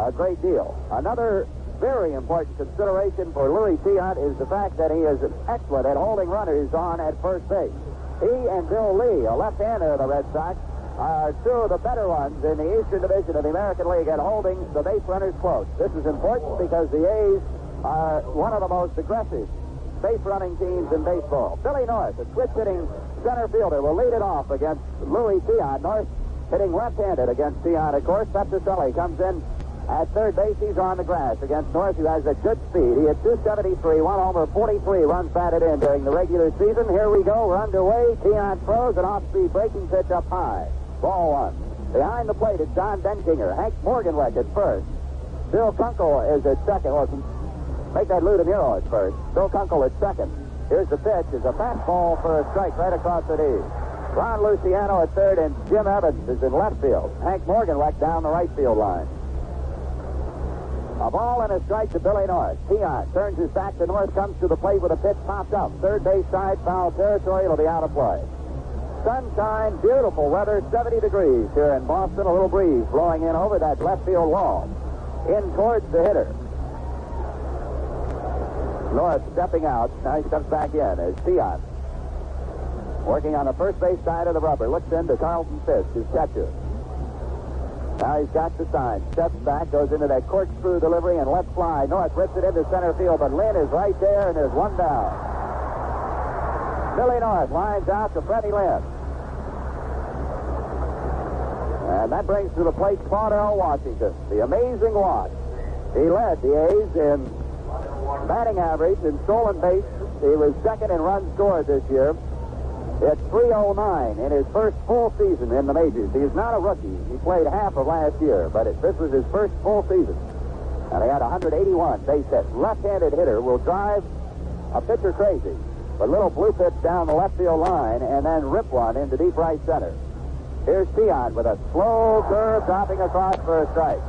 a great deal. Another very important consideration for Louis Tiant is the fact that he is excellent at holding runners on at first base. He and Bill Lee, a left-hander of the Red Sox, are two of the better ones in the Eastern Division of the American League at holding the base runners close. This is important because the A's are one of the most aggressive base-running teams in baseball. Billy North, a switch-hitting center fielder, will lead it off against Louis Tiant. North hitting left-handed against Tiant, of course. Petrocelli comes in at third base. He's on the grass against North, who has a good speed. He hit 273, one homer, 43 runs batted in during the regular season. Here we go. We're underway. Tiant throws an off-speed breaking pitch up high. Ball one. Behind the plate is John Denkinger. Hank Morganweck at first. Bill Kunkel is at second. Well, make that Lou DeMuro at first. Bill Kunkel at second. Here's the pitch. It's a fastball for a strike right across the knee. Ron Luciano at third, and Jim Evans is in left field. Hank Morganweck down the right field line. A ball and a strike to Billy North. Tiant turns his back to North, comes to the plate with a pitch popped up. Third base side, foul territory. It'll be out of play. Sunshine, beautiful weather, 70 degrees here in Boston. A little breeze blowing in over that left field wall. In towards the hitter. North stepping out. Now he steps back in as Tiant, working on the first base side of the rubber, looks into Carlton Fisk, his catcher. Now he's got the sign. Steps back, goes into that corkscrew delivery, and left fly. North rips it into center field, but Lynn is right there, and there's one down. Billy North lines out to Freddie Lynn. And that brings to the plate Claudel Washington, the amazing Wash. He led the A's in batting average and stolen base. He was second in runs scored this year. At 309 in his first full season in the majors. He is not a rookie. He played half of last year, but this was his first full season. And he had 181 base hits. Left-handed hitter will drive a pitcher crazy. A little blue pitch down the left field line and then rip one into deep right center. Here's Tiant with a slow curve dropping across for a strike.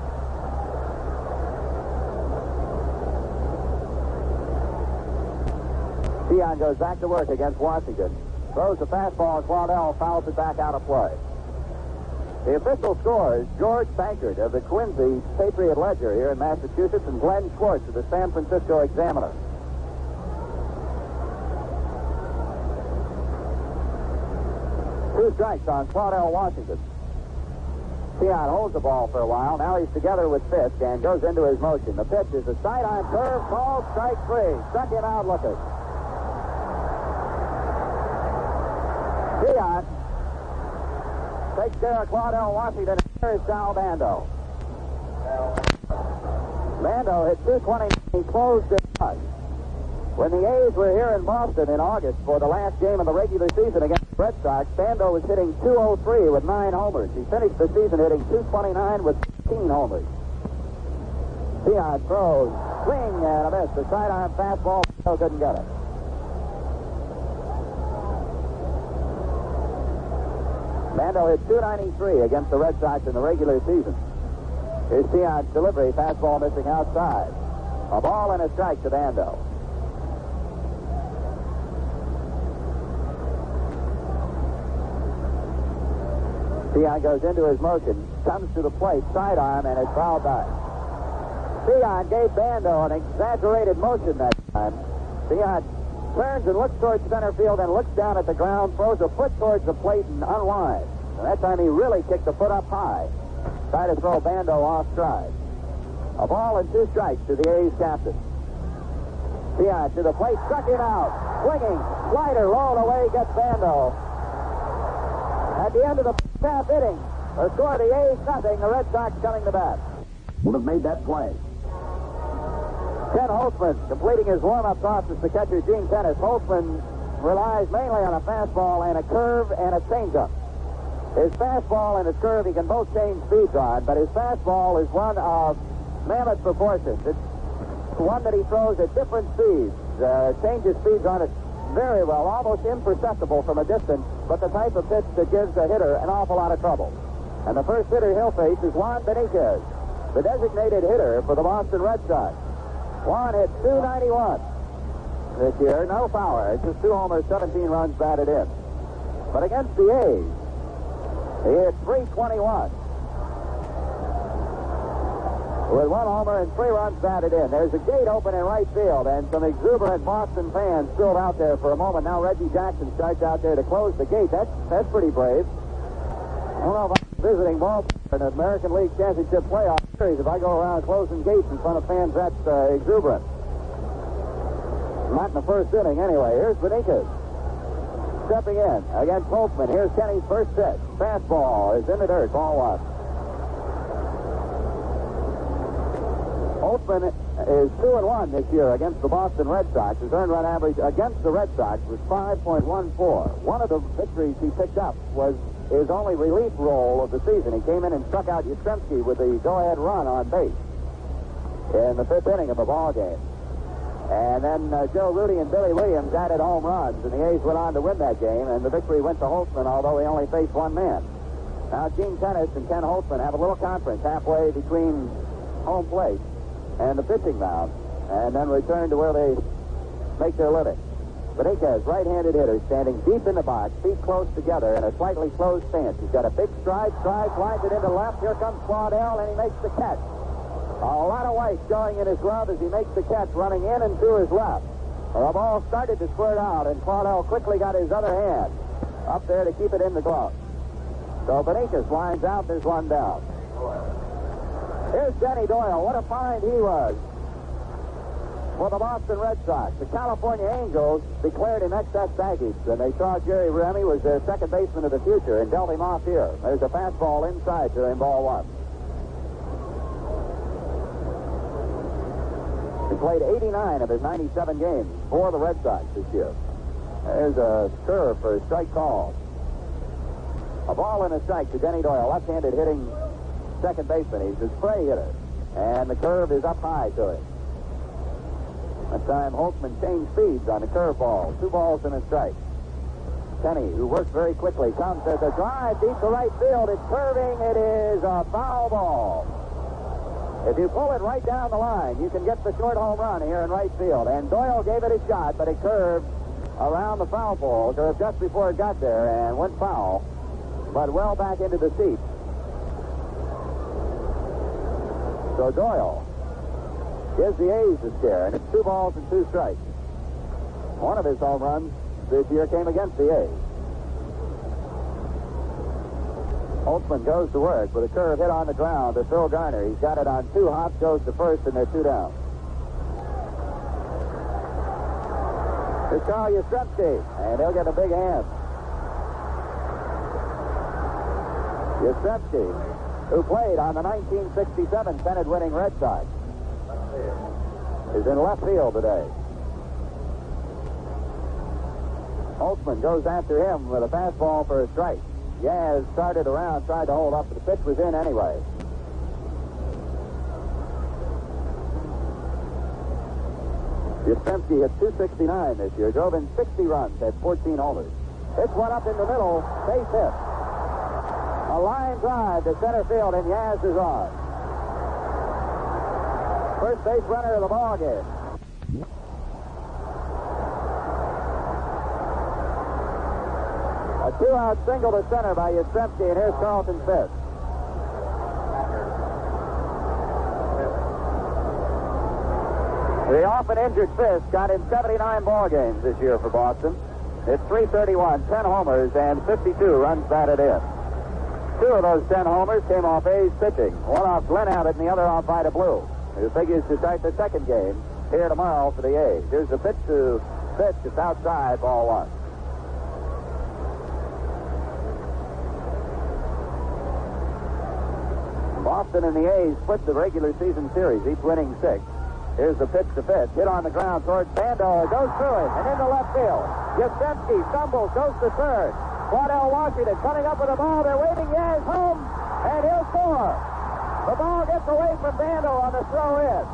Tiant goes back to work against Washington. Throws the fastball, and Claudel fouls it back out of play. The official scores, George Bankert of the Quincy Patriot Ledger here in Massachusetts and Glenn Schwartz of the San Francisco Examiner. Two strikes on Claudel Washington. Tiant holds the ball for a while. Now he's together with Fisk and goes into his motion. The pitch is a sidearm curve, called strike three. Struck him out looking. Tiant takes care of Claudel Washington, and here's Sal Bando. Bando hit 220. He closed it up. When the A's were here in Boston in August for the last game of the regular season against the Red Sox, Bando was hitting 203 with 9 homers. He finished the season hitting 229 with 15 homers. Tiant throws, swing and a miss. The sidearm fastball, Bando couldn't get it. Bando hit 293 against the Red Sox in the regular season. Here's Tiant's delivery, fastball missing outside. A ball and a strike to Bando. Tiant goes into his motion, comes to the plate, sidearm, and is fouled back. Tiant gave Bando an exaggerated motion that time. Tiant turns and looks towards center field and looks down at the ground, throws a foot towards the plate and unwinds. And that time he really kicked the foot up high. Tried to throw Bando off stride. A ball and 2 strikes to the A's captain. Tiant to the plate, struck him out. Swinging, slider rolled away, gets Bando. At the end of the half inning, the score the A's nothing, the Red Sox coming to bat. Would have made that play. Ken Holtzman completing his warm-up toss as the catcher, Gene Tennis. Holtzman relies mainly on a fastball and a curve and a changeup. His fastball and his curve he can both change speeds on, but his fastball is one of mammoth proportions. It's one that he throws at different speeds, changes speeds on it very well, almost imperceptible from a distance, but the type of pitch that gives a hitter an awful lot of trouble. And the first hitter he'll face is Juan Benitez, the designated hitter for the Boston Red Sox. Juan hit 291 this year, no power. It's just 2 homers, 17 runs batted in. But against the A's, he hit 321. with 1 homer and 3 runs batted in. There's a gate open in right field, and some exuberant Boston fans stood out there for a moment. Now Reggie Jackson starts out there to close the gate. That's pretty brave. I don't know if I'm visiting Baltimore in an American League Championship playoff series if I go around closing gates in front of fans that's exuberant. Not in the first inning anyway. Here's Benitez stepping in against Holtzman. Here's Kenny's first pitch. Fastball is in the dirt. Ball 1. Holtzman is 2-1 this year against the Boston Red Sox. His earned run average against the Red Sox was 5.14. One of the victories he picked up was his only relief role of the season. He came in and struck out Yastrzemski with the go-ahead run on base in the 5th inning of the ball game. And then Joe Rudy and Billy Williams added home runs, and the A's went on to win that game, and the victory went to Holtzman, although he only faced 1 man. Now Gene Tennis and Ken Holtzman have a little conference halfway between home plate and the pitching mound, and then return to where they make their living. Benitez, right-handed hitter, standing deep in the box, feet close together in a slightly closed stance. He's got a big stride, lines it into left. Here comes Claudel, and he makes the catch. A lot of white showing in his glove as he makes the catch, running in and to his left. The ball started to squirt out, and Claudel quickly got his other hand up there to keep it in the glove. So Benitez lines out, there's 1 down. Here's Denny Doyle. What a find he was for the Boston Red Sox. The California Angels declared him excess baggage, and they saw Jerry Remy was their second baseman of the future and dealt him off here. There's a fastball inside to him, ball 1. He played 89 of his 97 games for the Red Sox this year. There's a curve for a strike call. A ball and a strike to Denny Doyle, left-handed hitting second baseman. He's a spray hitter, and the curve is up high to him. That time Holtzman changed speeds on the curve ball. 2 balls and a strike. Kenny, who works very quickly, comes as a drive deep to right field. It's curving. It is a foul ball. If you pull it right down the line, you can get the short home run here in right field. And Doyle gave it a shot, but it curved around the foul pole, curved just before it got there and went foul, but well back into the seat. So Doyle gives the A's a scare, and it's 2 balls and 2 strikes. One of his home runs this year came against the A's. Holtzman goes to work with a curve hit on the ground to Phil Garner. He's got it on 2 hops, goes to first, and they're 2 down. Here's Carl Yastrzemski, and he'll get a big hand. Yastrzemski, who played on the 1967 pennant-winning Red Sox, is in left field today. Holtzman goes after him with a fastball for a strike. Yaz started around, tried to hold up, but the pitch was in anyway. Yastrzemski hit .269 this year, drove in 60 runs, had 14 homers. This one up in the middle, base hit. A line drive to center field, and Yaz is on. First base runner of the ball game. A 2-out single to center by Yastrzemski, and here's Carlton Fisk. The often injured Fisk got in 79 ball games this year for Boston. It's .331, 10 homers, and 52 runs batted in. 2 of those 10 homers came off A's pitching. One off Glenn Abbott and the other off Vida Blue. He figures to start the second game here tomorrow for the A's. Here's the pitch to Fisk. It's outside, ball 1. Boston and the A's split the regular season series, each winning 6. Here's the pitch to Fisk. Hit on the ground towards Bando. Goes through it and into left field. Yastrzemski stumbles, goes to third. Claudel Washington coming up with the ball. They're waving Yaz home, and he'll score. The ball gets away from Bando on the throw in.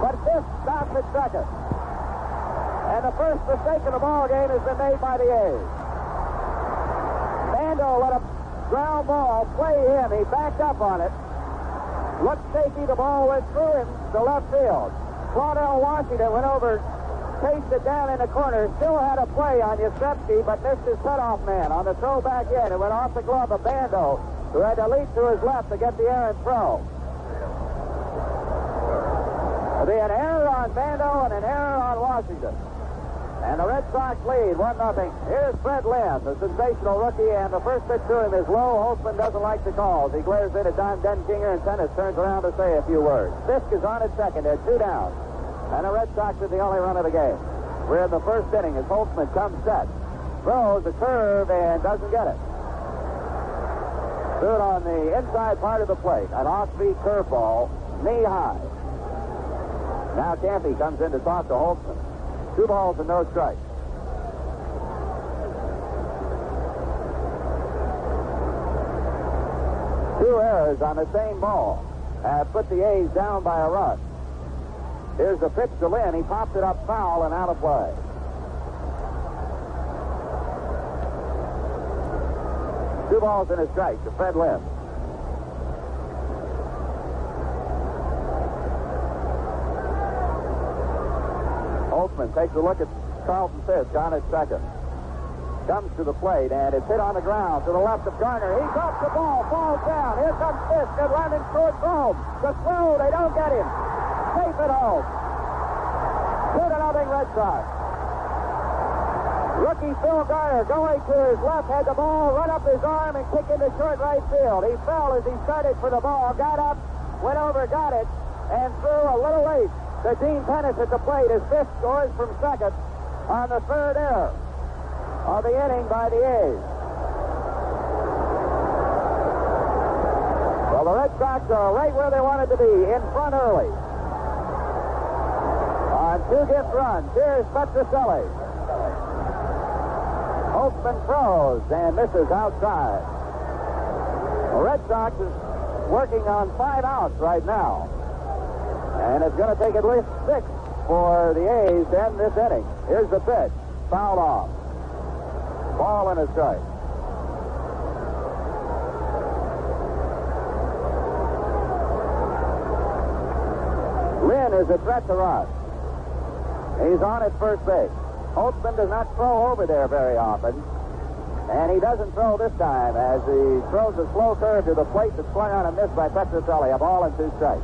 But Fisk stops at second. And the first mistake of the ball game has been made by the A's. Bando let a ground ball play him. He backed up on it. Looked shaky, the ball went through him to left field. Claudel Washington went over, chased it down in the corner, still had a play on Yastrzemski, but missed his cutoff man on the throw back in. It went off the glove of Bando, who had to leap to his left to get the errant throw. There'll be an error on Bando and an error on Washington. And the Red Sox lead 1-0. Here's Fred Lynn, the sensational rookie, and the first pitch to him is low. Holtzman doesn't like the calls. He glares in at Don Denkinger, and Tennis turns around to say a few words. Fisk is on at second. They're 2 down. And the Red Sox are the only run of the game. We're in the first inning as Holtzman comes set. Throws a curve and doesn't get it. Threw it on the inside part of the plate. An off-speed curveball, knee high. Now Campy comes in to talk to Holtzman. 2 balls and no strikes. Two errors on the same ball have put the A's down by a run. Here's the pitch to Lynn. He popped it up foul and out of play. Two balls and a strike to Fred Lynn. Holtzman takes a look at Carlton Fisk on his second. Comes to the plate, and it's hit on the ground to the left of Garner. He drops the ball, falls down. Here comes Fisk, and running towards home. The throw, they don't get him. Safe at home. 2-0 Red Sox. Rookie Phil Garner going to his left, had the ball, run up his arm, and kick into short right field. He fell as he started for the ball, got up, went over, got it, and threw a little late. The Dean Tennis at the plate as Fisk scores from second on the third error of the inning by the A's. Well, the Red Sox are right where they wanted to be, in front early. On 2 gift runs, here's Petrocelli. Holtzman throws and misses outside. The Red Sox is working on 5 outs right now. And it's going to take at least 6 for the A's to end this inning. Here's the pitch. Fouled off. Ball and a strike. Lynn is a threat to run. He's on at first base. Holtzman does not throw over there very often. And he doesn't throw this time as he throws a slow curve to the plate that's swung on a miss by Petrocelli. A ball and 2 strikes.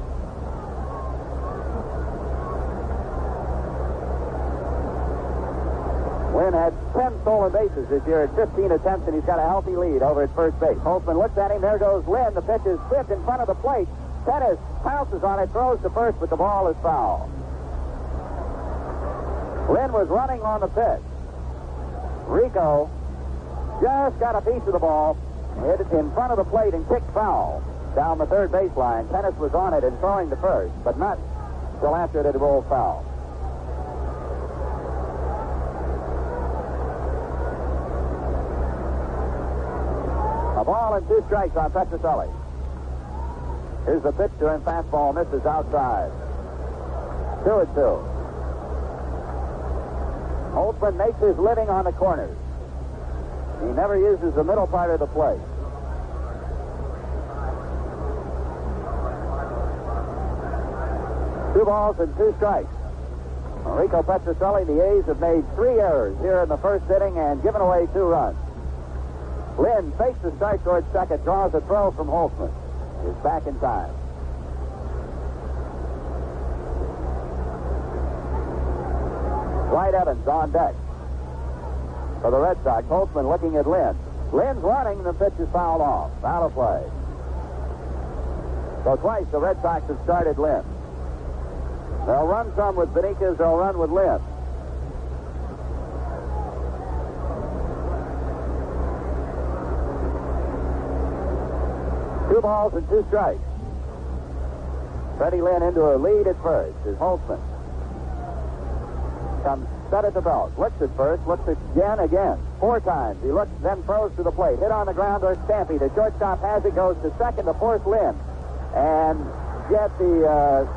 Lynn had 10 stolen bases this year at 15 attempts, and he's got a healthy lead over at first base. Holtzman looks at him. There goes Lynn. The pitch is whipped in front of the plate. Tennis pounces on it, throws to first, but the ball is foul. Lynn was running on the pitch. Rico just got a piece of the ball, hit it in front of the plate, and kicked foul down the third baseline. Tennis was on it and throwing to first, but not till after it had rolled foul. A ball and 2 strikes on Petrocelli. Here's the pitch to him. Fastball misses outside. 2-2. Holtzman makes his living on the corners. He never uses the middle part of the plate. Two balls and 2 strikes. Rico Petrocelli, the A's have made 3 errors here in the first inning and given away 2 runs. Lynn fakes the start towards second, draws a throw from Holtzman. Is back in time. Dwight Evans on deck for the Red Sox. Holtzman looking at Lynn. Lynn's running, the pitch is fouled off. Out of play. So twice the Red Sox have started Lynn. They'll run some with Benitez, they'll run with Lynn. Two balls and 2 strikes. Freddie Lynn into a lead at first is Holtzman. Comes set at the belt. Looks at first. Looks again. 4 times. He looks, then throws to the plate. Hit on the ground or Stampy. The shortstop has it. Goes to second to force Lynn. And get the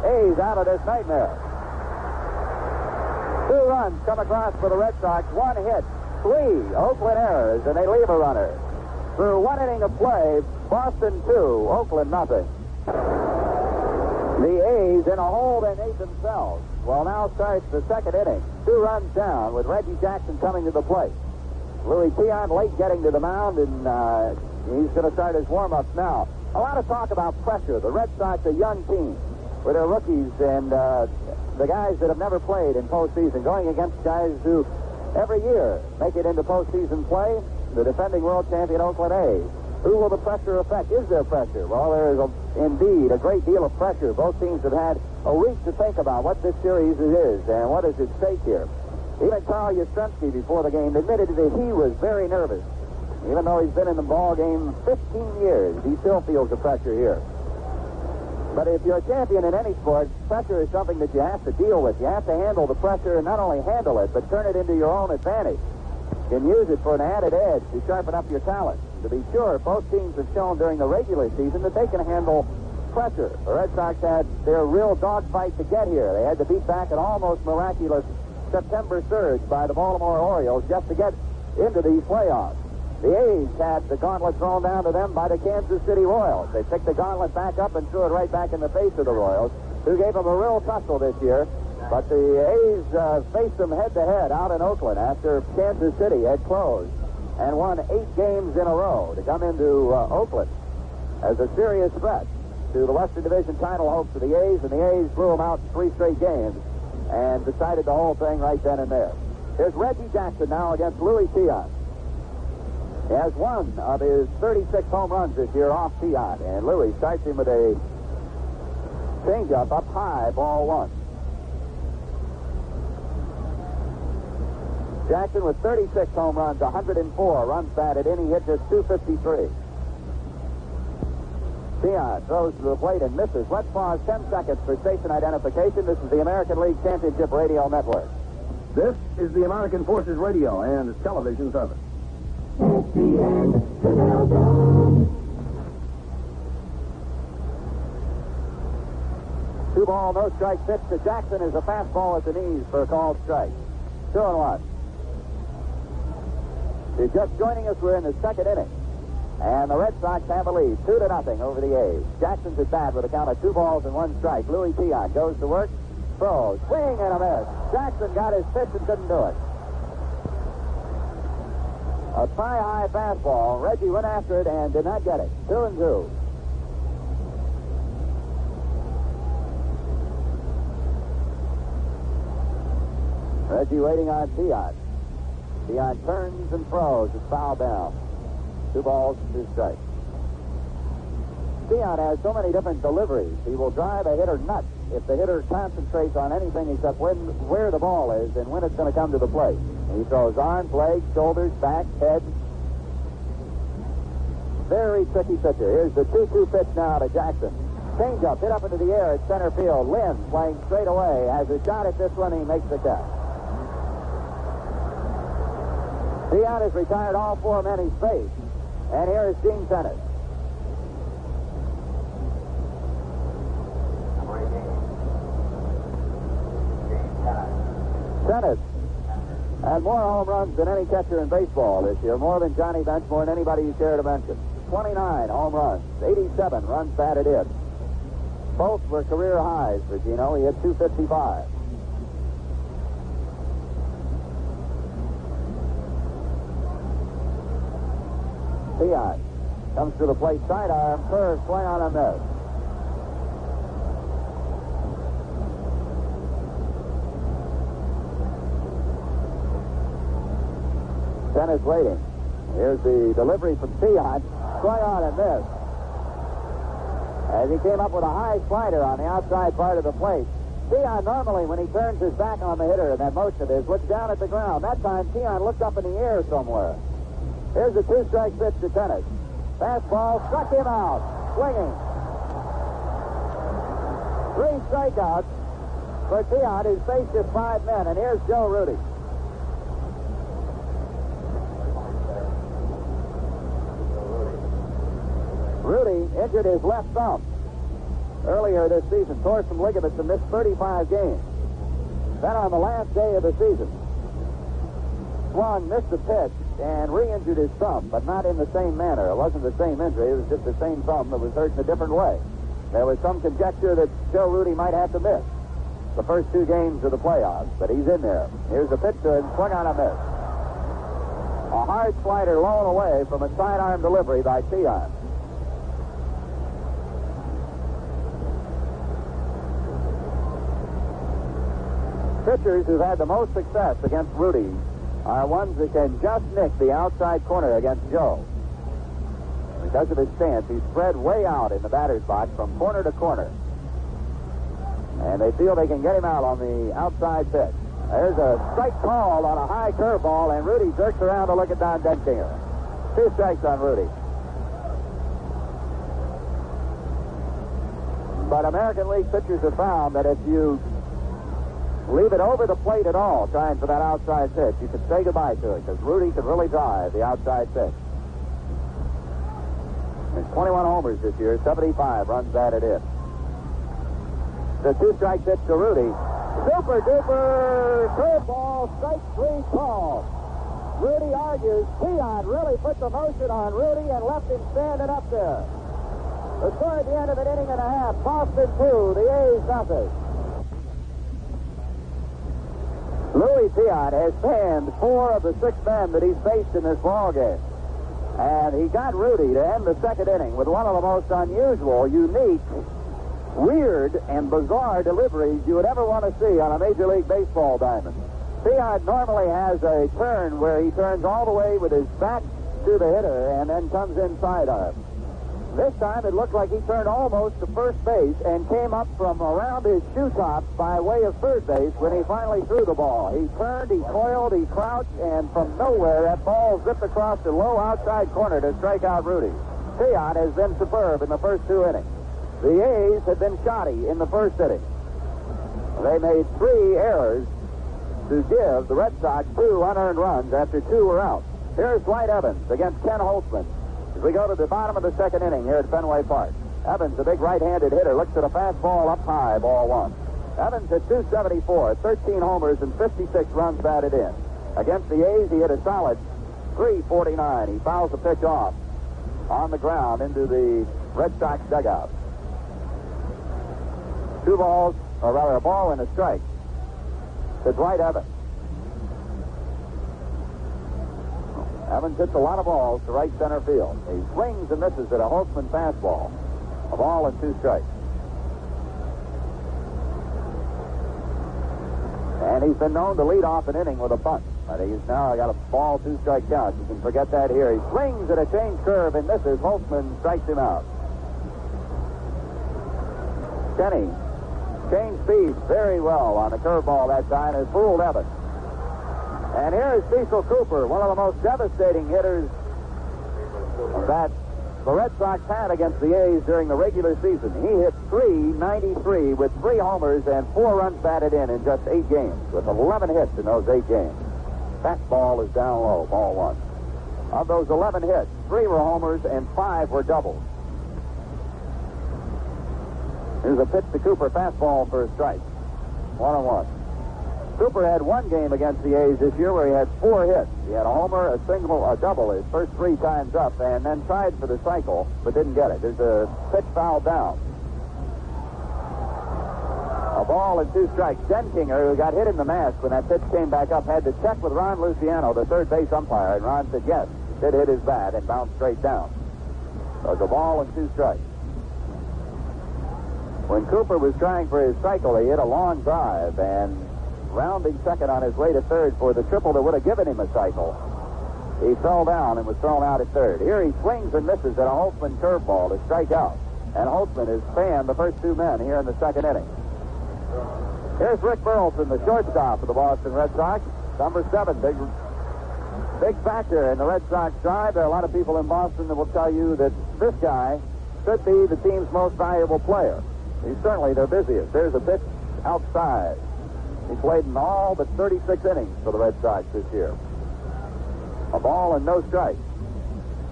A's out of this nightmare. 2 runs come across for the Red Sox. 1 hit. 3 Oakland errors. And they leave a runner. Through 1 inning of play, Boston 2, Oakland nothing. The A's in a hole they made themselves. Well, now starts the second inning. 2 runs down with Reggie Jackson coming to the plate. Louis Tiant late getting to the mound, and he's going to start his warm-ups now. A lot of talk about pressure. The Red Sox, a young team. with their rookies and the guys that have never played in postseason, going against guys who every year make it into postseason play, the defending world champion Oakland A's. Who will the pressure affect? Is there pressure? Well, there is indeed a great deal of pressure. Both teams have had a week to think about what this series is and what is at stake here. Even Carl Yastrzemski before the game admitted that he was very nervous. Even though he's been in the ball game 15 years, he still feels the pressure here. But if you're a champion in any sport, pressure is something that you have to deal with. You have to handle the pressure and not only handle it, but turn it into your own advantage. You can use it for an added edge to sharpen up your talent. To be sure, both teams have shown during the regular season that they can handle pressure. The Red Sox had their real dogfight to get here. They had to beat back an almost miraculous September surge by the Baltimore Orioles just to get into these playoffs. The A's had the gauntlet thrown down to them by the Kansas City Royals. They picked the gauntlet back up and threw it right back in the face of the Royals, who gave them a real tussle this year. But the A's faced them head-to-head out in Oakland after Kansas City had closed and won 8 games in a row to come into Oakland as a serious threat to the Western Division title hopes of the A's, and the A's blew them out in 3 straight games and decided the whole thing right then and there. Here's Reggie Jackson now against Louis Tiant. He has one of his 36 home runs this year off Tiant, and Louis starts him with a changeup up high, ball 1. Jackson with 36 home runs, 104 runs batted in. He hit just 253. Tiant throws to the plate and misses. Let's pause 10 seconds for station identification. This is the American League Championship Radio Network. This is the American Forces Radio and Television Service. Two ball, no strike pitch to Jackson is a fastball at the knees for a called strike. 2-1. If you're just joining us, we're in the second inning. And the Red Sox have a lead, 2-0 over the A's. Jackson's at bat with a count of 2 balls and 1 strike. Louis Tiant goes to work, throws, swing and a miss. Jackson got his pitch and couldn't do it. A thigh-high fastball. Reggie went after it and did not get it. 2-2. Reggie waiting on Tiant. Tiant turns and throws. It's fouled down. 2 balls, 2 strikes. Tiant has so many different deliveries. He will drive a hitter nuts if the hitter concentrates on anything except where the ball is and when it's going to come to the plate. He throws arms, legs, shoulders, back, head. Very tricky pitcher. Here's the 2-2 pitch now to Jackson. Changeup hit up into the air at center field. Lynn playing straight away has a shot at this one. He makes the catch. Tiant has retired all 4 men he's faced. And here is Gene Tennis. Tennis had more home runs than any catcher in baseball this year, more than Johnny Bench, more than anybody you care to mention. 29 home runs, 87 runs batted in. Both were career highs for Gino. He had 255. Tiant comes to the plate, sidearm, curve, swing on a miss. Tennis waiting. Here's the delivery from Tiant. Swing on and miss. As he came up with a high slider on the outside part of the plate. Tiant normally, when he turns his back on the hitter in that motion of his, looks down at the ground. That time, Tiant looked up in the air somewhere. Here's a 2-strike pitch to Tennis. Fastball struck him out. Swinging. 3 strikeouts for Tiant, who's faced just 5 men. And here's Joe Rudy. Rudy injured his left thumb earlier this season, tore some ligaments and missed 35 games. Then on the last day of the season, swung, missed a pitch, and re-injured his thumb, but not in the same manner. It wasn't the same injury. It was just the same thumb that was hurt in a different way. There was some conjecture that Joe Rudy might have to miss the first 2 games of the playoffs, but he's in there. Here's a pitch to him, swung on a miss. A hard slider blown away from a sidearm delivery by pitchers who've had the most success against Rudy are ones that can just nick the outside corner against Joe. Because of his stance, he's spread way out in the batter's box from corner to corner. And they feel they can get him out on the outside pitch. There's a strike called on a high curveball, and Rudy jerks around to look at Don Denkinger. 2 strikes on Rudy. But American League pitchers have found that if you leave it over the plate at all, trying for that outside pitch, you can say goodbye to it, because Rudy can really drive the outside pitch. There's 21 homers this year, 75 runs batted in. The 2-strike pitch to Rudy. Super duper curveball, strike 3 call. Rudy argues. Tiant really put the motion on Rudy and left him standing up there. The score at the end of an inning and a half. Boston 2, the A's nothing. Louis Tiant has fanned 4 of the 6 men that he's faced in this ball game. And he got Rudy to end the second inning with one of the most unusual, unique, weird, and bizarre deliveries you would ever want to see on a Major League Baseball diamond. Tiant normally has a turn where he turns all the way with his back to the hitter and then comes inside on him. This time it looked like he turned almost to first base and came up from around his shoe tops by way of third base when he finally threw the ball. He turned, he coiled, he crouched, and from nowhere that ball zipped across the low outside corner to strike out Rudy. Tiant has been superb in the first 2 innings. The A's had been shoddy in the first inning. They made 3 errors to give the Red Sox 2 unearned runs after 2 were out. Here's Dwight Evans against Ken Holtzman. As we go to the bottom of the second inning here at Fenway Park. Evans, a big right-handed hitter, looks at a fastball up high, ball 1. Evans hit .274, 13 homers, and 56 runs batted in. Against the A's, he hit a solid .349. He fouls the pitch off on the ground into the Red Sox dugout. 2 balls, or rather a ball and a strike to Dwight Evans. Evans hits a lot of balls to right center field. He swings and misses at a Holtzman fastball. A ball and 2 strikes. And he's been known to lead off an inning with a bunt. But he's now got a ball, 2-strike count. You can forget that here. He swings at a change curve and misses. Holtzman strikes him out. Kenny changed speed very well on the curveball that time and fooled Evans. And here is Cecil Cooper, one of the most devastating hitters that the Red Sox had against the A's during the regular season. He hit .393 with 3 homers and 4 runs batted in just 8 games, with 11 hits in those 8 games. Fastball is down low, ball 1. Of those 11 hits, 3 were homers and 5 were doubles. Here's a pitch to Cooper, fastball for a strike. 1-1. Cooper had 1 game against the A's this year where he had 4 hits. He had a homer, a single, a double his first 3 times up, and then tried for the cycle, but didn't get it. There's a pitch fouled down. A ball and 2 strikes. Denkinger, who got hit in the mask when that pitch came back up, had to check with Ron Luciano, the third base umpire, and Ron said yes, did hit his bat and bounced straight down. So it's a ball and 2 strikes. When Cooper was trying for his cycle, he hit a long drive, and rounding second on his way to third for the triple that would have given him a cycle, he fell down and was thrown out at third. Here he swings and misses at a Holtzman curveball to strike out. And Holtzman has fanned the first 2 men here in the second inning. Here's Rick Burleson, the shortstop of the Boston Red Sox. Number 7, big factor in the Red Sox drive. There are a lot of people in Boston that will tell you that this guy could be the team's most valuable player. He's certainly their busiest. There's a pitch outside. He played in all but 36 innings for the Red Sox this year. A ball and no strike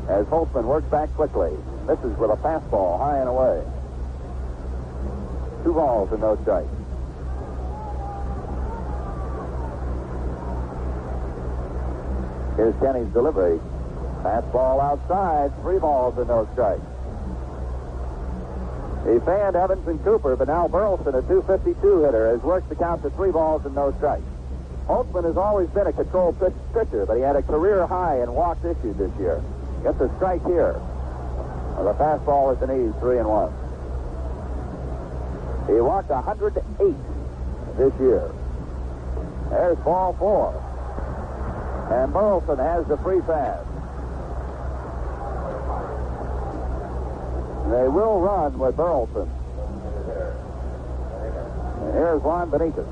as Holtzman works back quickly. Misses with a fastball high and away. 2 balls and no strikes. Here's Kenny's delivery. Fastball outside. 3 balls and no strikes. He fanned Evans and Cooper, but now Burleson, a .252 hitter, has worked the count to 3 balls and no strikes. Holtzman has always been a controlled pitcher, but he had a career high in walks issued this year. Gets a strike here. The fastball at the knees, 3-1. He walked 108 this year. There's ball 4. And Burleson has the free pass. They will run with Burleson. And here's Juan Benitez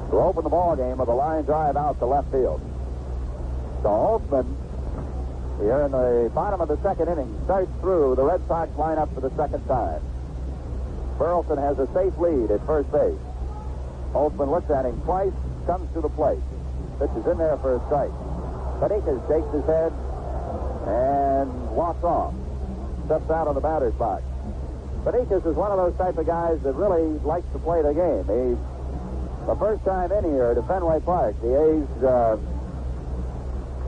to open the ball game with a line drive out to left field. So Holtzman, here in the bottom of the second inning, starts through the Red Sox lineup for the second time. Burleson has a safe lead at first base. Holtzman looks at him twice, comes to the plate. Pitch is in there for a strike. Benitez shakes his head and walks off. Steps out of the batter's box. Benitez is one of those type of guys that really likes to play the game. He's the first time in here to Fenway Park. The A's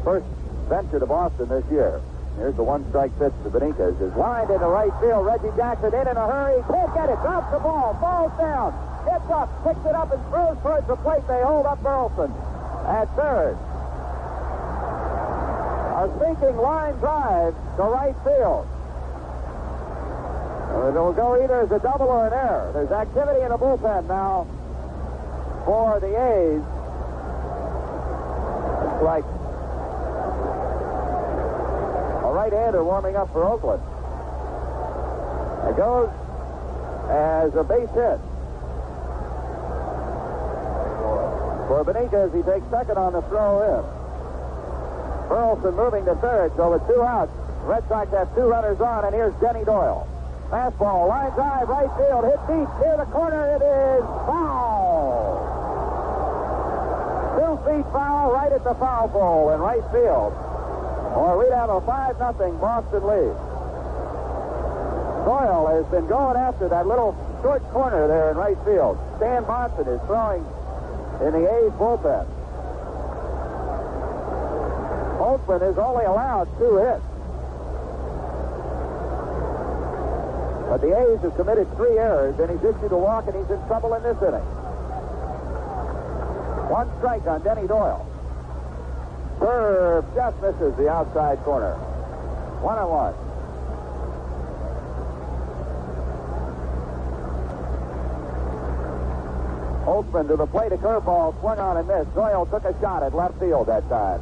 first venture to Boston this year. Here's the one-strike pitch to Benitez. Is lined into right field. Reggie Jackson in a hurry. Can't get it. Drops the ball. Falls down. Gets up. Picks it up and throws towards the plate. They hold up Burleson at third. A sinking line drive to right field. It will go either as a double or an error. There's activity in the bullpen now for the A's. It's like a right-hander warming up for Oakland. It goes as a base hit. For Benitez, he takes second on the throw in. Burleson moving to third, so with 2 outs, Red Sox have 2 runners on, and here's Denny Doyle. Fastball, line drive, right field, hit deep, near the corner, it is foul! 2 feet foul, right at the foul pole in right field. Or we'd have a 5-0 Boston lead. Doyle has been going after that little short corner there in right field. Stan Monson is throwing in the A's bullpen. Holtzman is only allowed 2 hits. But the A's have committed 3 errors, and he's issued a walk, and he's in trouble in this inning. 1 strike on Denny Doyle. Serve just misses the outside corner. 1-1. Holtzman to the plate, a curveball, swung on and missed. Doyle took a shot at left field that time.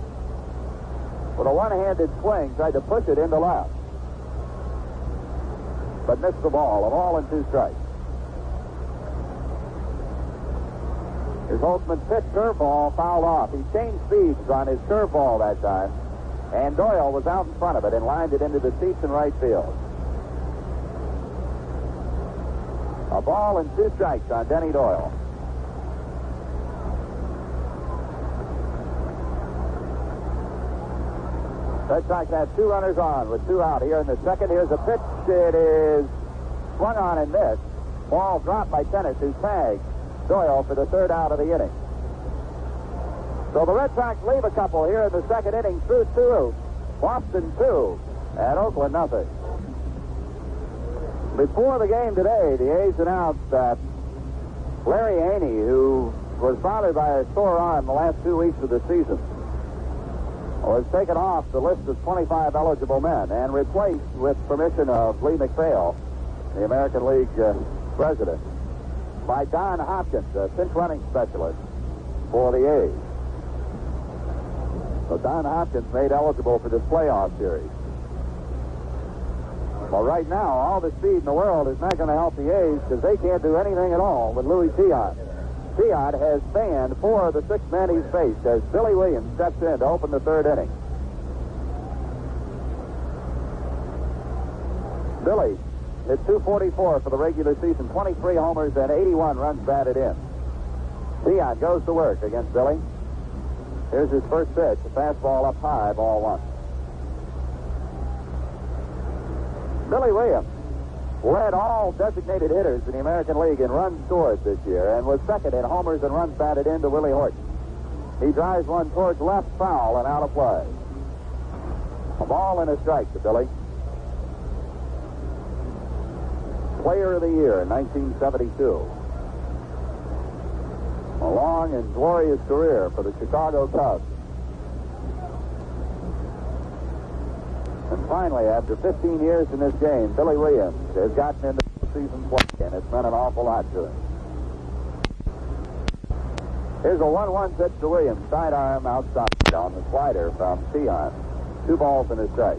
With a one-handed swing, tried to push it into left. But missed the ball. A ball and 2 strikes. His Holtzman pitch curveball fouled off. He changed speeds on his curveball that time. And Doyle was out in front of it and lined it into the seats in right field. A ball and 2 strikes on Denny Doyle. Red Sox have 2 runners on with 2 out here in the second. Here's a pitch. It is swung on and missed. Ball dropped by Tennis, who tagged Doyle for the 3rd out of the inning. So the Red Sox leave a couple here in the second inning through 2. Boston 2 and Oakland nothing. Before the game today, the A's announced that Larry Haney, who was bothered by a sore arm the last 2 weeks of the season, was taken off the list of 25 eligible men and replaced, with permission of Lee McPhail, the American League president, by Don Hopkins, a pinch running specialist for the A's. So Don Hopkins made eligible for this playoff series. Well, right now, all the speed in the world is not going to help the A's because they can't do anything at all with Louis Tiant. Tiant has fanned 4 of the 6 men he's faced as Billy Williams steps in to open the 3rd inning. Billy hit .244 for the regular season, 23 homers and 81 runs batted in. Tiant goes to work against Billy. Here's his first pitch, a fastball up high, ball 1. Billy Williams led all designated hitters in the American League in runs scored this year and was second in homers and runs batted in to Willie Horton. He drives one towards left, foul, and out of play. A ball and a strike to Billy. Player of the Year in 1972. A long and glorious career for the Chicago Cubs. And finally, after 15 years in this game, Billy Williams has gotten into season play, and it's meant an awful lot to him. Here's a 1-1 pitch to Williams. Sidearm outside on the slider from Tiant. 2 balls and a strike.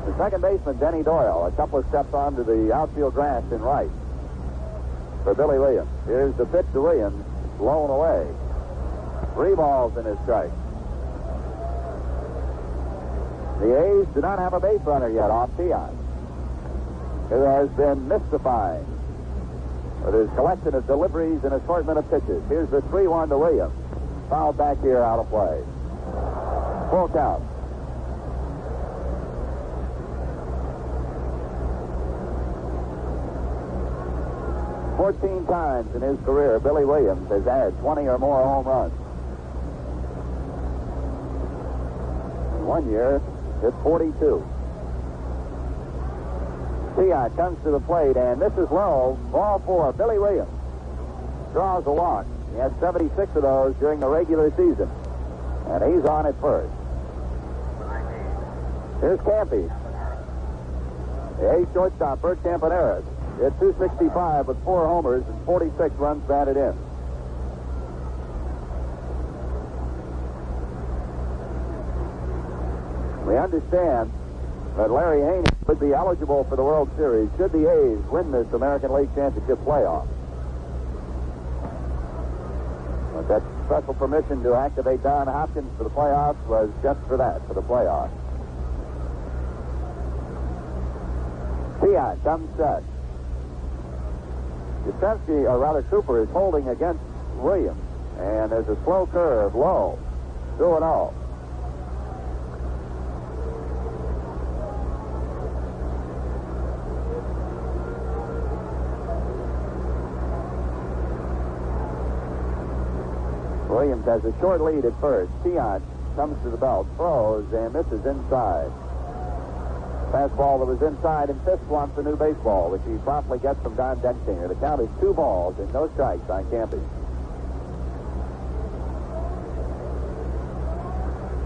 The second baseman, Denny Doyle, a couple of steps onto the outfield grass in right for Billy Williams. Here's the pitch to Williams, blown away. 3 balls and a strike. The A's do not have a base runner yet off Tiant, who has been mystifying with his collection of deliveries and assortment of pitches. Here's the 3-1 to Williams. Fouled back here, out of play. Full count. "14 times in his career, Billy Williams has had 20 or more home runs. In 1 year, hit 42. Tiant comes to the plate, and this is low. Ball 4. Billy Williams draws a walk. He has 76 of those during the regular season, and he's on at first. Here's Campy. The A's shortstop, Bert Campaneris, hit 265 with 4 homers and 46 runs batted in. We understand that Larry Haney would be eligible for the World Series should the A's win this American League Championship playoff. But that special permission to activate Don Hopkins for the playoffs was just for that, for the playoffs. Tiant comes set. Yastrzemski, or rather Cooper, is holding against Williams, and there's a slow curve, low, 2-0. Williams has a short lead at first. Tiant comes to the belt, throws, and misses inside. Fastball that was inside, and Fisk wants a new baseball, which he promptly gets from Don Denkinger. The count is 2 balls and no strikes on Campy.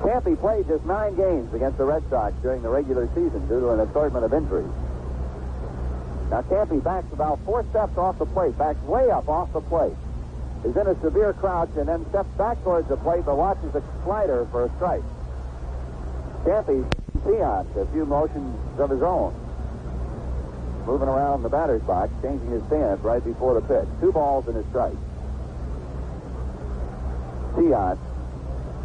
Campy played just 9 games against the Red Sox during the regular season due to an assortment of injuries. Now Campy backs about 4 steps off the plate, backs way up off the plate, is in a severe crouch, and then steps back towards the plate but watches a slider for a strike. Campy, Tiant, a few motions of his own, moving around the batter's box, changing his stance right before the pitch. 2 balls and a strike. Tiant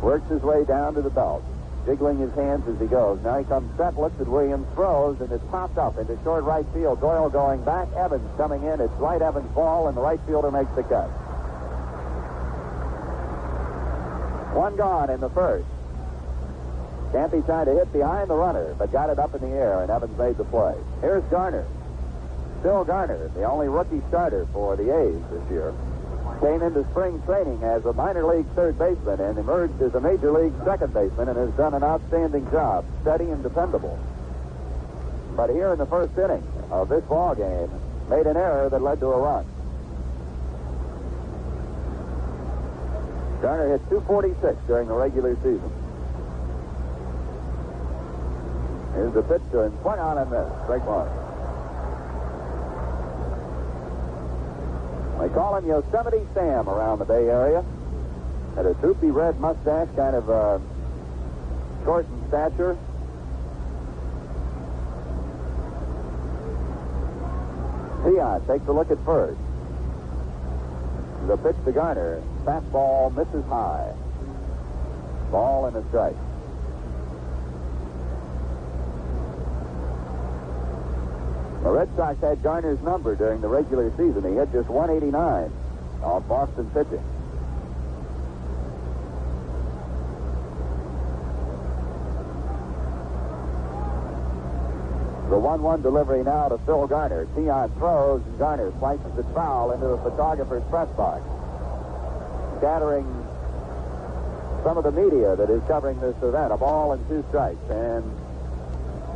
works his way down to the belt, jiggling his hands as he goes. Now he comes set, looks at Williams, throws, and it's popped up into short right field. Doyle going back, Evans coming in. It's right Evans' ball, and the right fielder makes the catch. 1 gone in the first. Campy tried to hit behind the runner, but got it up in the air, and Evans made the play. Here's Garner. Bill Garner, the only rookie starter for the A's this year, came into spring training as a minor league third baseman and emerged as a major league second baseman and has done an outstanding job, steady and dependable. But here in the first inning of this ball game, made an error that led to a run. Garner hit 246 during the regular season. Here's the pitch to him. Swung on and missed. Strike 1. They call him Yosemite Sam around the Bay Area. Had a droopy red mustache, kind of short in stature. Tiant takes a look at first. The pitch to Garner. Fastball misses high. Ball and a strike. The Red Sox had Garner's number during the regular season. He hit just 189 on Boston pitching. The 1-1 delivery now to Phil Garner. Tiant throws, and Garner slices it foul into the photographer's press box, scattering some of the media that is covering this event. A ball and 2 strikes. And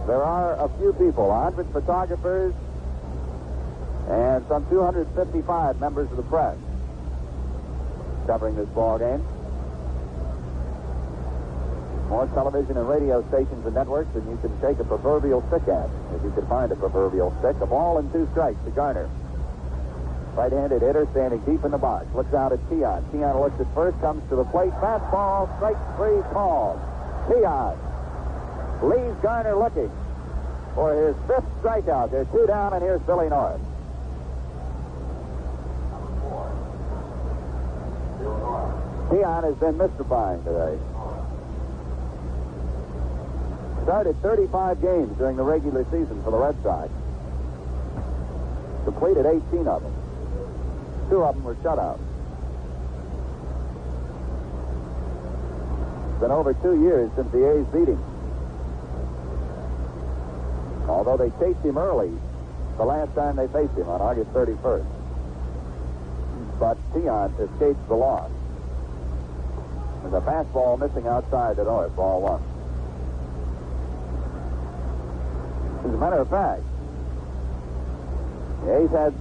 there are a few people, 100 photographers and some 255 members of the press covering this ball game. More television and radio stations and networks than you can take a proverbial stick at, if you can find a proverbial stick. A ball and 2 strikes to Garner. Right-handed hitter standing deep in the box. Looks out at Tian. Tian looks at first, comes to the plate. Fastball, strike 3 called. Tian leaves Garner looking for his 5th strikeout. They're 2 down, and here's Billy North. Tian has been mystifying today. Started 35 games during the regular season for the Red Sox. Completed 18 of them. 2 of them were shutouts. It's been over 2 years since the A's beat him. Although they chased him early the last time they faced him on August 31st. But Tian escapes the loss. And the fastball missing outside the north, ball 1. As a matter of fact, the A's had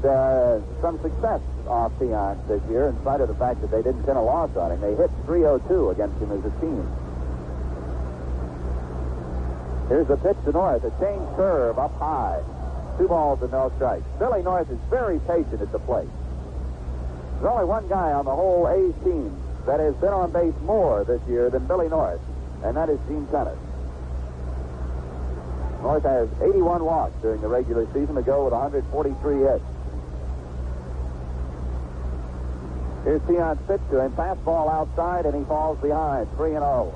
some success off Tian this year, in spite of the fact that they didn't pin a loss on him. They hit .302 against him as a team. Here's the pitch to North, a change curve up high. 2 balls and no strikes. Billy North is very patient at the plate. There's only one guy on the whole A's team that has been on base more this year than Billy North, and that is Gene Tenace. North has 81 walks during the regular season to go with 143 hits. Here's Tian's pitch to him. Fastball outside, and he falls behind. 3-0.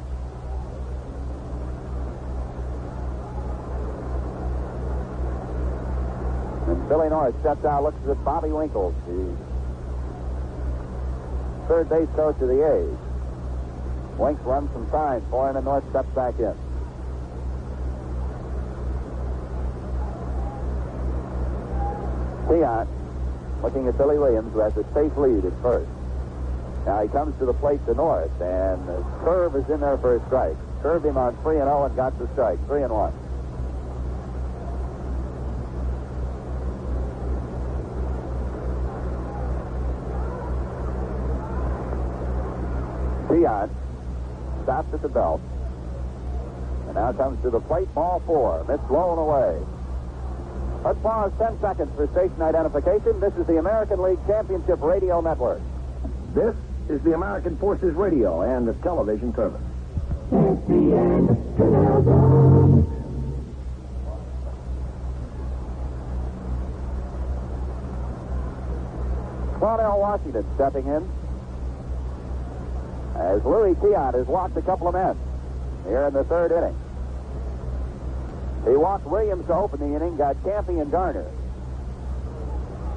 And Billy North steps out, looks at Bobby Winkles, the third base coach of the A's. Winks runs some signs for him, and North steps back in. Tian looking at Billy Williams, who has a safe lead at first. Now he comes to the plate to North, and the curve is in there for a strike. Curved him on 3-0 and got the strike. 3-1. Tian stops at the belt, and now comes to the plate. Ball 4. Missed low and away. Let's pause 10 seconds for station identification. This is the American League Championship Radio Network. This is the American Forces Radio and the television service. Claudel Washington stepping in, as Louis Tiant has walked a couple of men here in the 3rd inning. He walked Williams to open the inning, got Campy and Garner,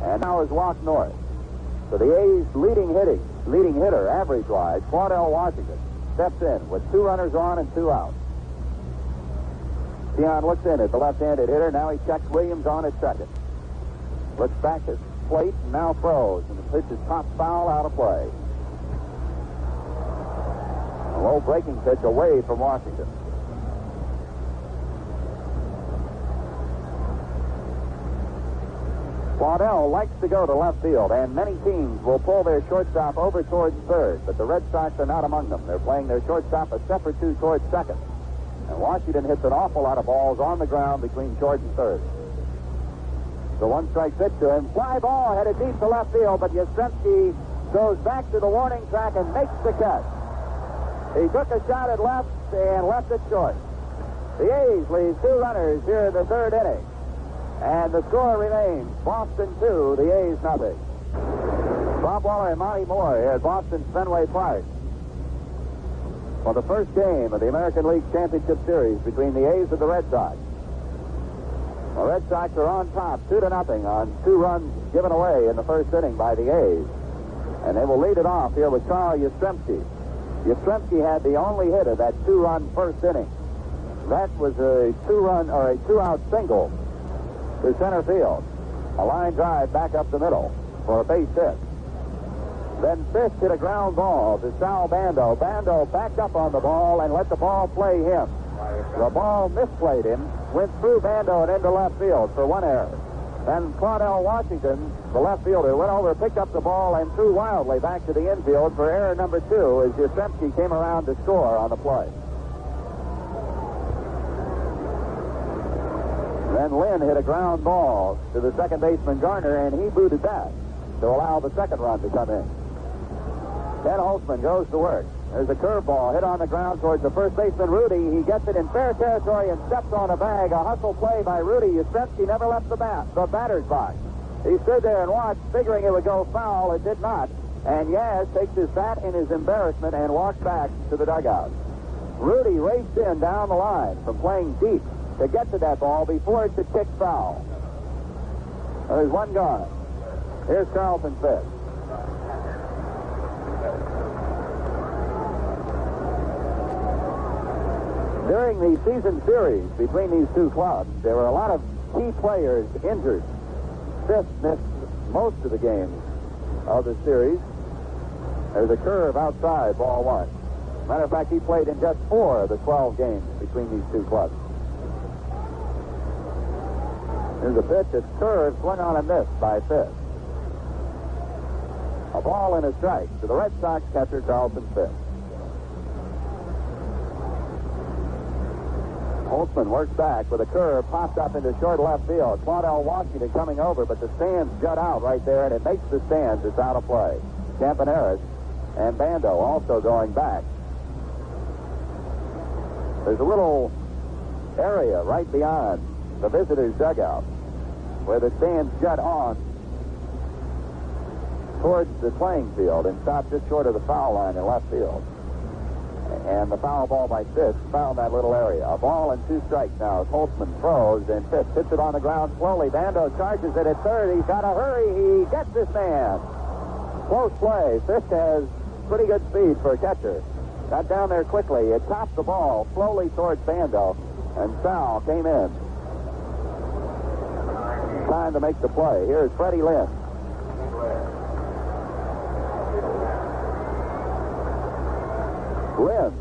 and now has walked North. So the A's leading hitter, average-wise, Claudel Washington, steps in with 2 runners on and 2 out. Tiant looks in at the left-handed hitter. Now he checks Williams on at second. Looks back at plate and now throws, and the pitch is popped foul, out of play. A low breaking pitch away from Washington. Claudel likes to go to left field, and many teams will pull their shortstop over towards third, but the Red Sox are not among them. They're playing their shortstop a step or 2 towards second. And Washington hits an awful lot of balls on the ground between short and third. The 1-strike pitch to him. Fly ball headed deep to left field, but Yastrzemski goes back to the warning track and makes the catch. He took a shot at left and left it short. The A's lead 2 runners here in the 3rd inning. And the score remains Boston 2, the A's nothing. Bob Waller and Monty Moore here at Boston's Fenway Park for the first game of the American League Championship Series between the A's and the Red Sox. The Red Sox are on top 2-0 on 2 runs given away in the 1st inning by the A's. And they will lead it off here with Carl Yastrzemski. Yastrzemski had the only hit of that 2-run 1st inning. That was a 2-run or a 2-out single to center field. A line drive back up the middle for a base hit. Then Fish hit a ground ball to Sal Bando. Bando backed up on the ball and let the ball play him. The ball misplayed him, went through Bando and into left field for 1 error. Then Claudel Washington, the left fielder, went over, picked up the ball, and threw wildly back to the infield for error number 2 as Yastrzemski came around to score on the play. Then Lynn hit a ground ball to the second baseman Garner, and he booted that. to allow the second run to come in. Ken Holtzman goes to work. There's a curveball hit on the ground towards the first baseman, Rudy. He gets it in fair territory and steps on a bag. A hustle play by Rudy. Yastrzemski never left the batter's box. He stood there and watched, figuring it would go foul. It did not. And Yaz takes his bat in his embarrassment and walks back to the dugout. Rudy raced in down the line from playing deep to get to that ball before it could kick foul. There's one gone. Here's Carlton Fisk. During the season series between these two clubs, there were a lot of key players injured. Fisk missed most of the games of the series. There's a curve outside, ball one. Matter of fact, he played in just 4 of the 12 games between these two clubs. Here's a pitch that's curved, swung on and missed by Fisk. A ball and a strike to the Red Sox catcher, Carlton Fisk. Holtzman works back with a curve, popped up into short left field. Claudel Washington coming over, but the stands jut out right there, and it makes the stands. It's out of play. Campaneris and Bando also going back. There's a little area right beyond the visitors' dugout where the stands jut on towards the playing field and stop just short of the foul line in left field. And the foul ball by Fisk found that little area. A ball and 2 strikes now as Holtzman throws, and Fisk hits it on the ground slowly. Bando charges it at third. He's got to hurry. He gets this man. Close play. Fisk has pretty good speed for a catcher. Got down there quickly. It topped the ball slowly towards Bando, and Sal came in. Time to make the play. Here's Freddie Lynn. Lynn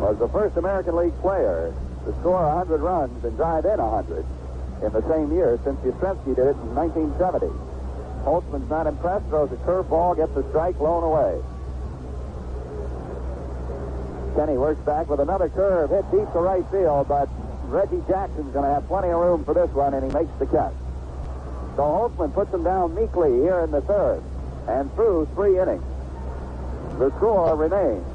was the first American League player to score 100 runs and drive in 100 in the same year since Yastrzemski did it in 1970. Holtzman's not impressed, throws a curveball, gets a strike, blown away. Kenny works back with another curve, hit deep to right field, but Reggie Jackson's going to have plenty of room for this one, and he makes the catch. So Holtzman puts him down meekly here in the third, and through 3 innings. The score remains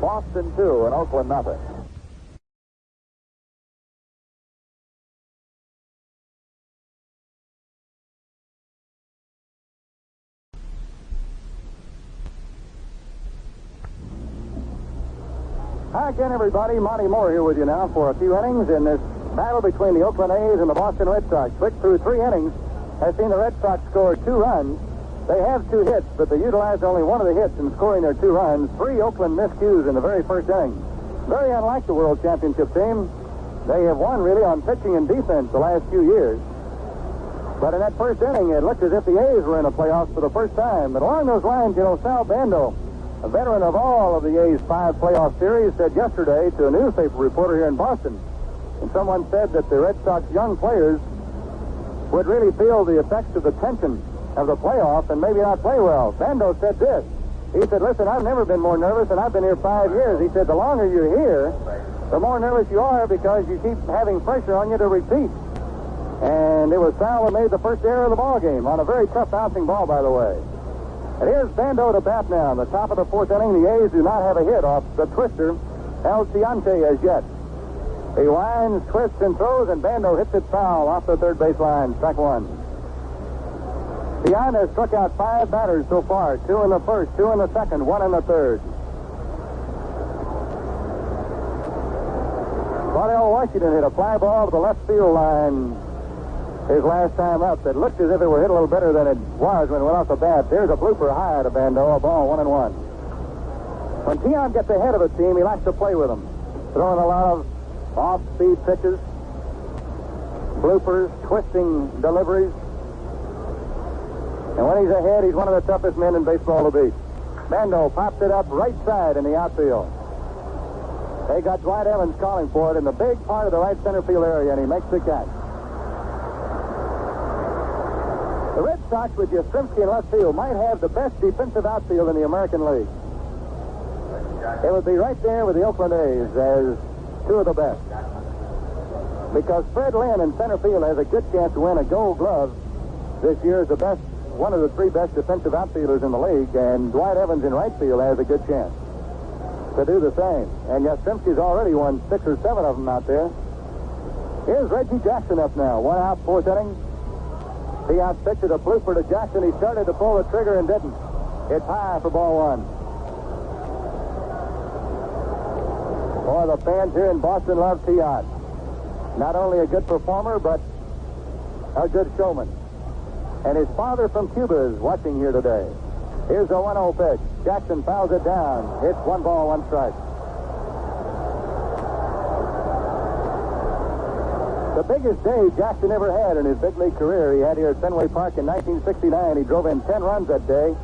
Boston 2 and Oakland nothing. Hi again, everybody. Monty Moore here with you now for a few innings in this battle between the Oakland A's and the Boston Red Sox, which through 3 innings has seen the Red Sox score 2 runs. They have 2 hits, but they utilized only one of the hits in scoring their 2 runs. 3 Oakland miscues in the very first inning. Very unlike the World Championship team. They have won really on pitching and defense the last few years. But in that first inning, it looked as if the A's were in the playoffs for the first time. But along those lines, Sal Bando, a veteran of all of the A's 5 playoff series, said yesterday to a newspaper reporter here in Boston, and someone said that the Red Sox young players would really feel the effects of the tension of the playoff and maybe not play well. Bando said this. He said, listen, I've never been more nervous, and I've been here 5 years. He said, the longer you're here, the more nervous you are because you keep having pressure on you to repeat. And it was Sal who made the first error of the ball game on a very tough bouncing ball, by the way. And here's Bando to bat now. In the top of the 4th inning, the A's do not have a hit off the twister, ALCS as yet. He winds, twists, and throws, and Bando hits it foul off the third base line. Strike 1. Tian has struck out 5 batters so far. 2 in the first, 2 in the second, 1 in the third. Claudel Washington hit a fly ball to the left field line his last time up that looked as if it were hit a little better than it was when it went off the bat. There's a blooper high to Bando, a ball 1-1. When Tian gets ahead of a team, he likes to play with them, throwing a lot of off-speed pitches, bloopers, twisting deliveries. And when he's ahead, he's one of the toughest men in baseball to beat. Bando pops it up right side in the outfield. They got Dwight Evans calling for it in the big part of the right center field area, and he makes the catch. The Red Sox with Yastrzemski in left field might have the best defensive outfield in the American League. It would be right there with the Oakland A's as 2 of the best. Because Fred Lynn in center field has a good chance to win a Gold Glove this year is one of the three best defensive outfielders in the league, and Dwight Evans in right field has a good chance to do the same. And Yastrzemski's already won 6 or 7 of them out there. Here's Reggie Jackson up now. 1 out, 4th inning. Tiant pitched a blooper to Jackson. He started to pull the trigger and didn't. It's high for ball 1. Boy, the fans here in Boston love Tiant. Not only a good performer, but a good showman. And his father from Cuba is watching here today. Here's a 1-0 pitch. Jackson fouls it down. It's 1 ball, 1 strike. The biggest day Jackson ever had in his big league career, he had here at Fenway Park in 1969. He drove in 10 runs that day.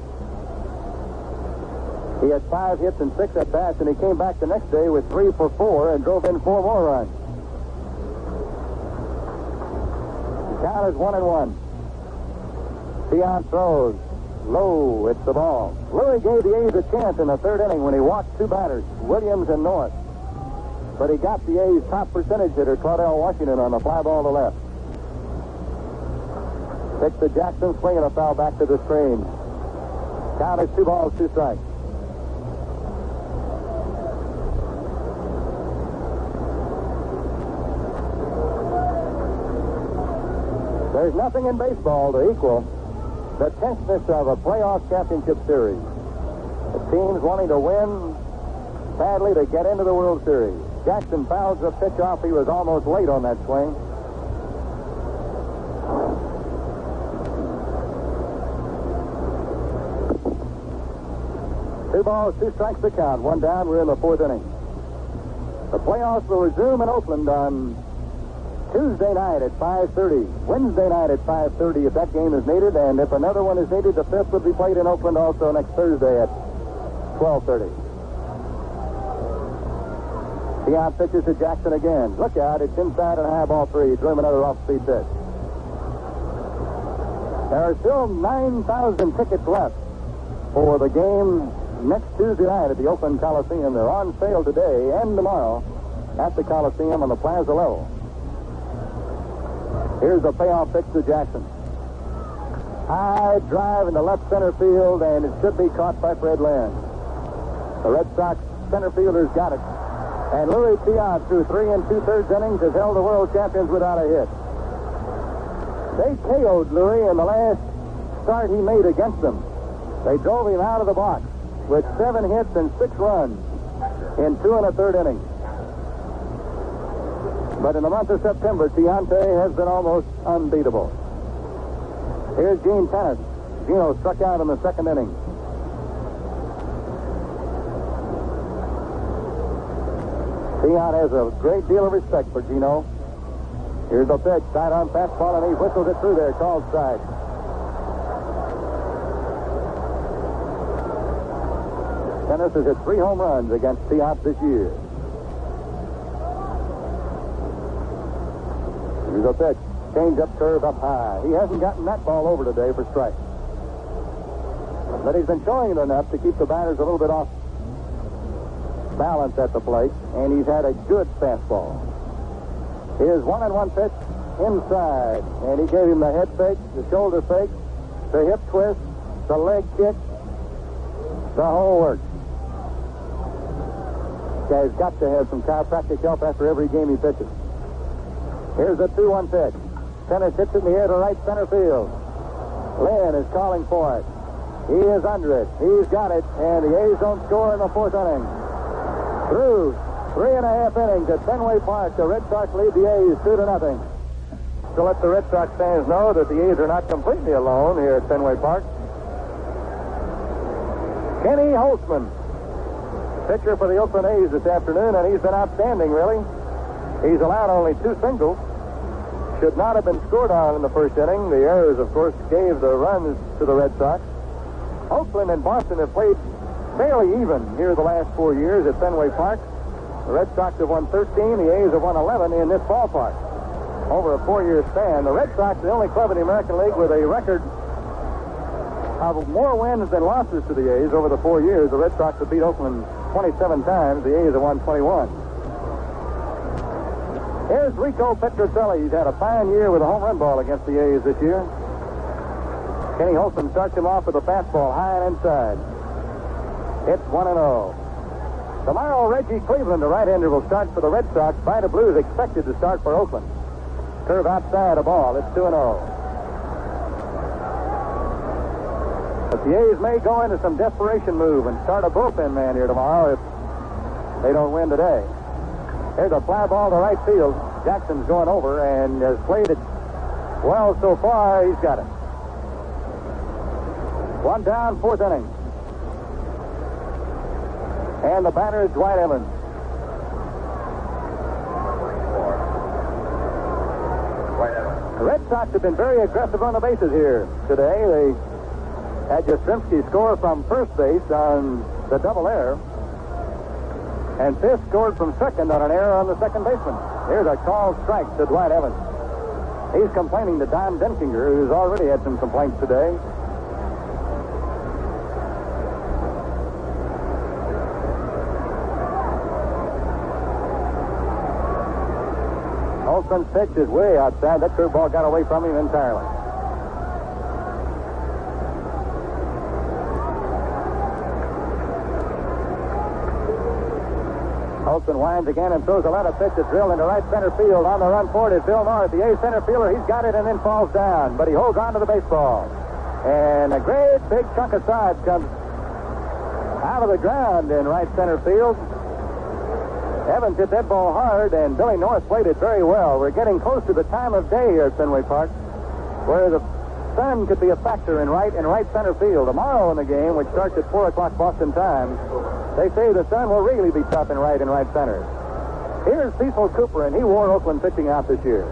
He had 5 hits and 6 at bats, and he came back the next day with 3 for 4 and drove in 4 more runs. The count is 1-1. Tiant throws. Low, it's the ball. Louis gave the A's a chance in the 3rd inning when he walked 2 batters, Williams and North. But he got the A's top percentage hitter, Claudell Washington, on the fly ball to left. Pitch to Jackson, swinging a foul back to the screen. Count is 2 balls, 2 strikes. There's nothing in baseball to equal the tenseness of a playoff championship series. The teams wanting to win badly to get into the World Series. Jackson fouls the pitch off. He was almost late on that swing. Two balls, 2 strikes to count. 1 down. We're in the 4th inning. The playoffs will resume in Oakland on Tuesday night at 5:30. Wednesday night at 5:30 if that game is needed, and if another one is needed, the 5th will be played in Oakland also next Thursday at 12:30. Tiant pitches to Jackson again. Look out, it's inside and high ball 3. Threw him another off-speed pitch. There are still 9,000 tickets left for the game next Tuesday night at the Oakland Coliseum. They're on sale today and tomorrow at the Coliseum on the Plaza level. Here's the payoff pitch to Jackson. High drive into left center field, and it should be caught by Fred Lynn. The Red Sox center fielders got it. And Louis Tiant, through 3 2/3 innings, has held the world champions without a hit. They KO'd Louis in the last start he made against them. They drove him out of the box with 7 hits and 6 runs in 2 1/3 innings. But in the month of September, Tiante has been almost unbeatable. Here's Gene Tenace. Gino struck out in the 2nd inning. Tiant has a great deal of respect for Gino. Here's the pitch, side-on fastball, and he whistles it through there, called strike. Tenace has hit 3 home runs against Tiant this year. Here's a pitch. Change-up curve up high. He hasn't gotten that ball over today for strike. But he's been showing it enough to keep the batters a little bit off balance at the plate, and he's had a good fastball. Here's 1-1 pitch inside, and he gave him the head fake, the shoulder fake, the hip twist, the leg kick, the whole works. Guy's got to have some chiropractic help after every game he pitches. Here's a 2-1 pitch. Tenace hits it in the air to right center field. Lynn is calling for it. He is under it. He's got it, and the A's don't score in the 4th inning. Through 3 1/2 innings at Fenway Park, the Red Sox lead the A's 2-0. To let the Red Sox fans know that the A's are not completely alone here at Fenway Park. Kenny Holtzman, pitcher for the Oakland A's this afternoon, and he's been outstanding, really. He's allowed only 2 singles. Should not have been scored on in the 1st inning. The errors, of course, gave the runs to the Red Sox. Oakland and Boston have played fairly even here the last 4 years at Fenway Park. The Red Sox have won 13. The A's have won 11 in this ballpark. Over a 4-year span, the Red Sox are the only club in the American League with a record of more wins than losses to the A's over the 4 years. The Red Sox have beat Oakland 27 times. The A's have won 21. Here's Rico Petrocelli. He's had a fine year with a home run ball against the A's this year. Kenny Olson starts him off with a fastball high and inside. It's 1-0. Tomorrow, Reggie Cleveland, the right-hander, will start for the Red Sox. Vida Blue is expected to start for Oakland. Curve outside a ball. It's 2-0. But the A's may go into some desperation move and start a bullpen man here tomorrow if they don't win today. There's a fly ball to right field. Jackson's going over and has played it well so far. He's got it. One down, fourth inning. And the batter is Dwight Evans. The Red Sox have been very aggressive on the bases here today. They had Yastrzemski score from first base on the double error. And Fisk scored from second on an error on the second baseman. Here's a called strike to Dwight Evans. He's complaining to Don Denkinger, who's already had some complaints today. Olson's pitch is way outside. That curveball got away from him entirely. Olson winds again and throws a lot of pitch that's drilled into right center field. On the run for it is Bill North, the A's center fielder. He's got it and then falls down, but he holds on to the baseball. And a great big chunk of side comes out of the ground in right center field. Evans hit that ball hard, and Billy North played it very well. We're getting close to the time of day here at Fenway Park, where the sun could be a factor in right center field. Tomorrow in the game, which starts at 4 o'clock Boston time, they say the sun will really be tough in right center. Here's Cecil Cooper, and he wore Oakland pitching out this year.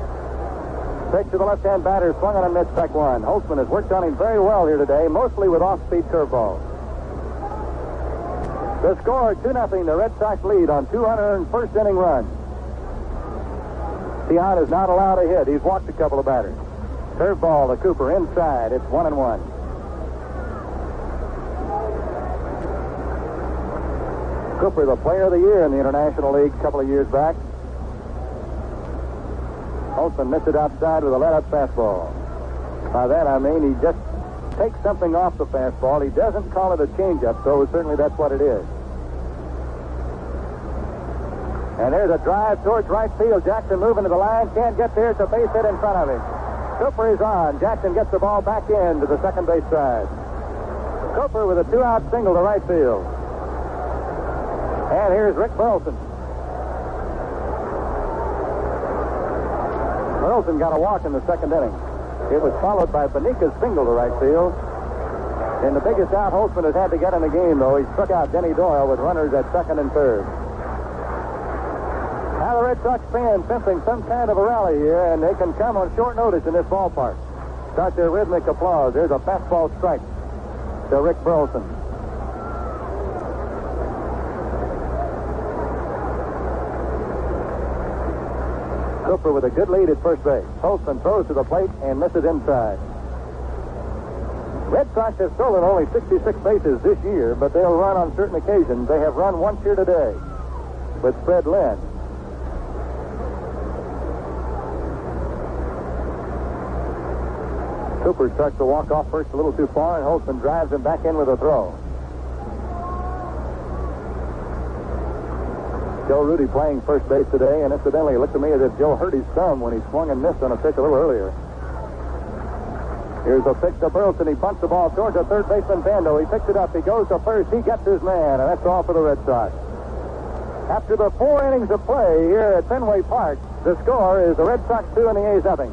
Pitch to the left-hand batter, swung on a miss, strike one. Holtzman has worked on him very well here today, mostly with off-speed curveballs. The score, 2-0. The Red Sox lead on 201st inning run. Tiant is not allowed a hit. He's walked a couple of batters. Curveball to Cooper inside. It's 1-1. Cooper, the player of the year in the International League a couple of years back. Olson missed it outside with a let-up fastball. By that I mean he just takes something off the fastball. He doesn't call it a changeup, so certainly that's what it is. And there's a drive towards right field. Jackson moving to the line. Can't get there. It's a base hit in front of him. Cooper is on. Jackson gets the ball back in to the second base side. Cooper with a 2-out single to right field. And here's Rick Burleson. Burleson got a walk in the second inning. It was followed by Benica's single to right field. And the biggest out Holtzman has had to get in the game, though, he struck out Denny Doyle with runners at second and third. Now the Red Sox fans sensing some kind of a rally here, and they can come on short notice in this ballpark. Start their rhythmic applause. There's a fastball strike to Rick Burleson. Cooper with a good lead at first base. Holtzman throws to the plate and misses inside. Red Sox have stolen only 66 bases this year, but they'll run on certain occasions. They have run once here today with Fred Lynn. Cooper starts to walk off first a little too far, and Holtzman drives him back in with a throw. Joe Rudy playing first base today, and incidentally, it looked to me as if Joe hurt his thumb when he swung and missed on a pitch a little earlier. Here's a pitch to Burleson. He bunts the ball towards the third baseman, Bando. He picks it up. He goes to first. He gets his man, and that's all for the Red Sox. After the 4 innings of play here at Fenway Park, the score is the Red Sox 2 and the A's nothing.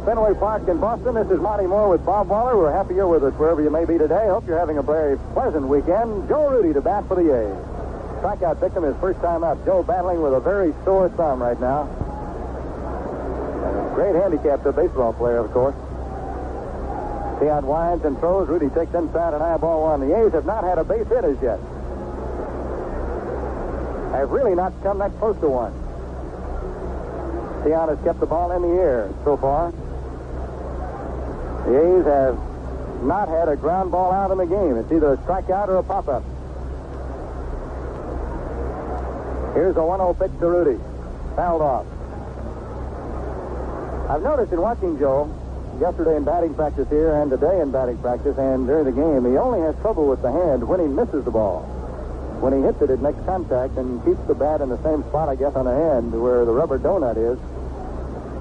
Fenway Park in Boston. This is Monty Moore with Bob Waller. We're happy you're with us wherever you may be today. Hope you're having a very pleasant weekend. Joe Rudy to bat for the A's. Strikeout victim his first time out. Joe battling with a very sore thumb right now. Great handicap to a baseball player, of course. Tiant winds and throws. Rudy takes inside an eye ball one. The A's have not had a base hit as yet. Have really not come that close to one. Tiant has kept the ball in the air so far. The A's have not had a ground ball out in the game. It's either a strikeout or a pop-up. Here's a 1-0 pitch to Rudy. Fouled off. I've noticed in watching Joe yesterday in batting practice here and today in batting practice and during the game, he only has trouble with the hand when he misses the ball. When he hits it, it makes contact and keeps the bat in the same spot, I guess, on the hand where the rubber donut is.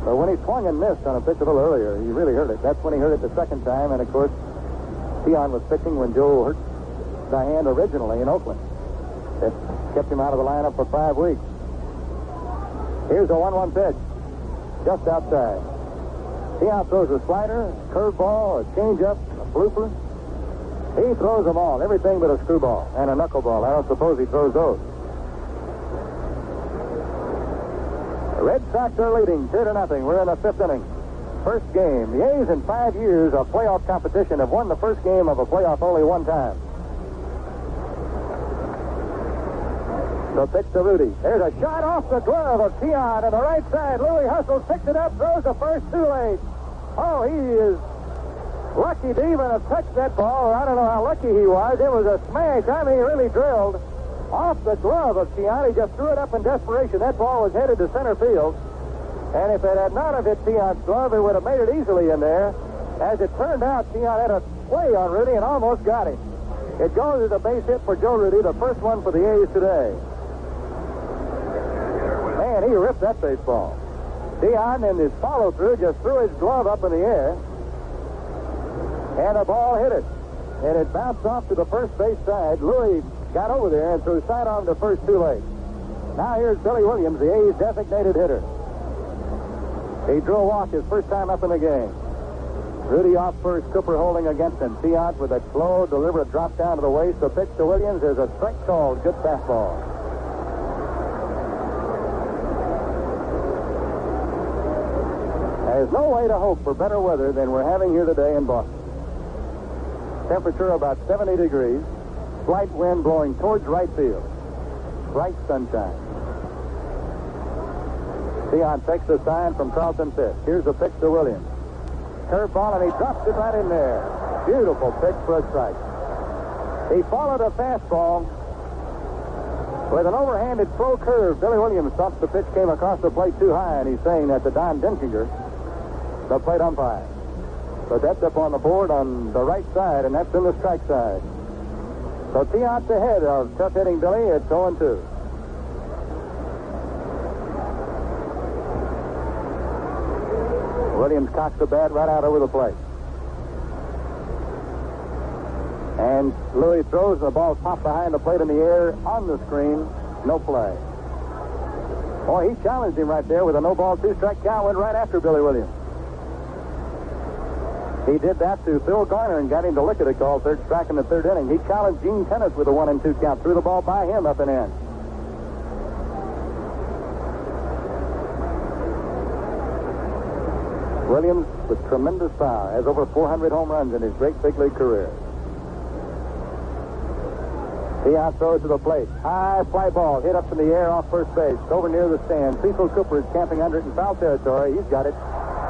But when he swung and missed on a pitch a little earlier, he really hurt it. That's when he hurt it the second time, and of course, Tiant was pitching when Joe hurt the hand originally in Oakland. It kept him out of the lineup for 5 weeks. Here's a 1-1 pitch. Just outside. Tiant throws a slider, curveball, a changeup, a blooper. He throws them all, everything but a screwball and a knuckleball. I don't suppose he throws those. The Red Sox are leading 2-0. We're in the 5th inning. First game. The A's in 5 years of playoff competition have won the first game of a playoff only one time. The pitch to Rudy. There's a shot off the glove of Tiant on the right side. Louis hustles, picks it up, throws the first too late. Oh, he is lucky to even have touched that ball. I don't know how lucky he was. It was a smash. I mean, he really drilled off the glove of Tiant. He just threw it up in desperation. That ball was headed to center field. And if it had not have hit Tiant's glove, it would have made it easily in there. As it turned out, Tiant had a play on Rudy and almost got him. It goes as a base hit for Joe Rudy, the first one for the A's today. Man, he ripped that baseball. Tiant, in his follow-through, just threw his glove up in the air. And the ball hit it. And it bounced off to the first base side. Louis got over there and threw sidearm to first too late. Now here's Billy Williams, the A's designated hitter. He drew a walk his first time up in the game. Rudy off first, Cooper holding against him. Tiant with a slow, deliberate drop down to the waist. The pitch to Williams is a strike called. Good fastball. There's no way to hope for better weather than we're having here today in Boston. Temperature about 70 degrees. Slight wind blowing towards right field. Bright sunshine. Tiant takes the sign from Carlton Fisk. Here's a pitch to Williams. Curveball, and he drops it right in there. Beautiful pitch for a strike. He followed a fastball with an overhanded slow curve. Billy Williams thought the pitch came across the plate too high, and he's saying that to Don Denkinger, the plate umpire. But that's up on the board on the right side, and that's in the strike side. So Tiant's ahead of tough-hitting Billy. It's 0-2. Williams cocks the bat right out over the plate. And Louis throws, the ball popped behind the plate in the air on the screen. No play. Boy, he challenged him right there with a no-ball, two-strike count. Went right after Billy Williams. He did that to Phil Garner and got him to lick at a call, third strike in the 3rd inning. He challenged Gene Tennis with a 1-2 count. Threw the ball by him up and in. Williams, with tremendous power, has over 400 home runs in his great big league career. Tiant throws to the plate. High fly ball hit up in the air off first base. Over near the stand. Cecil Cooper is camping under it in foul territory. He's got it.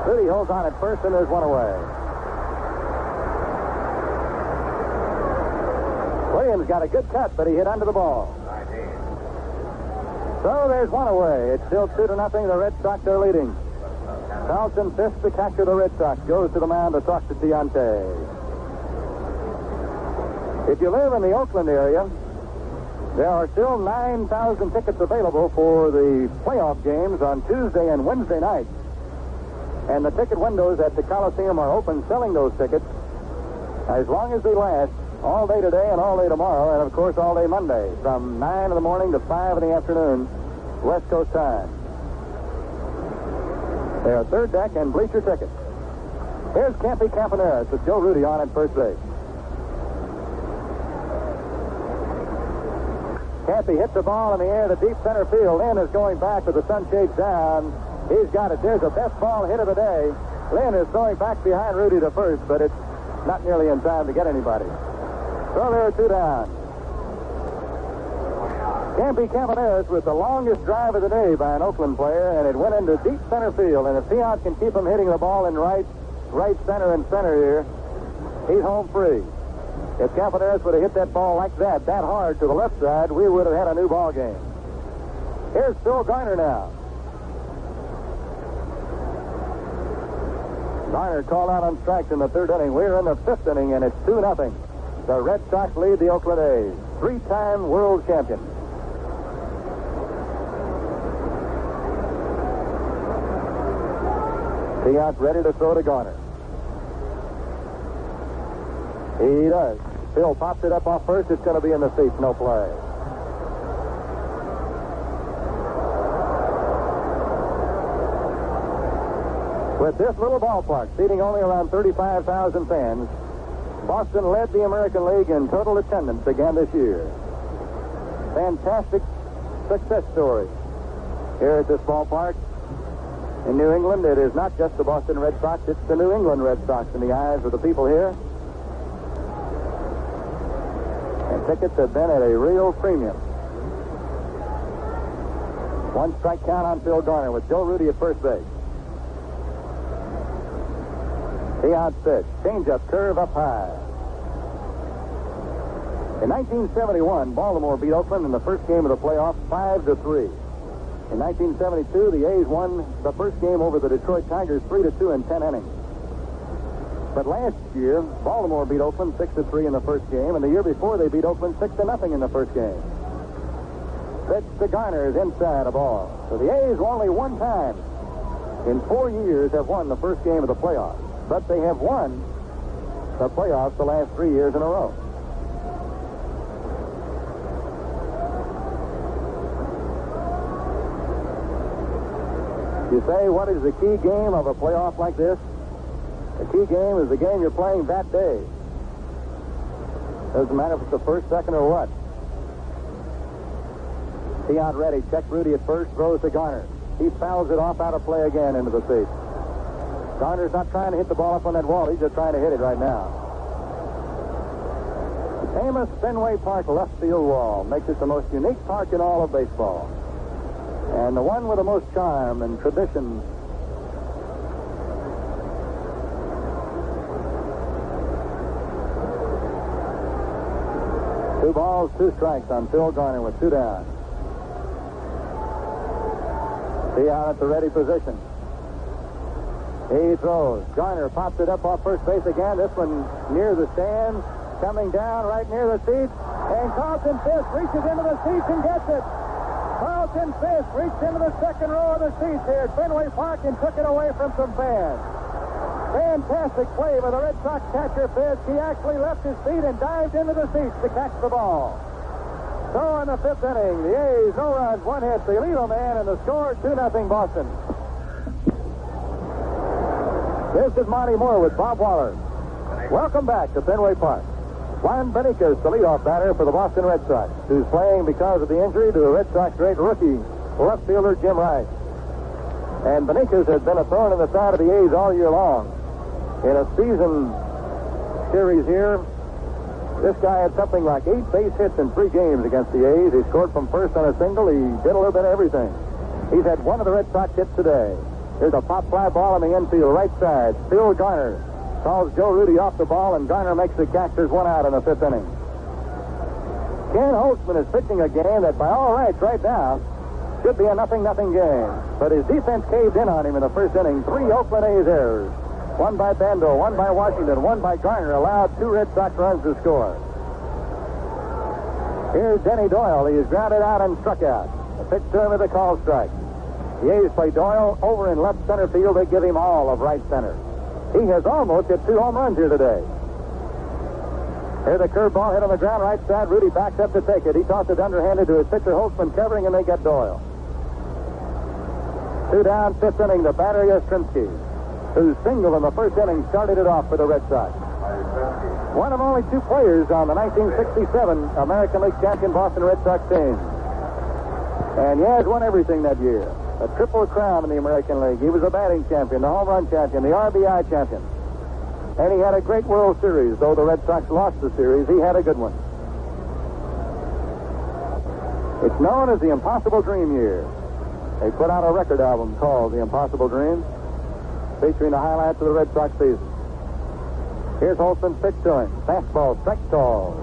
Rudy holds on at first, and there's one away. Williams got a good cut, but he hit under the ball. So there's one away. It's still 2-0. The Red Sox are leading. Carlton Fisk, the catcher of the Red Sox, goes to the mound to talk to Tiante. If you live in the Oakland area, there are still 9,000 tickets available for the playoff games on Tuesday and Wednesday nights. And the ticket windows at the Coliseum are open selling those tickets as long as they last. All day today and all day tomorrow, and of course all day Monday, from 9 in the morning to 5 in the afternoon, West Coast time. They are third deck and bleacher tickets. Here's Campy Campaneris with Joe Rudy on at first base. Campy hits the ball in the air to deep center field. Lynn is going back with the sunshades down. He's got it. There's the best ball hit of the day. Lynn is throwing back behind Rudy to first, but it's not nearly in time to get anybody. So there are 2 down. Campy Cavaliers with the longest drive of the day by an Oakland player, and it went into deep center field. And if Tiant can keep him hitting the ball in right center and center here, he's home free. If Cavaliers would have hit that ball like that hard to the left side, we would have had a new ball game. Here's Phil Garner now. Garner called out on strikes in the 3rd inning. We're in the 5th inning, and it's 2-0. The Red Sox lead the Oakland A's. 3-time world champion. Tiant ready to throw to Garner. He does. Phil pops it up off first. It's going to be in the seats. No play. With this little ballpark, seating only around 35,000 fans, Boston led the American League in total attendance again this year. Fantastic success story here at this ballpark. In New England, it is not just the Boston Red Sox, it's the New England Red Sox in the eyes of the people here. And tickets have been at a real premium. 1 strike count on Phil Garner with Joe Rudy at first base. Tiant pitch. Change-up, curve up high. In 1971, Baltimore beat Oakland in the first game of the playoffs 5-3. In 1972, the A's won the first game over the Detroit Tigers 3-2 in 10 innings. But last year, Baltimore beat Oakland 6-3 in the first game, and the year before they beat Oakland 6-0 in the first game. Pitch to Garner is inside a ball. So the A's only one time in 4 years have won the first game of the playoffs. But they have won the playoffs the last 3 years in a row. You say, what is the key game of a playoff like this? The key game is the game you're playing that day. Doesn't matter if it's the first, second, or what. Tiant ready. Check Rudy at first. Throws to Garner. He fouls it off out of play again into the seats. Garner's not trying to hit the ball up on that wall. He's just trying to hit it right now. The famous Fenway Park left field wall makes it the most unique park in all of baseball. And the one with the most charm and tradition. Two balls, 2 strikes on Phil Garner with 2 down. Tiant at the ready position. He throws. Garner pops it up off first base again. This one near the stands. Coming down right near the seats. And Carlton Fisk reaches into the seats and gets it. Carlton Fisk reached into the second row of the seats here at Fenway Park and took it away from some fans. Fantastic play by the Red Sox catcher Fisk. He actually left his feet and dived into the seats to catch the ball. So in the 5th inning, the A's, no runs, 1 hit. They lead a man, and the score 2-0 Boston. This is Monty Moore with Bob Waller. Welcome back to Fenway Park. Juan Benitez, the leadoff batter for the Boston Red Sox, who's playing because of the injury to the Red Sox great rookie left fielder Jim Rice. And Benitez has been a thorn in the side of the A's all year long. In a season series here, this guy had something like 8 base hits in 3 games against the A's. He scored from first on a single. He did a little bit of everything. He's had one of the Red Sox hits today. Here's a pop fly ball on the infield right side. Phil Garner calls Joe Rudy off the ball, and Garner makes the catch. There's 1 out in the 5th inning. Ken Holtzman is pitching a game that, by all rights, right now, should be a 0-0 game. But his defense caved in on him in the 1st inning. 3 Oakland A's errors. 1 by Bando, 1 by Washington, 1 by Garner allowed 2 Red Sox runs to score. Here's Denny Doyle. He is grounded out and struck out. The pitch to him with a call strike. The A's play Doyle over in left center field. They give him all of right center. He has almost hit 2 home runs here today. Here's a curveball hit on the ground right side. Rudy backs up to take it. He tossed it underhanded to his pitcher Holtzman covering, and they get Doyle. 2 down, 5th inning. The batter Yastrzemski, whose single in the 1st inning started it off for the Red Sox. One of only 2 players on the 1967 American League champion Boston Red Sox team. And Yaz won everything that year. A triple crown in the American League. He was the batting champion, the home run champion, the RBI champion. And he had a great World Series. Though the Red Sox lost the series, he had a good one. It's known as the Impossible Dream Year. They put out a record album called The Impossible Dream, featuring the highlights of the Red Sox season. Here's Holtzman's pitch to him. Fastball, strike call.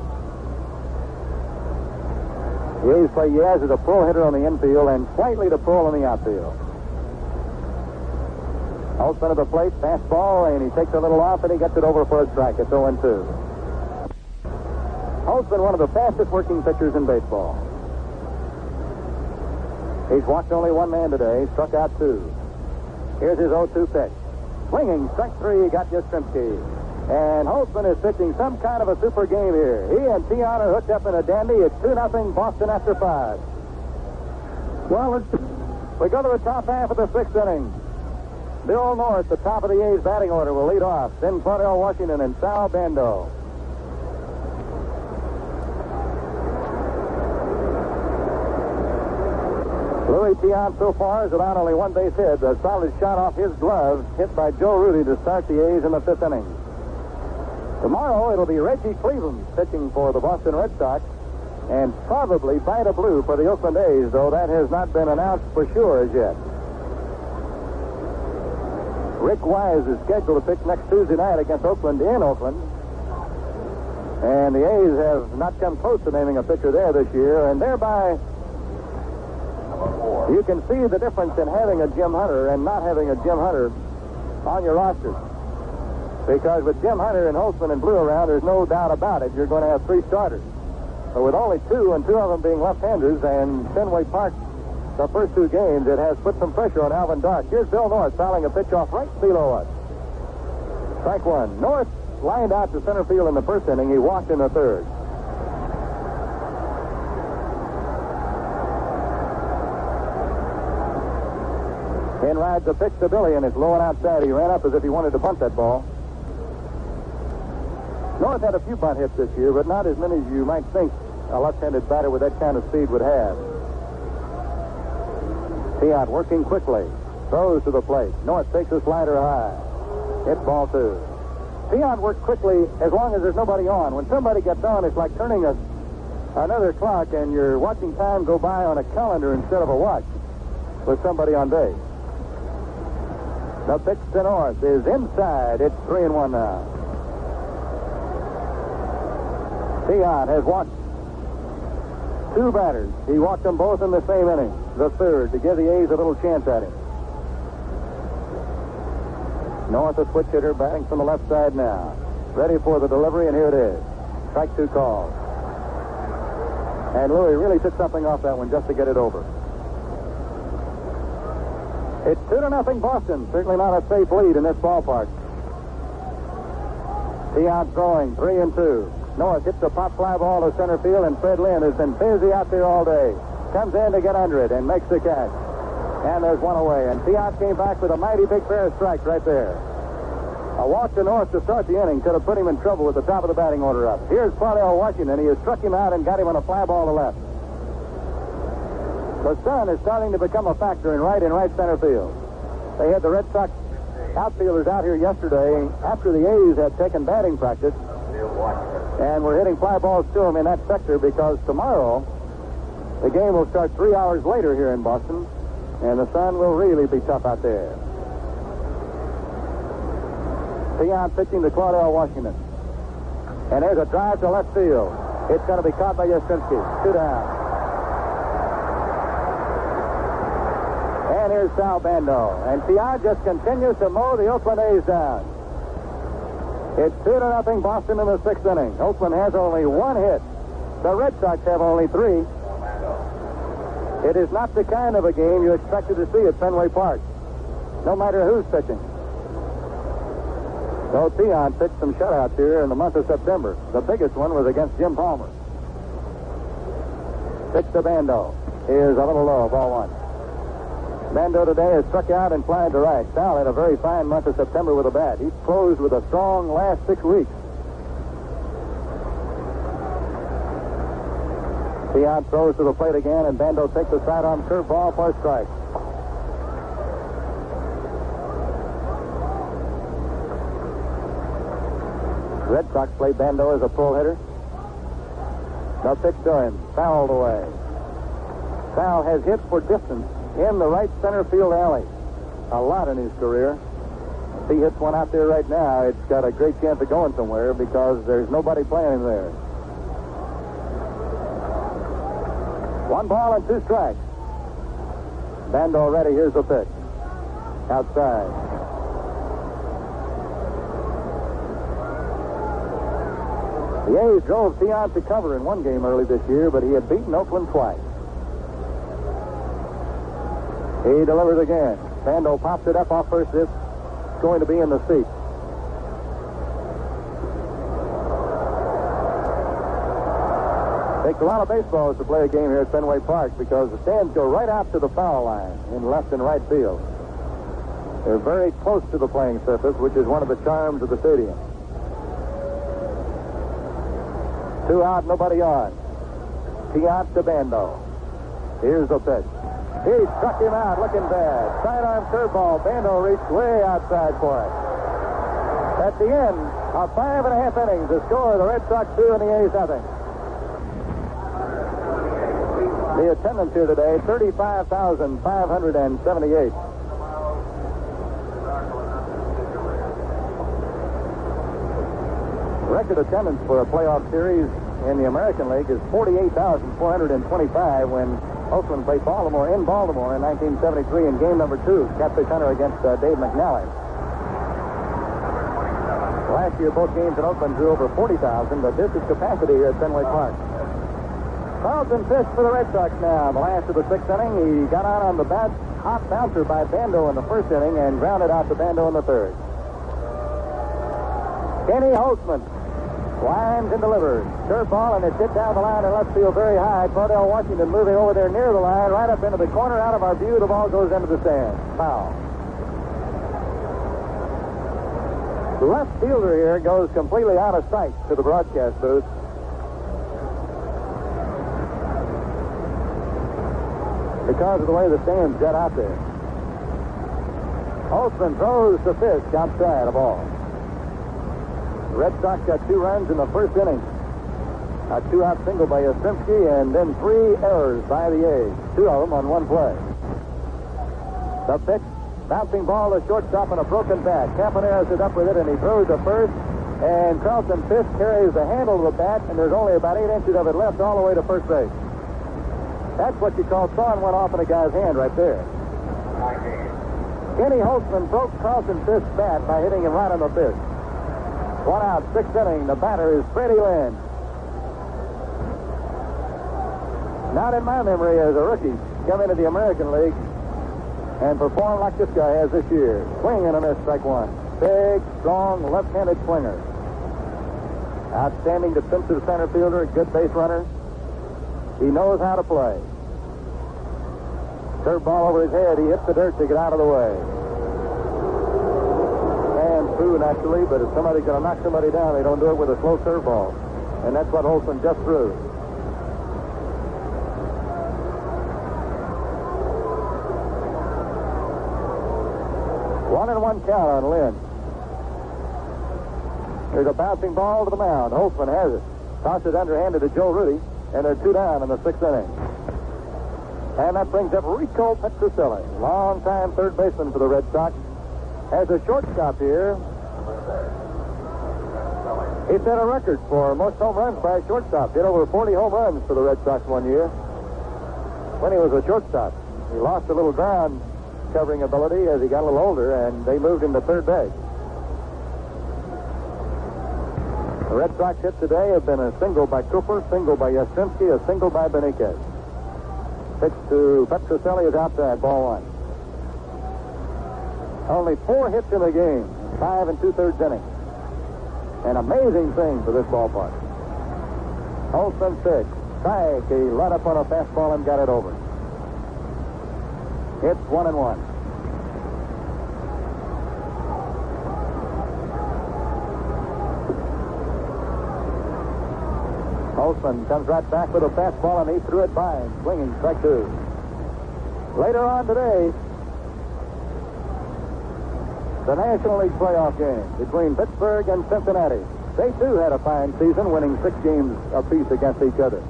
The A's play Yaz as a pull hitter on the infield and slightly to pull on the outfield. Holtzman at the plate, fastball, and he takes a little off and he gets it over for a strike. It's 0-2. Holtzman, one of the fastest working pitchers in baseball. He's walked only one man today, struck out 2. Here's his 0-2 pitch. Swinging, strike 3, got Yastrzemski. And Holtzman is pitching some kind of a super game here. He and Tian are hooked up in a dandy. It's 2-0 Boston after 5. Well, we go to the top half of the 6th inning. Bill North, the top of the A's batting order, will lead off. Then Claudel Washington and Sal Bando. Louis Tiant so far is allowed only one base hit. A solid shot off his glove, hit by Joe Rudy to start the A's in the 5th inning. Tomorrow it'll be Reggie Cleveland pitching for the Boston Red Sox, and probably Vida Blue for the Oakland A's, though that has not been announced for sure as yet. Rick Wise is scheduled to pitch next Tuesday night against Oakland in Oakland. And the A's have not come close to naming a pitcher there this year, and thereby you can see the difference in having a Jim Hunter and not having a Jim Hunter on your roster. Because with Jim Hunter and Holtzman and Blue around, there's no doubt about it, you're going to have 3 starters. But with only 2, and 2 of them being left-handers, and Fenway Park the first 2 games, it has put some pressure on Alvin Dark. Here's Bill North fouling a pitch off right below us. Strike 1. North lined out to center field in the 1st inning. He walked in the 3rd. In rides the pitch to Billy, and it's low and outside. He ran up as if he wanted to bunt that ball. North had a few bunt hits this year, but not as many as you might think a left-handed batter with that kind of speed would have. Tiant working quickly. Throws to the plate. North takes a slider high. Hits ball 2. Tiant works quickly as long as there's nobody on. When somebody gets on, it's like turning another clock and you're watching time go by on a calendar instead of a watch with somebody on base. The pitch to North is inside. It's 3-1 now. Tiant has walked 2 batters. He walked them both in the same inning, the 3rd, to give the A's a little chance at him. North, a switch hitter, batting from the left side now. Ready for the delivery, and here it is. Strike 2 call. And Louis really took something off that one just to get it over. It's 2-0 Boston. Certainly not a safe lead in this ballpark. Tiant throwing, 3-2. North hits a pop fly ball to center field, and Fred Lynn has been busy out there all day. Comes in to get under it and makes the catch. And there's one away. And Tiant came back with a mighty big pair of strikes right there. A walk to North to start the inning could have put him in trouble with the top of the batting order up. Here's Claudel Washington. He has struck him out and got him on a fly ball to left. The sun is starting to become a factor in right center field. They had the Red Sox outfielders out here yesterday after the A's had taken batting practice. And we're hitting fly balls to them in that sector because tomorrow the game will start 3 hours later here in Boston, and the sun will really be tough out there. Tiant pitching to Claudel Washington. And there's a drive to left field. It's going to be caught by Yastrzemski. 2 down. And here's Sal Bando. And Tiant just continues to mow the Oakland A's down. It's 2-0 Boston in the 6th inning. Oakland has only 1 hit. The Red Sox have only 3. It is not the kind of a game you expected to see at Fenway Park, no matter who's pitching. Though Tiant pitched some shutouts here in the month of September. The biggest one was against Jim Palmer. Pitch to Bando. Here's a little low, ball 1. Bando today has struck out and flying to right. Sal had a very fine month of September with a bat. He closed with a strong last 6 weeks. Tiant throws to the plate again, and Bando takes a sidearm curveball for a strike. Red Sox play Bando as a pull hitter. The pitch to him, fouled away. Sal has hit for distance in the right center field alley. A lot in his career. If he hits one out there right now, it's got a great chance of going somewhere because there's nobody playing him there. 1 ball and 2 strikes. Bando ready. Here's the pitch. Outside. The A's drove Tiant to cover in one game early this year, but he had beaten Oakland twice. He delivers again. Bando pops it up off first. It's going to be in the seat. Takes a lot of baseballs to play a game here at Fenway Park because the stands go right out to the foul line in left and right field. They're very close to the playing surface, which is one of the charms of the stadium. 2 out, nobody on. Tiant to Bando. Here's the pitch. He struck him out, looking bad. Sidearm curveball. Bando reached way outside for it. At the end of 5.5 innings, the score, the Red Sox 2 and the A's nothing. The attendance here today, 35,578. Record attendance for a playoff series in the American League is 48,425 when Oakland played Baltimore in Baltimore in 1973 in game number 2, Catfish Hunter against Dave McNally. Last year, both games in Oakland drew over 40,000, but this is capacity here at Fenway Park. Carlson pitched for the Red Sox now. The last of the 6th inning, he got on the bat, hot bouncer by Bando in the 1st inning and grounded out to Bando in the 3rd. Kenny Holtzman winds and delivers. Curveball, and it's hit down the line in left field very high. Cordell Washington moving over there near the line, right up into the corner, out of our view. The ball goes into the stand. Foul. The left fielder here goes completely out of sight to the broadcast booth. Because of the way the stands jet out there. Holtzman throws the pitch outside a ball. The Red Sox got 2 runs in the 1st inning. A 2-out single by Yastrzemski, and then 3 errors by the A's. 2 of them on 1 play. The pitch, bouncing ball to shortstop on a broken bat. Campaneris is up with it, and he throws to first. And Carlson Fisk carries the handle of the bat, and there's only about 8 inches of it left all the way to first base. That's what you call sawing one off in a guy's hand right there. Kenny Holtzman broke Carlson Fisk's bat by hitting him right on the fist. 1 out, 6th inning. The batter is Freddie Lynn. Not in my memory as a rookie come into the American League and perform like this guy has this year. Swing and a miss, strike 1. Big, strong, left-handed swinger. Outstanding defensive center fielder, good base runner. He knows how to play. Curveball over his head. He hits the dirt to get out of the way. And through, naturally, but if somebody's going to knock somebody down, they don't do it with a slow curveball. And that's what Holtzman just threw. One and one count on Lynn. There's a bouncing ball to the mound. Holtzman has it. Tosses it underhanded to Joe Rudy, and they're 2 down in the 6th inning. And that brings up Rico Petrocelli, longtime third baseman for the Red Sox. As a shortstop here, he set a record for most home runs by a shortstop. Did over 40 home runs for the Red Sox one year when he was a shortstop. He lost a little ground covering ability as he got a little older, and they moved him to third base. The Red Sox hits today have been a single by Cooper, single by Yastrzemski, a single by Benitez. Pitch to Petrocelli is outside, ball 1. Only 4 hits in the game, 5 2/3 innings. An amazing thing for this ballpark. Holtzman 6. Strike. He let up on a fastball and got it over. It's 1-1. Holtzman comes right back with a fastball, and he threw it by him. Swinging, strike 2. Later on today, the National League playoff game between Pittsburgh and Cincinnati. They, too, had a fine season, winning 6 games apiece against each other.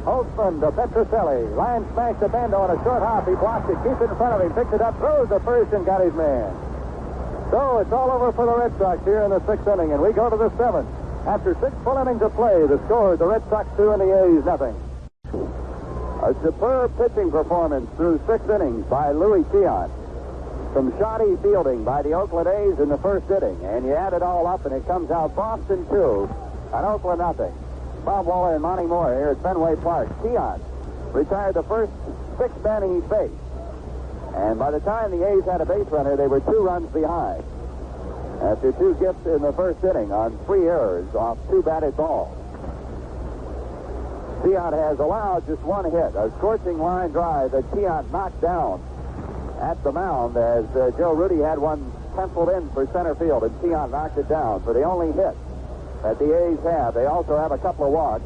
Holtzman to Petroselli. Line smashed the bend on a short hop. He blocked it, keeps it in front of him, picks it up, throws the first, and got his man. So it's all over for the Red Sox here in the 6th inning, and we go to the 7th. After 6 full innings of play, the score is the Red Sox 2 and the A's nothing. A superb pitching performance through 6 innings by Louis Tiant. Some shoddy fielding by the Oakland A's in the 1st inning, and you add it all up, and it comes out Boston 2 and Oakland nothing. Bob Waller and Monty Moore here at Fenway Park. Tiant retired the first 6 men he faced. And by the time the A's had a base runner, they were 2 runs behind. After 2 gifts in the 1st inning on 3 errors off 2 batted balls. Tiant has allowed just 1 hit, a scorching line drive that Tiant knocked down at the mound as Joe Rudy had one penciled in for center field, and Tiant knocked it down for the only hit that the A's have. They also have a couple of walks.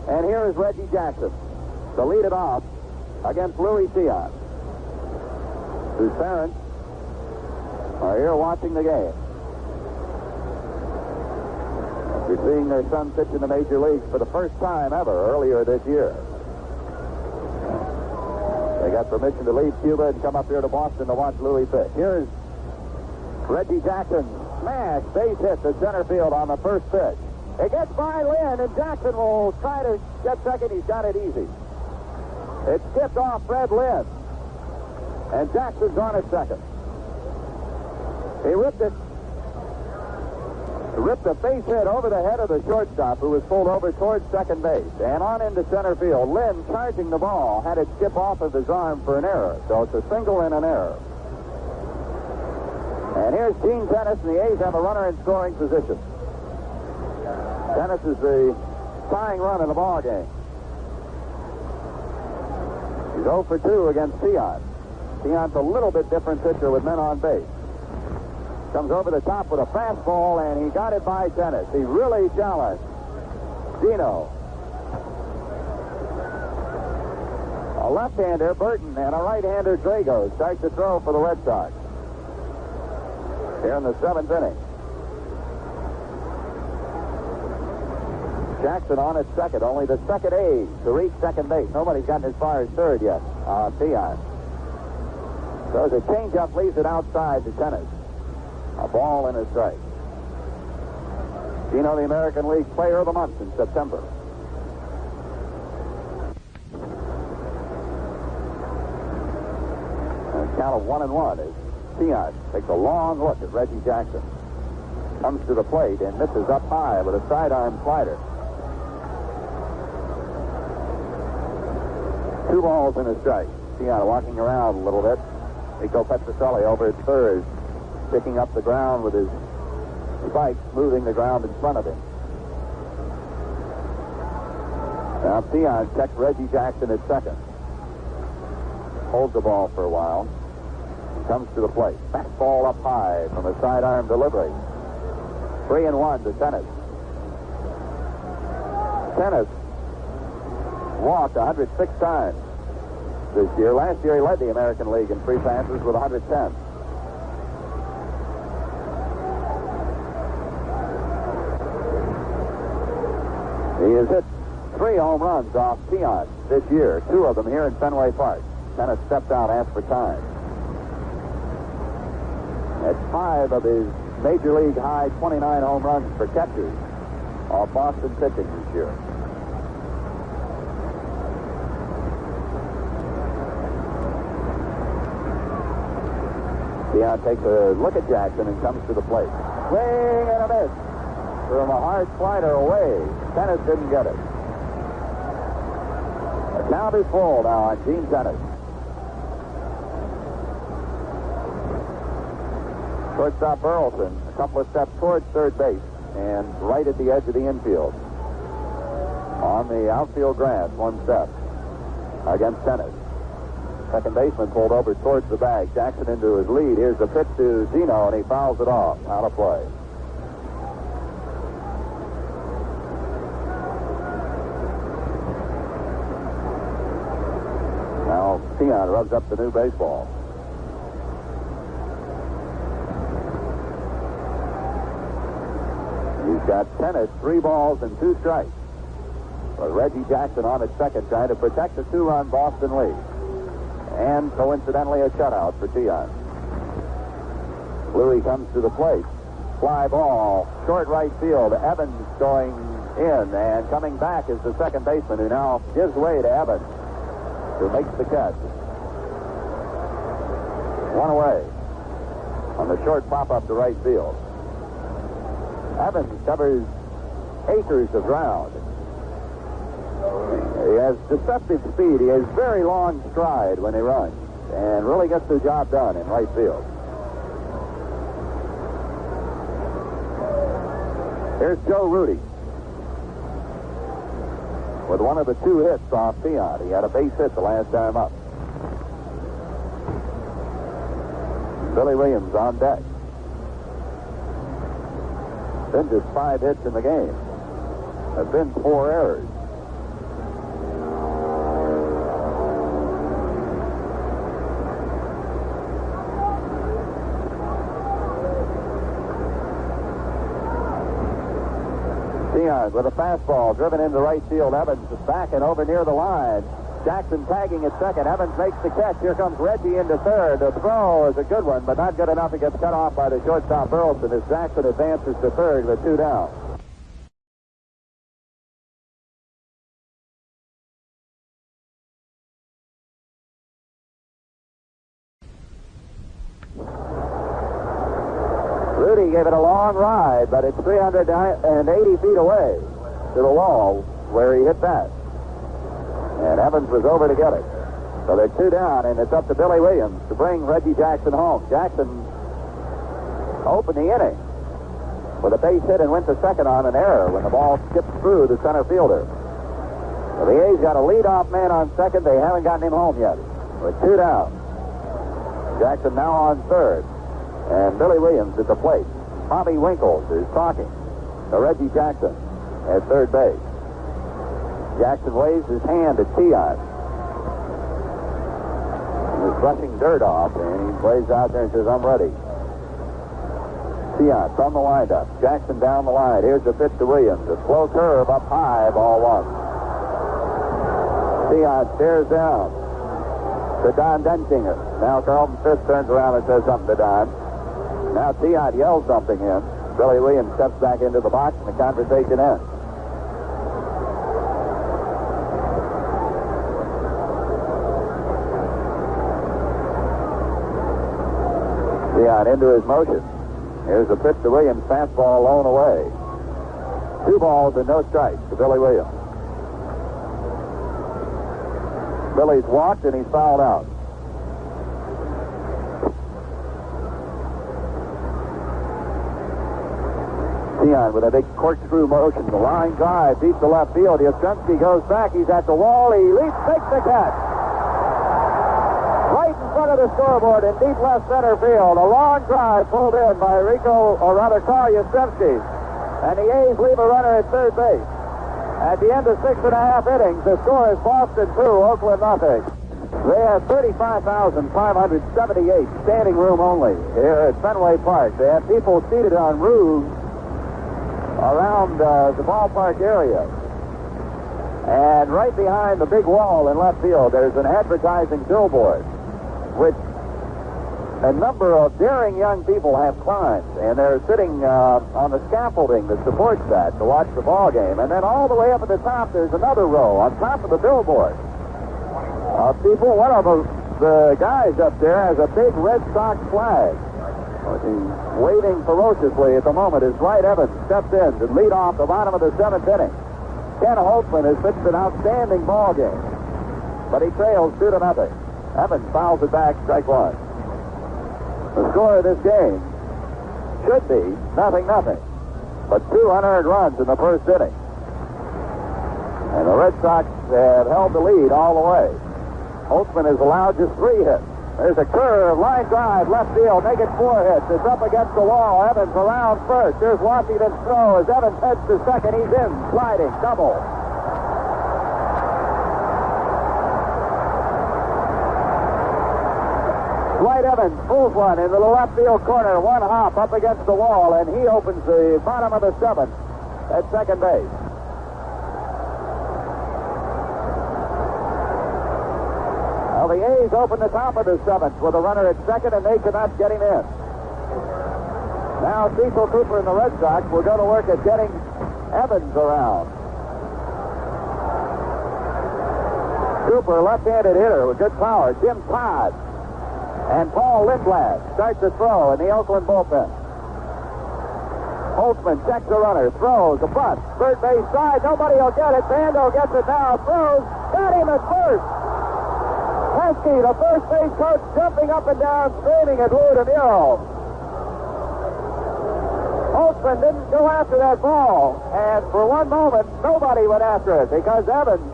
And here is Reggie Jackson to lead it off against Louis Tiant, whose parents are here watching the game. After seeing their son pitch in the major leagues for the first time ever earlier this year. They got permission to leave Cuba and come up here to Boston to watch Louis pitch. Here's Reggie Jackson. Smash base hit to center field on the first pitch. It gets by Lynn, and Jackson will try to get second. He's got it easy. It skipped off Fred Lynn, and Jackson's on at second. He ripped a base hit over the head of the shortstop, who was pulled over towards second base, and on into center field. Lynn, charging the ball, had it skip off of his arm for an error, so it's a single and an error. And here's Gene Tennis, and the A's have a runner in scoring position. Tennis is the tying run in the ball game. He's 0 for 2 against Tiant. Tiant's a little bit different pitcher with men on base. Comes over the top with a fastball, and he got it by Tennis. He really challenged Dino. A left-hander, Burton, and a right-hander, Drago, start to throw for the Red Sox here in the 7th inning. Jackson on at second, only the second A's to reach second base. Nobody's gotten as far as third yet on Tiant. So the changeup leaves it outside to Tennis. A ball and a strike. Dino, the American League Player of the Month in September. And a count of 1-1 as Tiant takes a long look at Reggie Jackson. Comes to the plate and misses up high with a sidearm slider. 2 balls and a strike. Tiant walking around a little bit. Nico Petroselli over at third, picking up the ground with his spike, moving the ground in front of him. Now Tiant checks Reggie Jackson at second. Holds the ball for a while. Comes to the plate. Fastball up high from a sidearm delivery. 3-1 to Tennis. Tennis walked 106 times this year. Last year he led the American League in free passes with 110. He has hit 3 home runs off Tiant this year, 2 of them here in Fenway Park. Tennis stepped out, asked for time. That's 5 of his Major League high 29 home runs for catchers off Boston pitching this year. Tiant takes a look at Jackson and comes to the plate. Swing and a miss from a hard slider away. Tennis didn't get it. The count is full now on Gene Tennis. Shortstop Burleson, a couple of steps towards third base and right at the edge of the infield. On the outfield grass, 1 step against Tennis. Second baseman pulled over towards the bag. Jackson into his lead. Here's the pitch to Zeno, and he fouls it off. Out of play. Now Tiant rubs up the new baseball. He's got tennis, 3 balls and 2 strikes. But Reggie Jackson on at second trying to protect the 2-run Boston lead. And coincidentally a shutout for Tion. Louis comes to the plate. Fly ball, short right field. Evans going in, and coming back is the second baseman, who now gives way to Evans, who makes the catch. 1 away on the short pop-up to right field. Evans covers acres of ground. He has deceptive speed. He has very long stride when he runs, and really gets the job done in right field. Here's Joe Rudy with one of the 2 hits off Tion. He had a base hit the last time up. Billy Williams on deck. Been just 5 hits in the game. There have been 4 errors. Tion with a fastball driven into right field. Evans is back and over near the line. Jackson tagging at second. Evans makes the catch. Here comes Reggie into third. The throw is a good one, but not good enough. It gets cut off by the shortstop Burleson as Jackson advances to third with 2 down. Rudy gave it a long ride, but it's 380 feet away to the wall where he hit that. And Evans was over to get it. So they're 2 down, and it's up to Billy Williams to bring Reggie Jackson home. Jackson opened the inning with a base hit and went to second on an error when the ball skipped through the center fielder. So the A's got a leadoff man on second. They haven't gotten him home yet. With 2 down. Jackson now on third. And Billy Williams at the plate. Bobby Winkles is talking to Reggie Jackson at third base. Jackson waves his hand at Tion. He's brushing dirt off, and he waves out there and says, "I'm ready." Tion from the windup. Jackson down the line. Here's the pitch to Williams. A slow curve up high, ball 1. Tion stares down to Don Denkinger. Now Carlton Fisk turns around and says something to Don. Now Tion yells something in. Billy Williams steps back into the box, and the conversation ends. Tion into his motion. Here's the pitch to Williams. Fastball blown away. 2 balls and no strikes to Billy Williams. Billy's walked and he's fouled out. Tion with a big corkscrew motion. The line drive deep to left field. Yastrzemski goes back. He's at the wall. He leaps, takes the catch. Right in front of the scoreboard in deep left center field. A long drive pulled in by Carl Yastrzemski. And the A's leave a runner at third base. At the end of 6.5 innings, the score is Boston 2, Oakland nothing. They have 35,578 standing room only here at Fenway Park. They have people seated on roofs around the ballpark area. And right behind the big wall in left field, there's an advertising billboard, which a number of daring young people have climbed, and they're sitting on the scaffolding that supports that to watch the ball game. And then all the way up at the top, there's another row on top of the billboard of people. One of the guys up there has a big Red Sox flag. He's waving ferociously at the moment as Dwight Evans steps in to lead off the bottom of the 7th inning. Ken Holtzman has pitched an outstanding ball game, but he trails 2-0. Evans fouls it back, strike 1. The score of this game should be 0-0, but 2 unearned runs in the first inning. And the Red Sox have held the lead all the way. Holtzman has allowed just 3 hits. There's a curve, line drive, left field, make it 4 hits. It's up against the wall. Evans around first. Here's Washington's throw as Evans heads to second. He's in, sliding, double. Dwight Evans pulls one into the left field corner, one hop up against the wall, and he opens the bottom of the seventh at second base. Well, the A's open the top of the seventh with a runner at second, and they cannot get him in. Now Cecil Cooper and the Red Sox will go to work at getting Evans around. Cooper, left-handed hitter with good power. Jim Todd and Paul Lindblad start to throw in the Oakland bullpen. Holtzman checks the runner, throws a bunt, third base side. Nobody will get it. Bando gets it now, throws, got him at first. Pesky, the first base coach, jumping up and down, screaming at Lou DeMuro. Holtzman didn't go after that ball, and for one moment, nobody went after it because Evans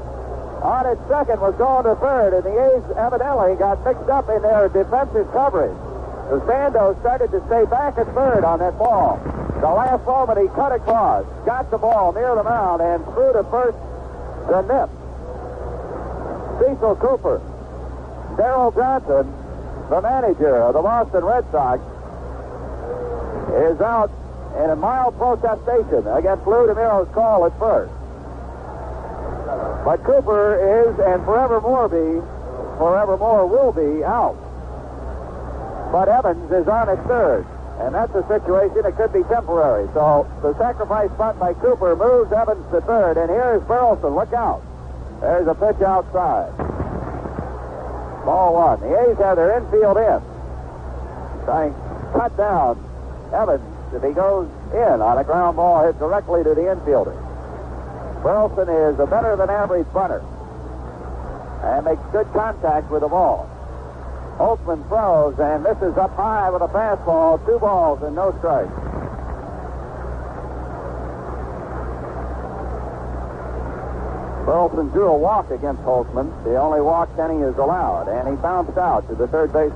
on its second was going to third, and the A's evidently got mixed up in their defensive coverage. The Bando started to stay back at third on that ball. The last moment he cut across, got the ball near the mound, and threw to first the nip. Cecil Cooper, Darrell Johnson, the manager of the Boston Red Sox, is out in a mild protestation against Lou DeMuro's call at first. But Cooper is, and forevermore will be, out. But Evans is on at third, and that's a situation that could be temporary. So the sacrifice bunt by Cooper moves Evans to third, and here's Burleson. Look out. There's a pitch outside. Ball one. The A's have their infield in. Trying to cut down Evans if he goes in on a ground ball hit directly to the infielder. Burleson is a better than average bunter and makes good contact with the ball. Holtzman throws and misses up high with a fastball. 2 balls and no strikes. Burleson drew a walk against Holtzman. The only walk Kenny is allowed, and he bounced out to the third base.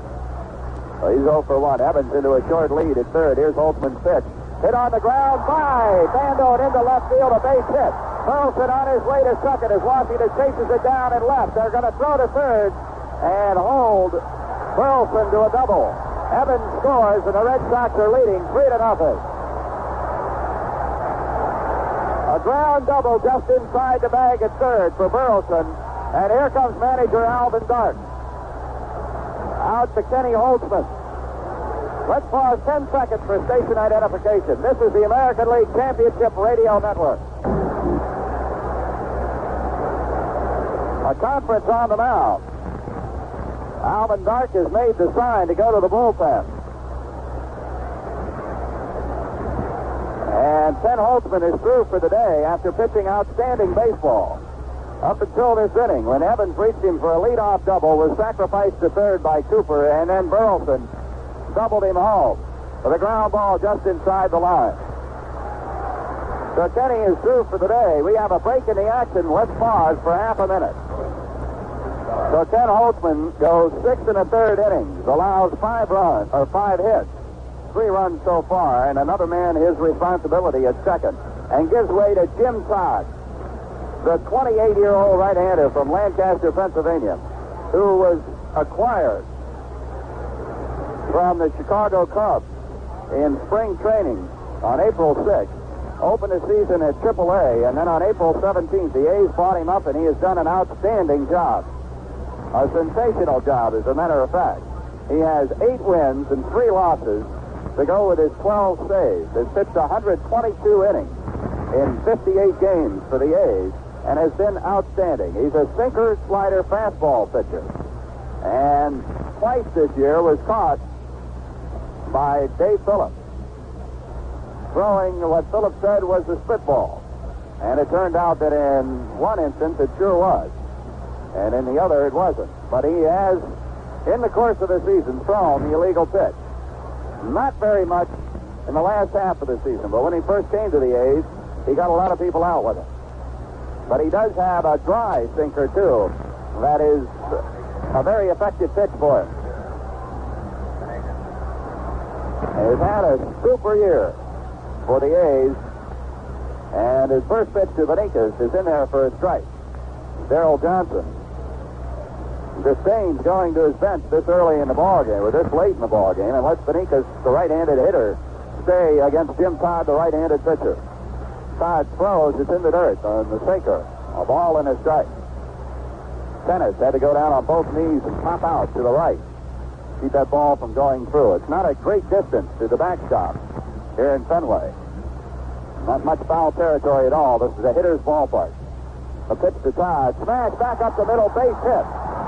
So he's 0 for 1. Evans into a short lead at third. Here's Holtzman's pitch. Hit on the ground by Bando and into left field, a base hit. Burleson on his way to second as Washington chases it down and left. They're going to throw to third and hold Burleson to a double. Evans scores, and the Red Sox are leading 3-0. A ground double just inside the bag at third for Burleson. And here comes manager Alvin Dark. Out to Kenny Holtzman. Let's pause 10 seconds for station identification. This is the American League Championship Radio Network. A conference on the mound. Alvin Dark has made the sign to go to the bullpen. And Ken Holtzman is through for the day after pitching outstanding baseball. Up until this inning, when Evans reached him for a leadoff double, was sacrificed to third by Cooper, and then Burleson doubled him home with a ground ball just inside the line. So Kenny is through for the day. We have a break in the action. Let's pause for half a minute. So Ken Holtzman goes 6 1/3 innings, allows 5 hits, 3 runs so far, and another man his responsibility at second, and gives way to Jim Todd, the 28-year-old right-hander from Lancaster, Pennsylvania, who was acquired from the Chicago Cubs in spring training on April 6th, opened the season at AAA, and then on April 17th, the A's bought him up, and he has done an outstanding job. A sensational job, as a matter of fact. He has 8 wins and 3 losses to go with his 12 saves. Has pitched 122 innings in 58 games for the A's and has been outstanding. He's a sinker, slider, fastball pitcher. And twice this year was caught by Dave Phillips, throwing what Phillips said was a spitball. And it turned out that in one instance it sure was. And in the other, it wasn't. But he has, in the course of the season, thrown the illegal pitch. Not very much in the last half of the season, but when he first came to the A's, he got a lot of people out with it. But he does have a dry sinker, too. That is a very effective pitch for him. He's had a super year for the A's, and his first pitch to Benitez is in there for a strike. Darrell Johnson disdains going to his bench this early in the ballgame, or this late in the ballgame, and lets Benitez, the right-handed hitter, stay against Jim Todd, the right-handed pitcher. Todd throws, it's in the dirt on the sinker. A ball in his strike. Tennis had to go down on both knees and pop out to the right. Keep that ball from going through. It's not a great distance to the backstop here in Fenway. Not much foul territory at all. This is a hitter's ballpark. A pitch to Todd. Smash back up the middle, base hit.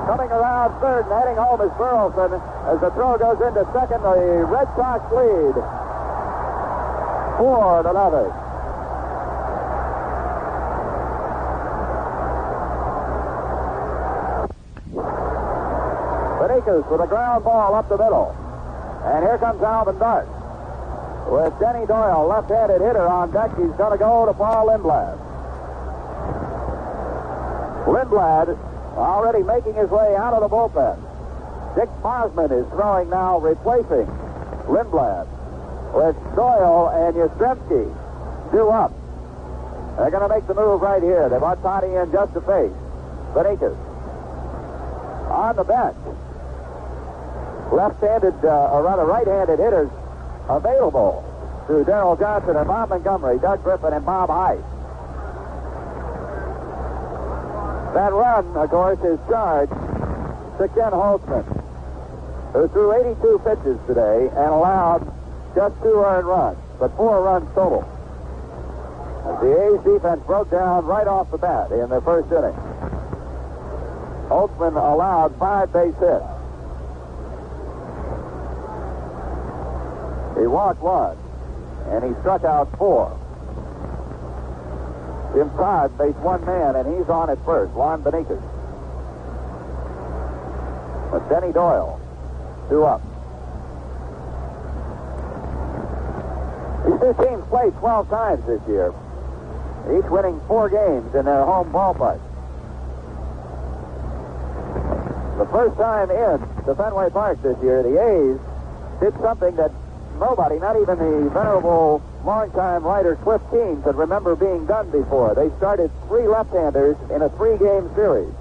Coming around third and heading home is Burleson. As the throw goes into second, the Red Sox lead 4-0. Benitez with a ground ball up the middle. And here comes Alvin Dark. With Denny Doyle, left-handed hitter on deck, he's going to go to Paul Lindblad. Lindblad already making his way out of the bullpen. Dick Bosman is throwing now, replacing Lindblad. With Doyle and Yastrzemski due up. They're going to make the move right here. They brought Toddy in just to face Benitez. On the bench, left-handed, or rather right-handed hitters available to Darrell Johnson and Bob Montgomery, Doug Griffin, and Bob Heiss. That run, of course, is charged to Ken Holtzman, who threw 82 pitches today and allowed just 2 earned runs, but 4 runs total. As the A's defense broke down right off the bat in their first inning. Holtzman allowed 5 base hits. He walked 1, and he struck out 4. Jim Todd faced 1 man, and he's on at first, Juan Benitez. With Denny Doyle, 2 up. These two teams played 12 times this year, each winning 4 games in their home ballpark. The first time in the Fenway Park this year, the A's did something that nobody, not even the venerable longtime writer Cliff Keene, could remember being done before. They started 3 left-handers in a 3-game series.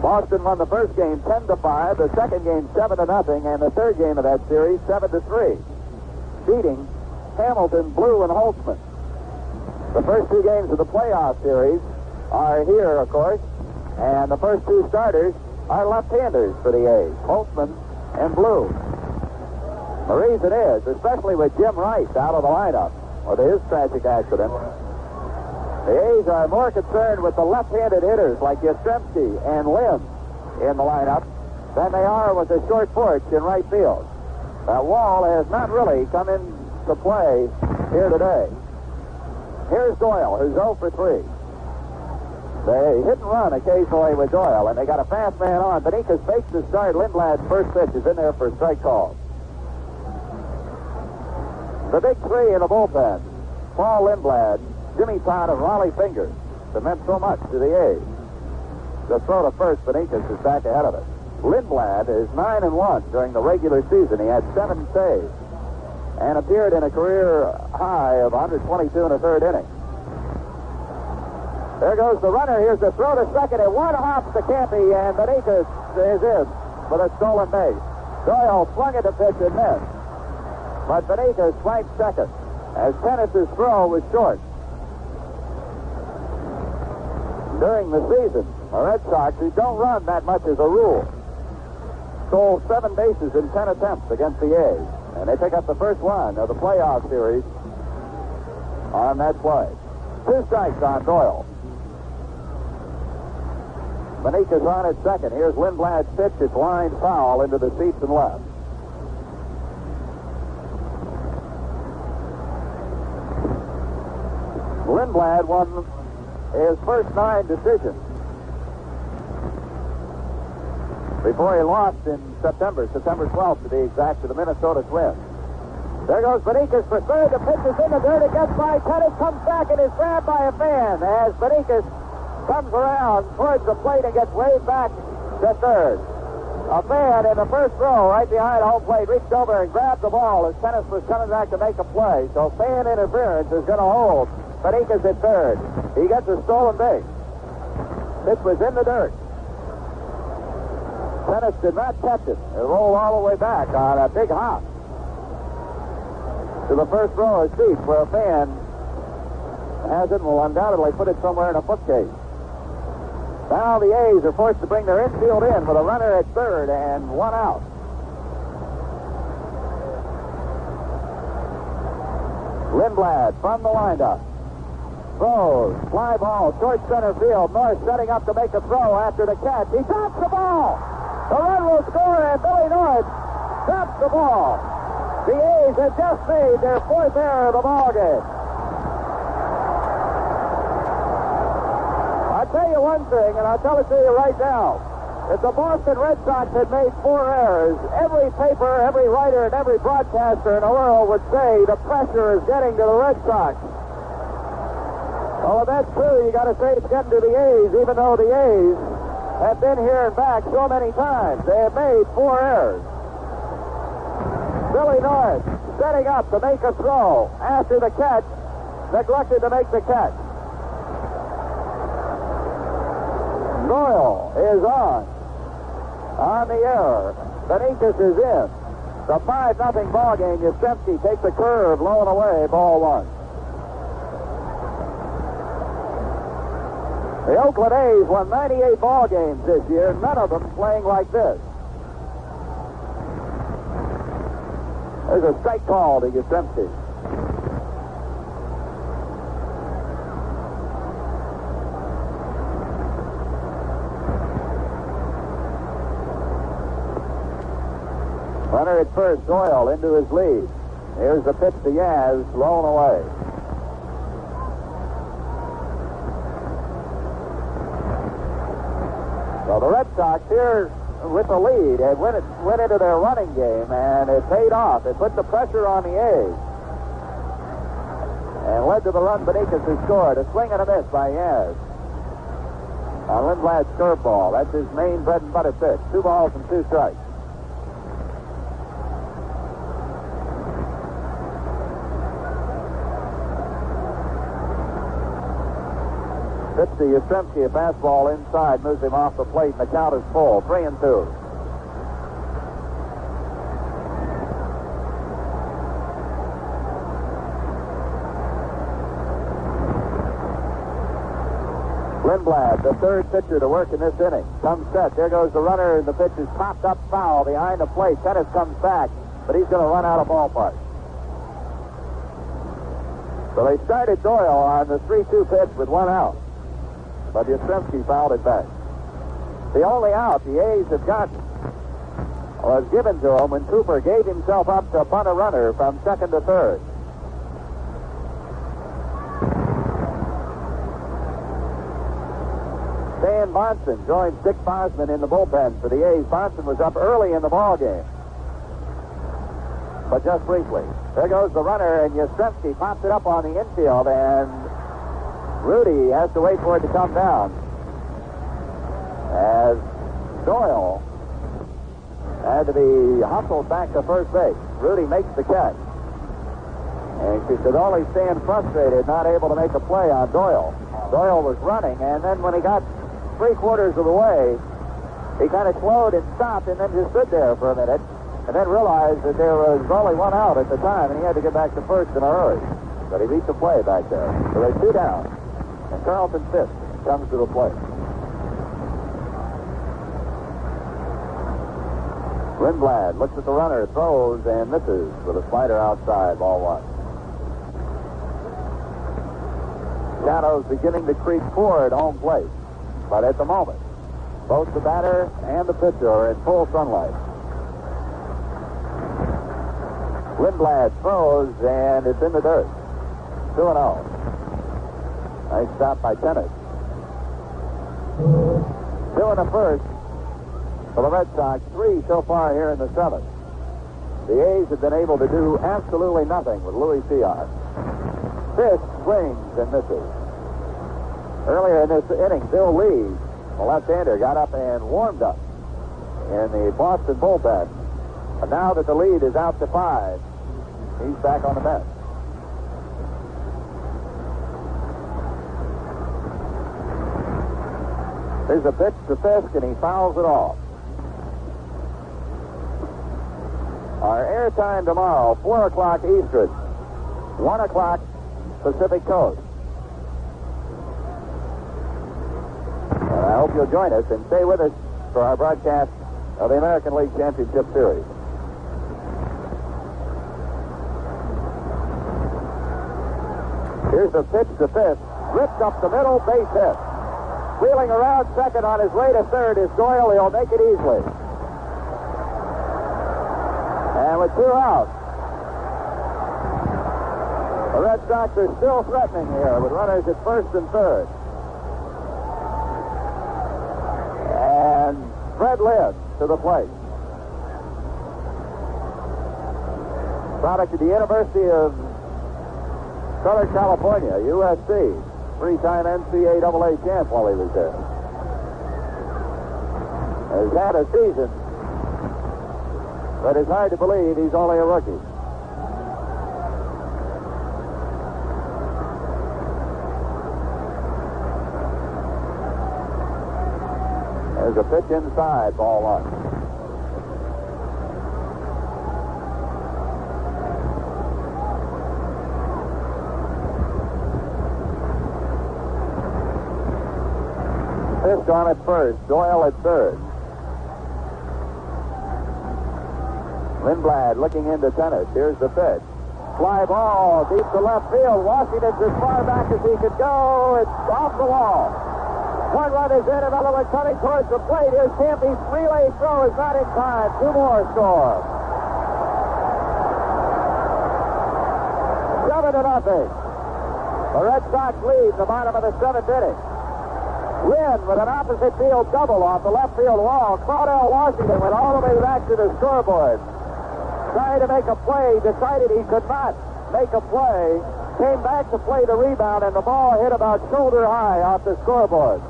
Boston won the first game 10-5, the second game 7-0, and the third game of that series 7-3, beating Hamilton, Blue, and Holtzman. The first 2 games of the playoff series are here, of course, and the first 2 starters are left-handers for the A's, Holtzman and Blue. The reason is, especially with Jim Rice out of the lineup, or his tragic accident, the A's are more concerned with the left-handed hitters like Yastrzemski and Lim in the lineup than they are with the short porch in right field. That wall has not really come into play here today. Here's Doyle, who's 0 for 3. They hit and run occasionally with Doyle, and they got a fast man on. Benitez fakes the start. Lindblad's first pitch is in there for a strike call. The big 3 in the bullpen, Paul Lindblad, Jimmy Todd, and Raleigh Fingers, that meant so much to the A's. The throw to first, Benitez is back ahead of it. Lindblad is 9-1 during the regular season. He had 7 saves and appeared in a career high of 122 in the 3rd inning. There goes the runner. Here's the throw to second, and 1 hop to Campy, and Benitez is in with a stolen base. Doyle swung at the pitch and missed, but Benitez swiped second as Tennis's throw was short. During the season, the Red Sox, who don't run that much as a rule, stole 7 bases in 10 attempts against the A's, and they pick up the first one of the playoff series on that play. 2 strikes on Doyle. Benitez on at second. Here's Lindblad's pitch. It's lined foul into the seats and left. Lindblad won his first 9 decisions before he lost in September 12th to be exact, to the Minnesota Twins. There goes Benitez for third. The pitch is in the dirt. It gets by Tennis, comes back, and is grabbed by a fan as Benitez comes around towards the plate and gets waved back to third. A fan in the first row right behind home plate reached over and grabbed the ball as Tennis was coming back to make a play. So fan interference is going to hold Benitez at third. He gets a stolen base. This was in the dirt. Tennis did not catch it. It rolled all the way back on a big hop to the first row of seats, where a fan has it and will undoubtedly put it somewhere in a bookcase. Now the A's are forced to bring their infield in with a runner at third and one out. Lindblad from the windup. Throws. Fly ball. Short center field. North setting up to make a throw after the catch. He drops the ball. The run will score, and Billy North drops the ball. The A's have just made their fourth error of the ball game. I'll tell you one thing, and I'll tell it to you right now. If the Boston Red Sox had made 4 errors, every paper, every writer, and every broadcaster in the world would say the pressure is getting to the Red Sox. Well, if that's true, you got to say it's getting to the A's, even though the A's have been here and back so many times. They have made 4 errors. Billy North setting up to make a throw after the catch, neglected to make the catch. Doyle is on the error. Benitez is in. The 5-0 ball game. Yastrzemski takes a curve, low and away, ball 1. The Oakland A's won 98 ball games this year, none of them playing like this. There's a strike call to Yastrzemski. Runner at first, Doyle into his lead. Here's the pitch to Yaz, low and away. So the Red Sox here with the lead and went into their running game, and it paid off. It put the pressure on the A's and led to the run Benitez who scored. A swing and a miss by Yaz on Lindblad's curveball. That's his main bread and butter pitch. 2 balls and 2 strikes. Pitch to Yastrzemski, a fastball inside, moves him off the plate, and the count is full. 3-2. Lindblad, the third pitcher to work in this inning, comes set. There goes the runner, and the pitch is popped up foul behind the plate. Tennis comes back, but he's going to run out of ballpark. So they started Doyle on the 3-2 pitch with 1 out. But Yastrzemski fouled it back. The only out the A's have gotten was given to them when Cooper gave himself up to bunt a runner from second to third. Stan Bonson joined Dick Bosman in the bullpen for the A's. Bonson was up early in the ball game, but just briefly. There goes the runner, and Yastrzemski pops it up on the infield, and Rudy has to wait for it to come down as Doyle had to be hustled back to first base. Rudy makes the catch, and he could only stand frustrated, not able to make a play on Doyle. Doyle was running, and then when he got 3/4 of the way, he kind of slowed and stopped and then just stood there for a minute and then realized that there was only 1 out at the time, and he had to get back to first in a hurry. But he beat the play back there. So they're 2 down. And Carlton Fisk comes to the plate. Lindblad looks at the runner, throws, and misses with a slider outside, ball 1. Shadows beginning to creep toward home plate. But at the moment, both the batter and the pitcher are in full sunlight. Lindblad throws, and it's in the dirt. 2-0. Nice stop by Tennis. 2 in the first for the Red Sox, 3 so far here in the 7th. The A's have been able to do absolutely nothing with Louis Sion. Fisk swings and misses. Earlier in this inning, Bill Lee, the left-hander, got up and warmed up in the Boston bullpen. But now that the lead is out to 5, he's back on the bench. There's a pitch to Fisk, and he fouls it off. Our airtime tomorrow, 4 o'clock Eastern, 1 o'clock Pacific Coast. And I hope you'll join us and stay with us for our broadcast of the American League Championship Series. Here's the pitch to fifth. Ripped up the middle, base hit. Wheeling around second on his way to third is Doyle. He'll make it easily. And with 2 out, the Red Sox are still threatening here with runners at first and third. And Fred Lynn to the plate. Product of the University of Southern California, USC. 3-time NCAA champ while he was there. Has had a season, but it's hard to believe he's only a rookie. There's a pitch inside, ball 1. Fisk on at first, Doyle at third. Lindblad looking into tennis. Here's the pitch. Fly ball deep to left field. Washington's as far back as he could go. It's off the wall. 1 run is in, another one coming towards the plate. Here's Campy's relay throw is not in time. 2 more score. 7-0. The Red Sox lead the bottom of the 7th inning. Lynn with an opposite field double off the left field wall. Claudel Washington went all the way back to the scoreboard. Trying to make a play, decided he could not make a play. Came back to play the rebound, and the ball hit about shoulder high off the scoreboard.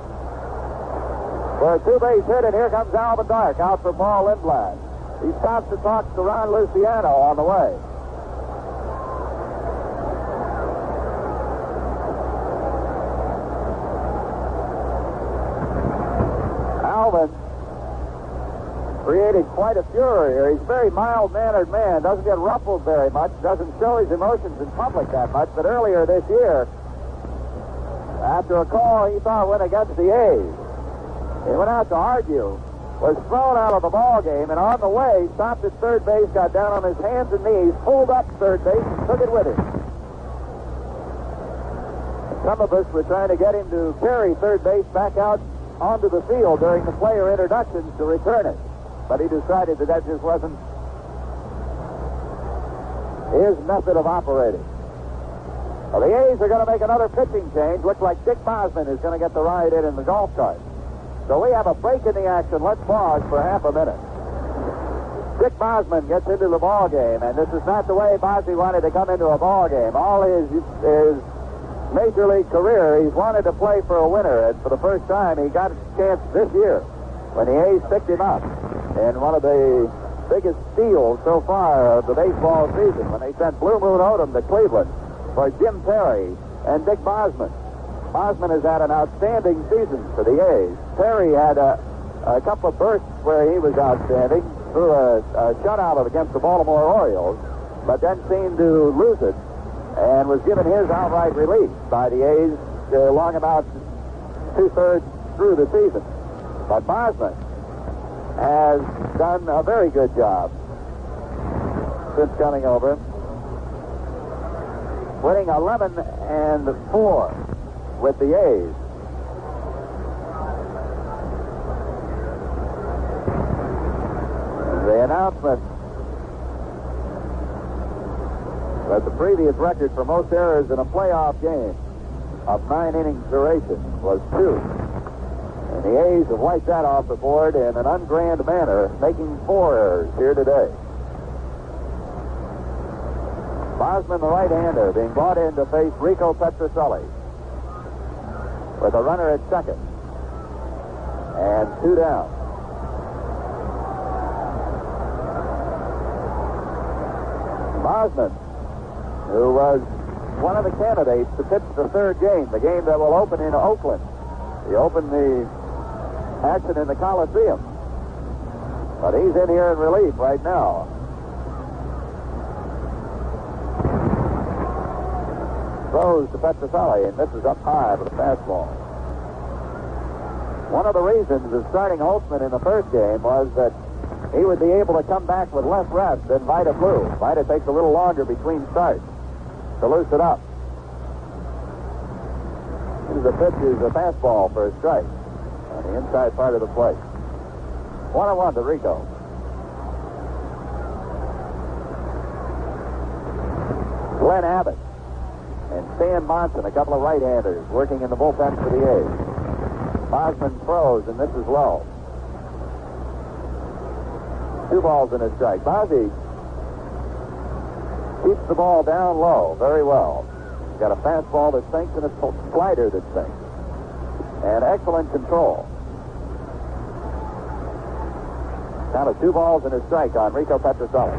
For a 2-base hit, and here comes Alvin Dark out for Paul Lindblad. He stops to talk to Ron Luciano on the way. Alvin created quite a furor here. He's a very mild-mannered man, doesn't get ruffled very much, doesn't show his emotions in public that much, but earlier this year, after a call he thought went against the A's, he went out to argue, was thrown out of the ball game, and on the way, stopped at third base, got down on his hands and knees, pulled up third base, and took it with him. Some of us were trying to get him to carry third base back out onto the field during the player introductions to return it. But he decided that just wasn't his method of operating. Well, the A's are going to make another pitching change. Looks like Dick Bosman is going to get the ride in the golf cart. So we have a break in the action. Let's pause for half a minute. Dick Bosman gets into the ball game, and this is not the way Bosby wanted to come into a ball game. All his Major League career, he's wanted to play for a winner, and for the first time, he got a chance this year when the A's picked him up in one of the biggest steals so far of the baseball season when they sent Blue Moon Odom to Cleveland for Jim Perry and Dick Bosman. Bosman has had an outstanding season for the A's. Perry had a couple of bursts where he was outstanding through a shutout against the Baltimore Orioles, but then seemed to lose it and was given his outright release by the A's long about 2/3 through the season. But Bosman has done a very good job since coming over, winning 11-4 with the A's. The announcement that the previous record for most errors in a playoff game of 9 innings duration was 2. And the A's have wiped that off the board in an ungrand manner, making 4 errors here today. Bosman, the right-hander, being brought in to face Rico Petrocelli with a runner at second and 2 down. Bosman, who was one of the candidates to pitch the third game, the game that will open in Oakland. He opened the action in the Coliseum. But he's in here in relief right now. Throws to Petroselli and misses up high with a fastball. One of the reasons of starting Holtzman in the first game was that he would be able to come back with less rest than Vida Blue. Vida takes a little longer between starts to loosen up. The pitch is a fastball for a strike on the inside part of the plate. 1-1 to Rico. Glenn Abbott and Stan Monson, a couple of right-handers, working in the bullpen for the A's. Bosman throws, and this is low. 2 balls and a strike. Bozzie keeps the ball down low very well. He's got a fastball that sinks and a slider that sinks. And excellent control. Count of 2 balls and a strike on Rico Petroselli.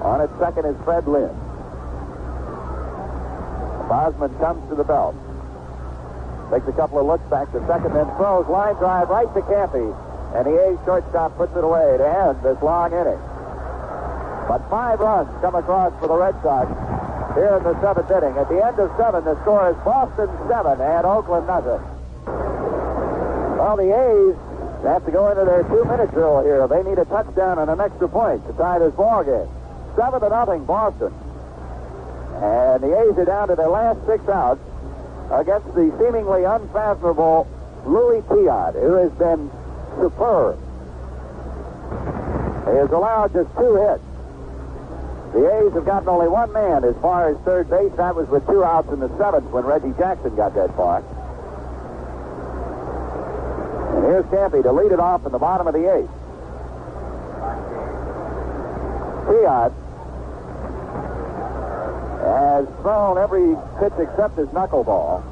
On at second is Fred Lynn. Bosman comes to the belt. Takes a couple of looks back to second, then throws line drive right to Campy. And the A's shortstop puts it away to end this long inning. But 5 runs come across for the Red Sox here in the 7th inning. At the end of 7, the score is Boston 7 and Oakland nothing. Well, the A's have to go into their 2-minute drill here. They need a touchdown and an extra point to tie this ball game. 7-0 Boston. And the A's are down to their last 6 outs against the seemingly unfathomable Louis Tiant, who has been superb. He has allowed just 2 hits. The A's have gotten only 1 man as far as third base. That was with 2 outs in the 7th when Reggie Jackson got that far. And here's Campy to lead it off in the bottom of the 8th. Tiant has thrown every pitch except his knuckleball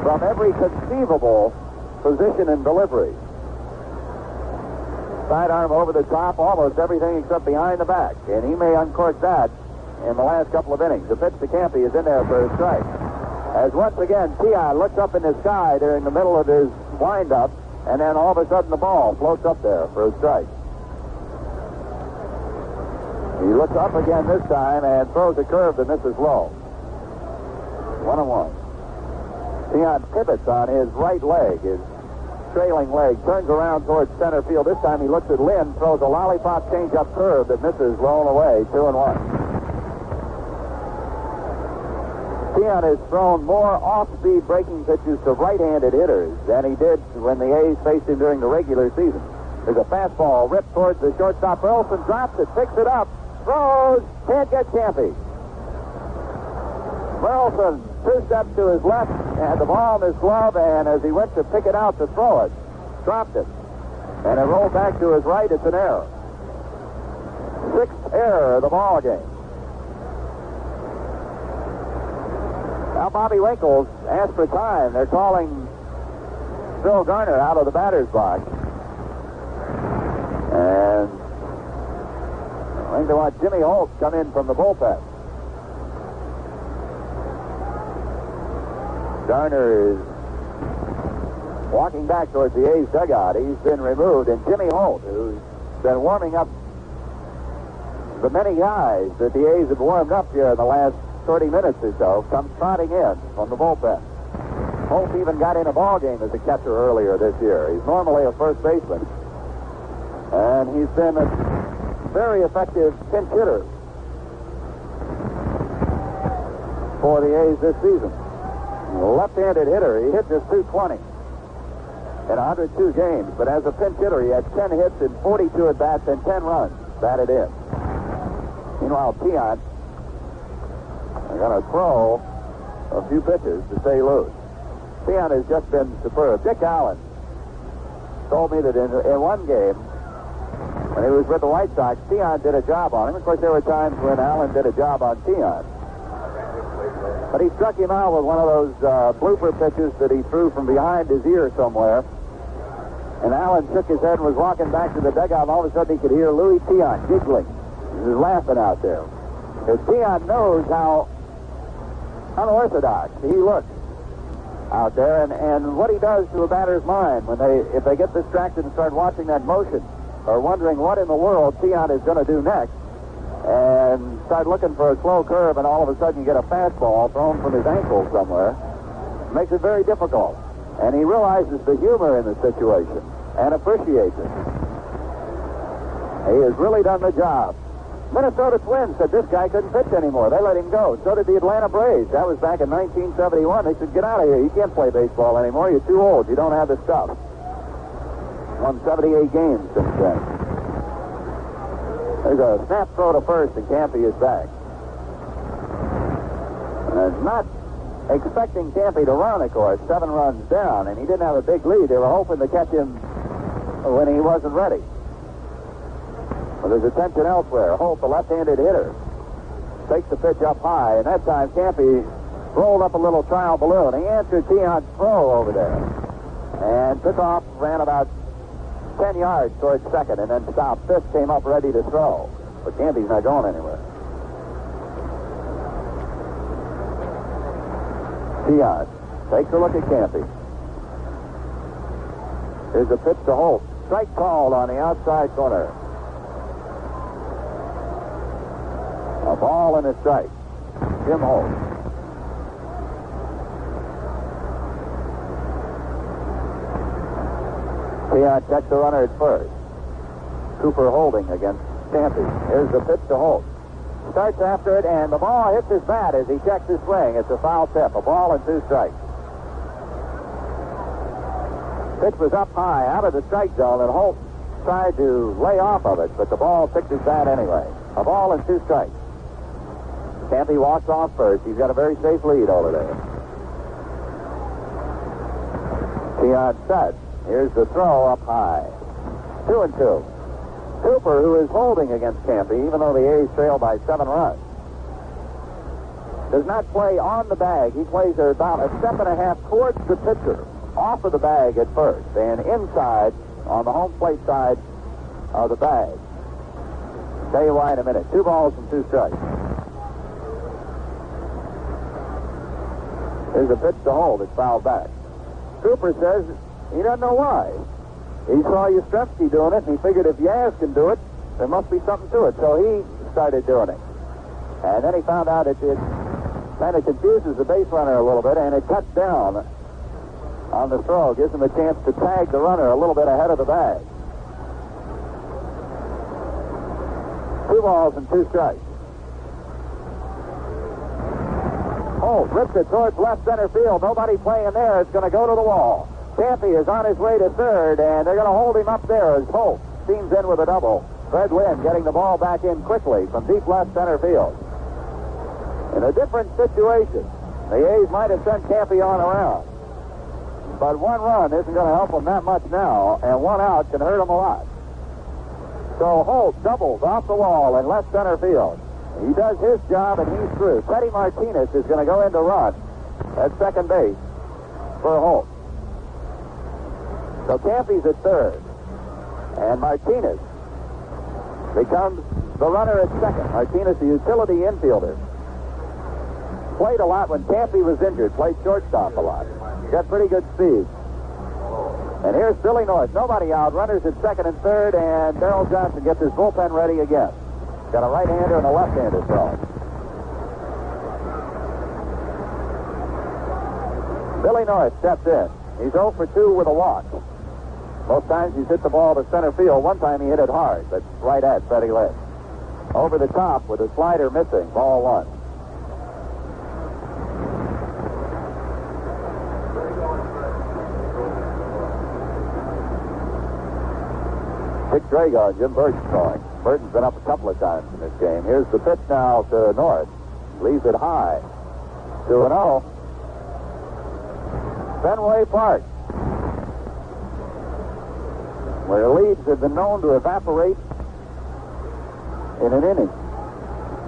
from every conceivable position and delivery. Sidearm over the top, almost everything except behind the back. And he may uncork that in the last couple of innings. The pitch to Campy is in there for a strike. As once again, Tiant looks up in the sky during the middle of his windup, and then all of a sudden the ball floats up there for a strike. He looks up again this time and throws a curve that misses low. 1-1. Tiant pivots on his right leg, his trailing leg, turns around towards center field. This time he looks at Lynn, throws a lollipop change-up curve that misses low and away. 2-1. Tiant has thrown more off-speed breaking pitches to right-handed hitters than he did when the A's faced him during the regular season. There's a fastball ripped towards the shortstop. Burleson drops it, picks it up, throws, can't get Campy. Burleson 2 steps to his left, had the ball in his glove, and as he went to pick it out to throw it, dropped it. And it rolled back to his right. It's an error. 6th error of the ball game. Now Bobby Winkles asked for time. They're calling Phil Garner out of the batter's box. And I think they want Jimmy Holt come in from the bullpen. Garner is walking back towards the A's dugout. He's been removed, and Jimmy Holt, who's been warming up the many guys that the A's have warmed up here in the last 30 minutes or so, comes trotting in from the bullpen. Holt even got in a ball game as a catcher earlier this year. He's normally a first baseman, and he's been a very effective pinch hitter for the A's this season. Left-handed hitter. He hit just .220 in 102 games, but as a pinch hitter, he had 10 hits in 42 at-bats and 10 runs batted in. Meanwhile, Tiant is going to throw a few pitches to stay loose. Tiant has just been superb. Dick Allen told me that in one game, when he was with the White Sox, Tiant did a job on him. Of course, there were times when Allen did a job on Tiant. But he struck him out with one of those blooper pitches that he threw from behind his ear somewhere. And Allen shook his head and was walking back to the dugout, and all of a sudden he could hear Louis Tiant giggling. He was laughing out there. Because Tiant knows how unorthodox he looks out there, and what he does to a batter's mind when if they get distracted and start watching that motion or wondering what in the world Tiant is going to do next. and start looking for a slow curve, and all of a sudden you get a fastball thrown from his ankle somewhere. Makes it very difficult. And he realizes the humor in the situation and appreciates it. He has really done the job. Minnesota Twins said this guy couldn't pitch anymore. They let him go. So did the Atlanta Braves. That was back in 1971. They said, get out of here. You can't play baseball anymore. You're too old. You don't have the stuff. Won 78 games since then. There's a snap throw to first, and Campy is back. Not expecting Campy to run, of course. 7 runs down, and he didn't have a big lead. They were hoping to catch him when he wasn't ready. But there's attention elsewhere. Holt, the left-handed hitter, takes the pitch up high, and that time Campy rolled up a little trial balloon. He answered Tiant's throw over there and took off, ran about 10 yards towards second, and then stopped. Fifth came up ready to throw, but Campy's not going anywhere. Tiant takes a look at Campy. Here's a pitch to Holt. Strike called on the outside corner. A ball and a strike. Jim Holt. Tiant checks the runner at first. Cooper holding against Campy. Here's the pitch to Holt. Starts after it, and the ball hits his bat as he checks his swing. It's a foul tip. A ball and 2 strikes. Pitch was up high, out of the strike zone, and Holt tried to lay off of it, but the ball picked his bat anyway. A ball and 2 strikes. Campy walks off first. He's got a very safe lead over there. Tiant set. Here's the throw up high. 2-2. Cooper, who is holding against Campy, even though the A's trail by 7 runs, does not play on the bag. He plays about a step and a half towards the pitcher, off of the bag at first, and inside on the home plate side of the bag. Tell you why in a minute. 2 balls and 2 strikes. Here's a pitch to Holt. It's fouled back. Cooper says he doesn't know why. He saw Yastrzemski doing it, and he figured if Yaz can do it, there must be something to it. So he started doing it. And then he found out it kind of confuses the base runner a little bit, and it cuts down on the throw. Gives him a chance to tag the runner a little bit ahead of the bag. 2 balls and 2 strikes. Holt rips it towards left center field. Nobody playing there. It's going to go to the wall. Campy is on his way to third, and they're going to hold him up there as Holt steams in with a double. Fred Lynn getting the ball back in quickly from deep left center field. In a different situation, the A's might have sent Campy on around. But 1 run isn't going to help them that much now, and 1 out can hurt them a lot. So Holt doubles off the wall in left center field. He does his job, and he's through. Teddy Martinez is going to go in to run at second base for Holt. So Campy's at third, and Martinez becomes the runner at second. Martinez, the utility infielder. Played a lot when Campy was injured. Played shortstop a lot. Got pretty good speed. And here's Billy North. Nobody out. Runners at second and third, and Darrell Johnson gets his bullpen ready again. Got a right-hander and a left-hander throw. Billy North steps in. He's 0 for 2 with a walk. Both times he's hit the ball to center field. One time he hit it hard, but right at Freddie Lynch. Over the top with a slider missing. Ball 1. Dick Drago and Jim Burton throwing. Burton's been up a couple of times in this game. Here's the pitch now to North. Leaves it high. 2-0. Fenway Park, where leads have been known to evaporate in an inning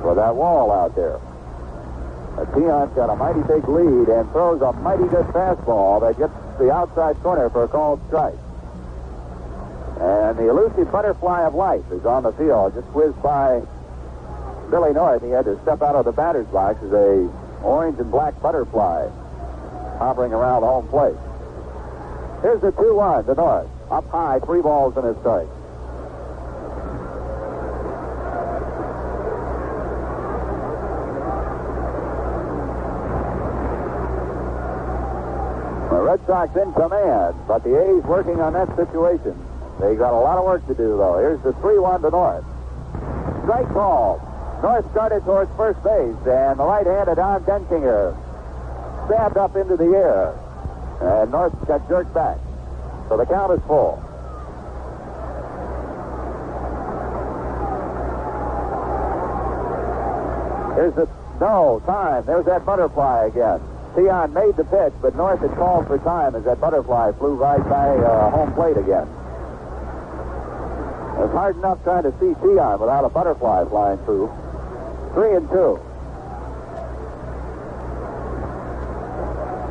with that wall out there. Tiant's got a mighty big lead and throws a mighty good fastball that gets the outside corner for a called strike. And the elusive butterfly of life is on the field. Just whizzed by Billy North. He had to step out of the batter's box as a orange and black butterfly hovering around home plate. Here's the 2-1 to North. Up high, 3 balls and a strike. Red Sox in command, but the A's working on that situation. They got a lot of work to do, though. Here's the 3-1 to North. Strike call. North started towards first base, and the right-handed Don Denkinger stabbed up into the air, and North got jerked back. So the count is full. Here's the time. There's that butterfly again. Tion made the pitch, but North had called for time as that butterfly flew right by home plate again. It's hard enough trying to see Tion without a butterfly flying through. 3-2.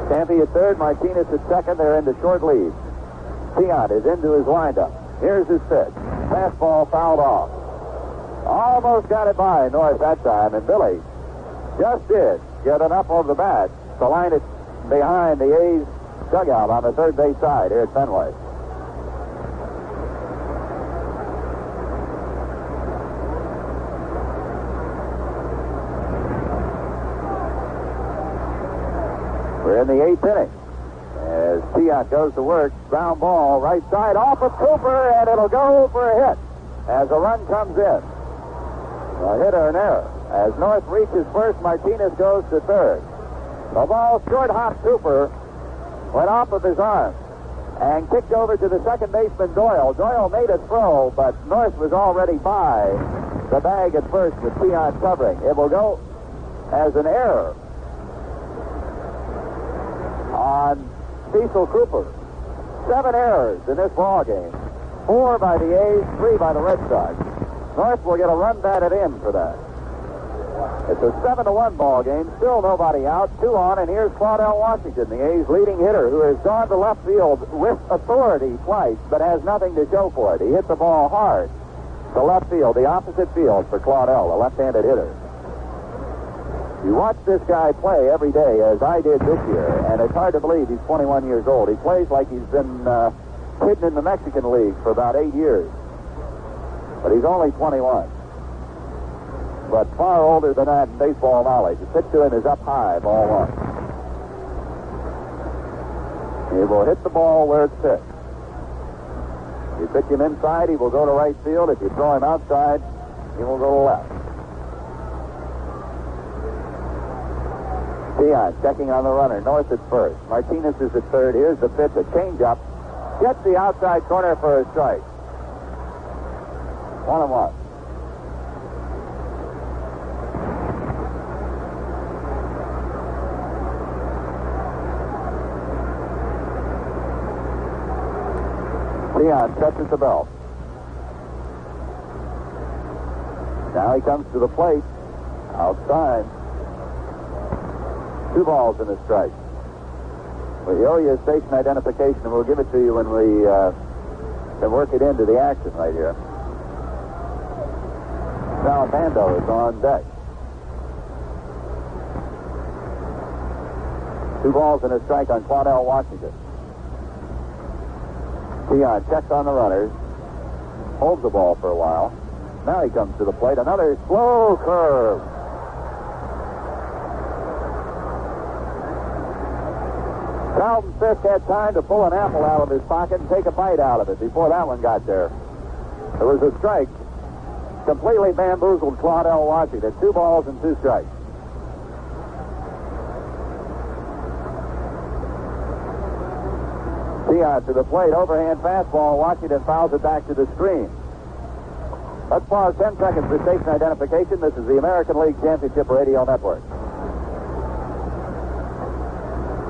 Stampy at third, Martinez at second. They're into short lead. Tion is into his windup. Here's his pitch. Fastball fouled off. Almost got it by North that time, and Billy just did get enough over the bat to line it behind the A's dugout on the third base side here at Fenway. We're in the 8th inning as Tion goes to work. Ground ball right side off of Cooper, and it'll go for a hit as a run comes in. A hit or an error. As North reaches first, Martinez goes to third. The ball short hop Cooper went off of his arm and kicked over to the second baseman Doyle. Doyle made a throw, but North was already by the bag at first with Tion covering. It will go as an error on Cecil Cooper. 7 errors in this ball game. 4 by the A's, 3 by the Red Sox. North will get a run batted in for that. It's a 7-1 ball game. Still nobody out. 2 on, and here's Claudell Washington, the A's leading hitter, who has gone to left field with authority twice, but has nothing to show for it. He hit the ball hard to left field, the opposite field for Claudell, the left-handed hitter. You watch this guy play every day, as I did this year, and it's hard to believe he's 21 years old. He plays like he's been hidden in the Mexican League for about 8 years. But he's only 21. But far older than that in baseball knowledge. The pitch to him is up high, ball 1. He will hit the ball where it's pitched. If you pitch him inside, he will go to right field. If you throw him outside, he will go to left. Tion checking on the runner. North at first. Martinez is at third. Here's the pitch, a changeup. Gets the outside corner for a strike. 1-1. Tion sets at the belt. Now he comes to the plate. Outside. 2 balls and a strike. We owe you a station identification, and we'll give it to you when we can work it into the action right here. Sal Bando is on deck. 2 balls and a strike on Claudell Washington. Tion checks on the runners, holds the ball for a while. Now he comes to the plate. Another slow curve. Carlton Fisk had time to pull an apple out of his pocket and take a bite out of it before that one got there. It was a strike. Completely bamboozled Claudell Washington. 2 balls and 2 strikes. Tion to the plate. Overhand fastball. Washington fouls it back to the screen. Let's pause 10 seconds for station identification. This is the American League Championship Radio Network.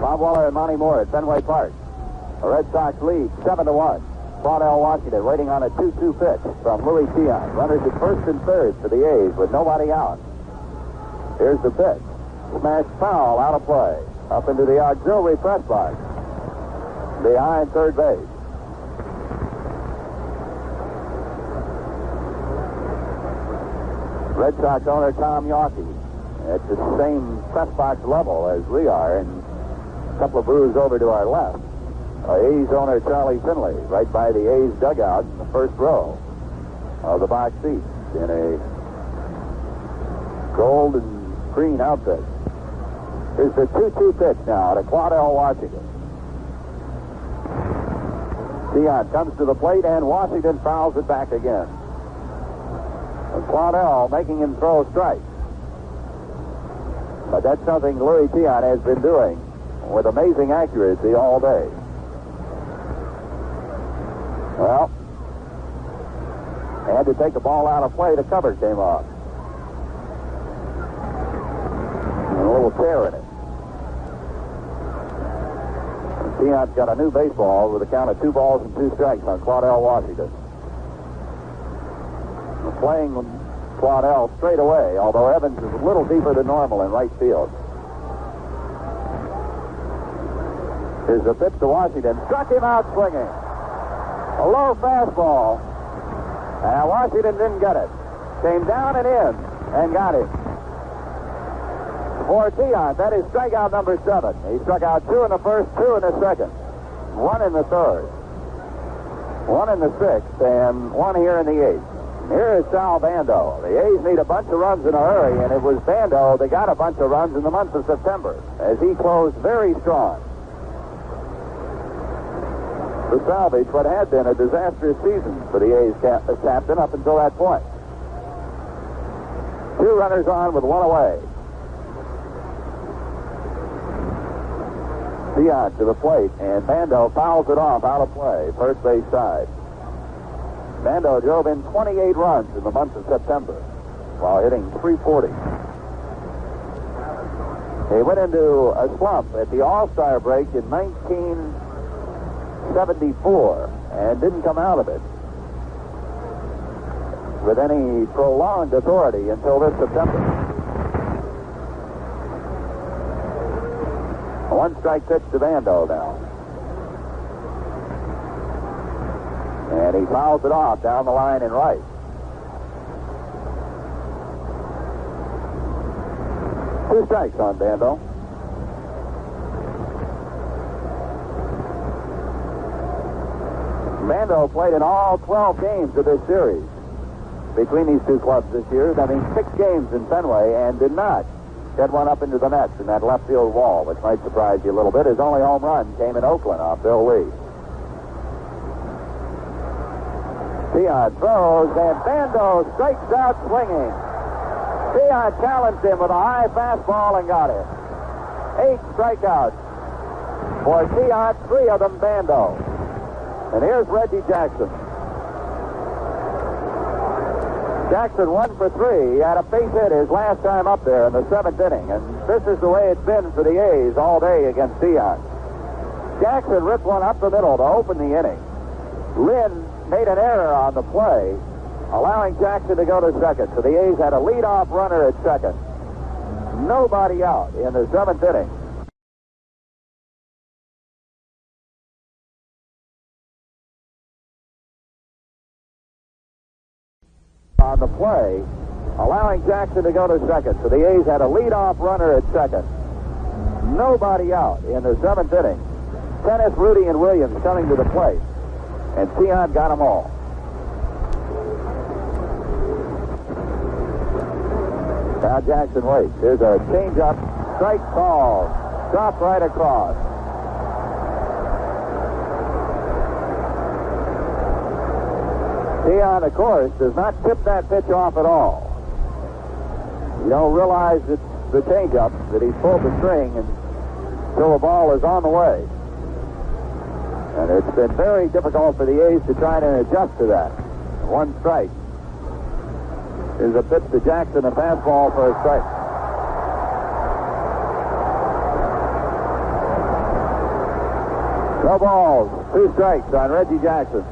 Bob Waller and Monty Moore at Fenway Park. The Red Sox lead 7-1. Claudell Washington waiting on a 2-2 pitch from Louis Tion. Runners at first and third for the A's with nobody out. Here's the pitch. Smash foul, out of play. Up into the auxiliary press box. Behind third base. Red Sox owner Tom Yawkey at the same press box level as we are, and a couple of booths over to our left. A's owner Charlie Finley, right by the A's dugout in the first row of the box seats in a gold and green outfit. Here's the 2-2 pitch now to Claudell Washington. Tiant comes to the plate, and Washington fouls it back again. And Claudel making him throw strikes. But that's something Louis Tiant has been doing with amazing accuracy all day. Well, they had to take the ball out of play. The cover came off. And a little tear in it. And Tiant's got a new baseball with a count of 2 balls and 2 strikes on Claudel Washington. Playing Claudel straight away, although Evans is a little deeper than normal in right field. Here's the pitch to Washington. Struck him out swinging. A low fastball. And Washington didn't get it. Came down and in and got it. For Tiant, that is strikeout number 7. He struck out 2 in the first, 2 in the second, 1 in the third, 1 in the sixth, and 1 here in the 8th. Here is Sal Bando. The A's need a bunch of runs in a hurry, and it was Bando that got a bunch of runs in the month of September as he closed very strong to salvage what had been a disastrous season for the A's captain up until that point. 2 runners on with 1 away. Tiant to the plate, and Bando fouls it off out of play, first base side. Bando drove in 28 runs in the month of September while hitting .340. He went into a slump at the All-Star break in 1974 and didn't come out of it with any prolonged authority until this September. A 1-strike pitch to Bando now. And he fouls it off down the line in right. Two strikes on Bando. Bando played in all 12 games of this series between these two clubs this year. I mean, 6 games in Fenway, and did not get one up into the nets in that left field wall, which might surprise you a little bit. His only home run came in Oakland off Bill Lee. Tiant throws, and Bando strikes out swinging. Tiant challenged him with a high fastball and got it. 8 strikeouts for Tiant, 3 of them Bando. And here's Reggie Jackson. Jackson 1 for 3. He had a base hit his last time up there in the 7th inning, and this is the way it's been for the A's all day against Tiant. Jackson ripped one up the middle to open the inning. Lynn made an error on the play, allowing Jackson to go to second. So the A's had a leadoff runner at second. Nobody out in the 7th inning. On the play, allowing Jackson to go to second. So the A's had a leadoff runner at second. Nobody out in the 7th inning. Tennis, Rudy, and Williams coming to the plate. And Tiant got them all. Now Jackson waits. Here's a changeup. Strike call. Drop right across. Tiant, of course, does not tip that pitch off at all. You don't realize it's the changeup, that he's pulled the string until the ball is on the way. And it's been very difficult for the A's to try to adjust to that. 1 strike. Here's a pitch to Jackson, a fastball for a strike. No balls, 2 strikes on Reggie Jackson.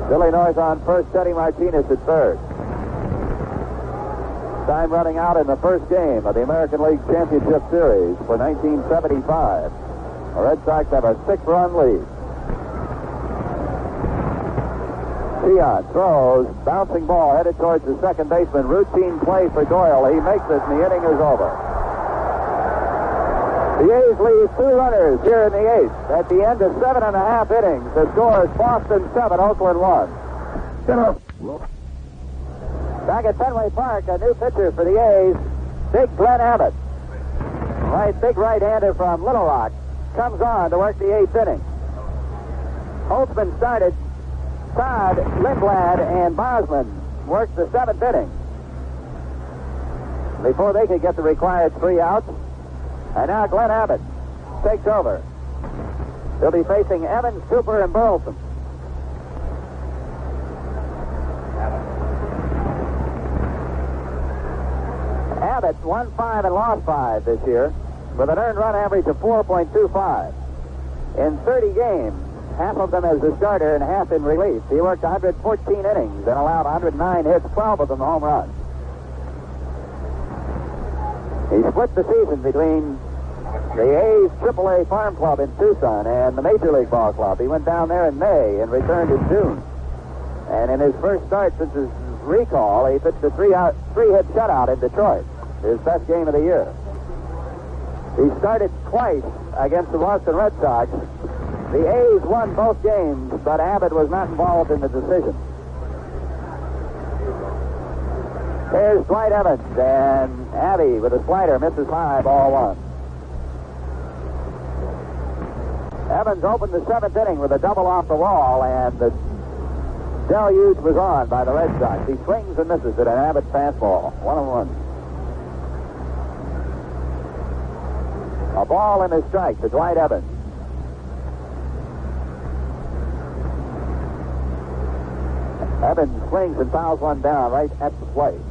Billy North on first, Teddy Martinez at third. Time running out in the first game of the American League Championship Series for 1975. The Red Sox have a 6-run lead. Tiant throws, bouncing ball headed towards the second baseman. Routine play for Doyle. He makes it, and the inning is over. The A's leave 2 runners here in the 8th. At the end of 7.5 innings, the score is Boston 7, Oakland 1. Back at Fenway Park, a new pitcher for the A's, Big Glenn Abbott. Big right-hander from Little Rock. comes on to work the 8th inning. Holtzman started. Todd, Lindblad, and Bosman worked the 7th inning before they could get the required 3 outs. And now Glenn Abbott takes over. They'll be facing Evans, Cooper, and Burleson. Abbott won 5 and lost 5 this year with an earned run average of 4.25. In 30 games, half of them as a starter and half in relief, he worked 114 innings and allowed 109 hits, 12 of them home runs. He split the season between the A's AAA Farm Club in Tucson and the Major League Ball Club. He went down there in May and returned in June. And in his first start since his recall, he pitched a 3-hit shutout in Detroit, his best game of the year. He started twice against the Boston Red Sox. The A's won both games, but Abbott was not involved in the decision. Here's Dwight Evans, and Abbey with a slider misses high, ball 1. Evans opened the 7th inning with a double off the wall, and the deluge was on by the Red Sox. He swings and misses at an Abbott fastball. 1-1. A ball and a strike to Dwight Evans. Evans swings and fouls one down right at the plate.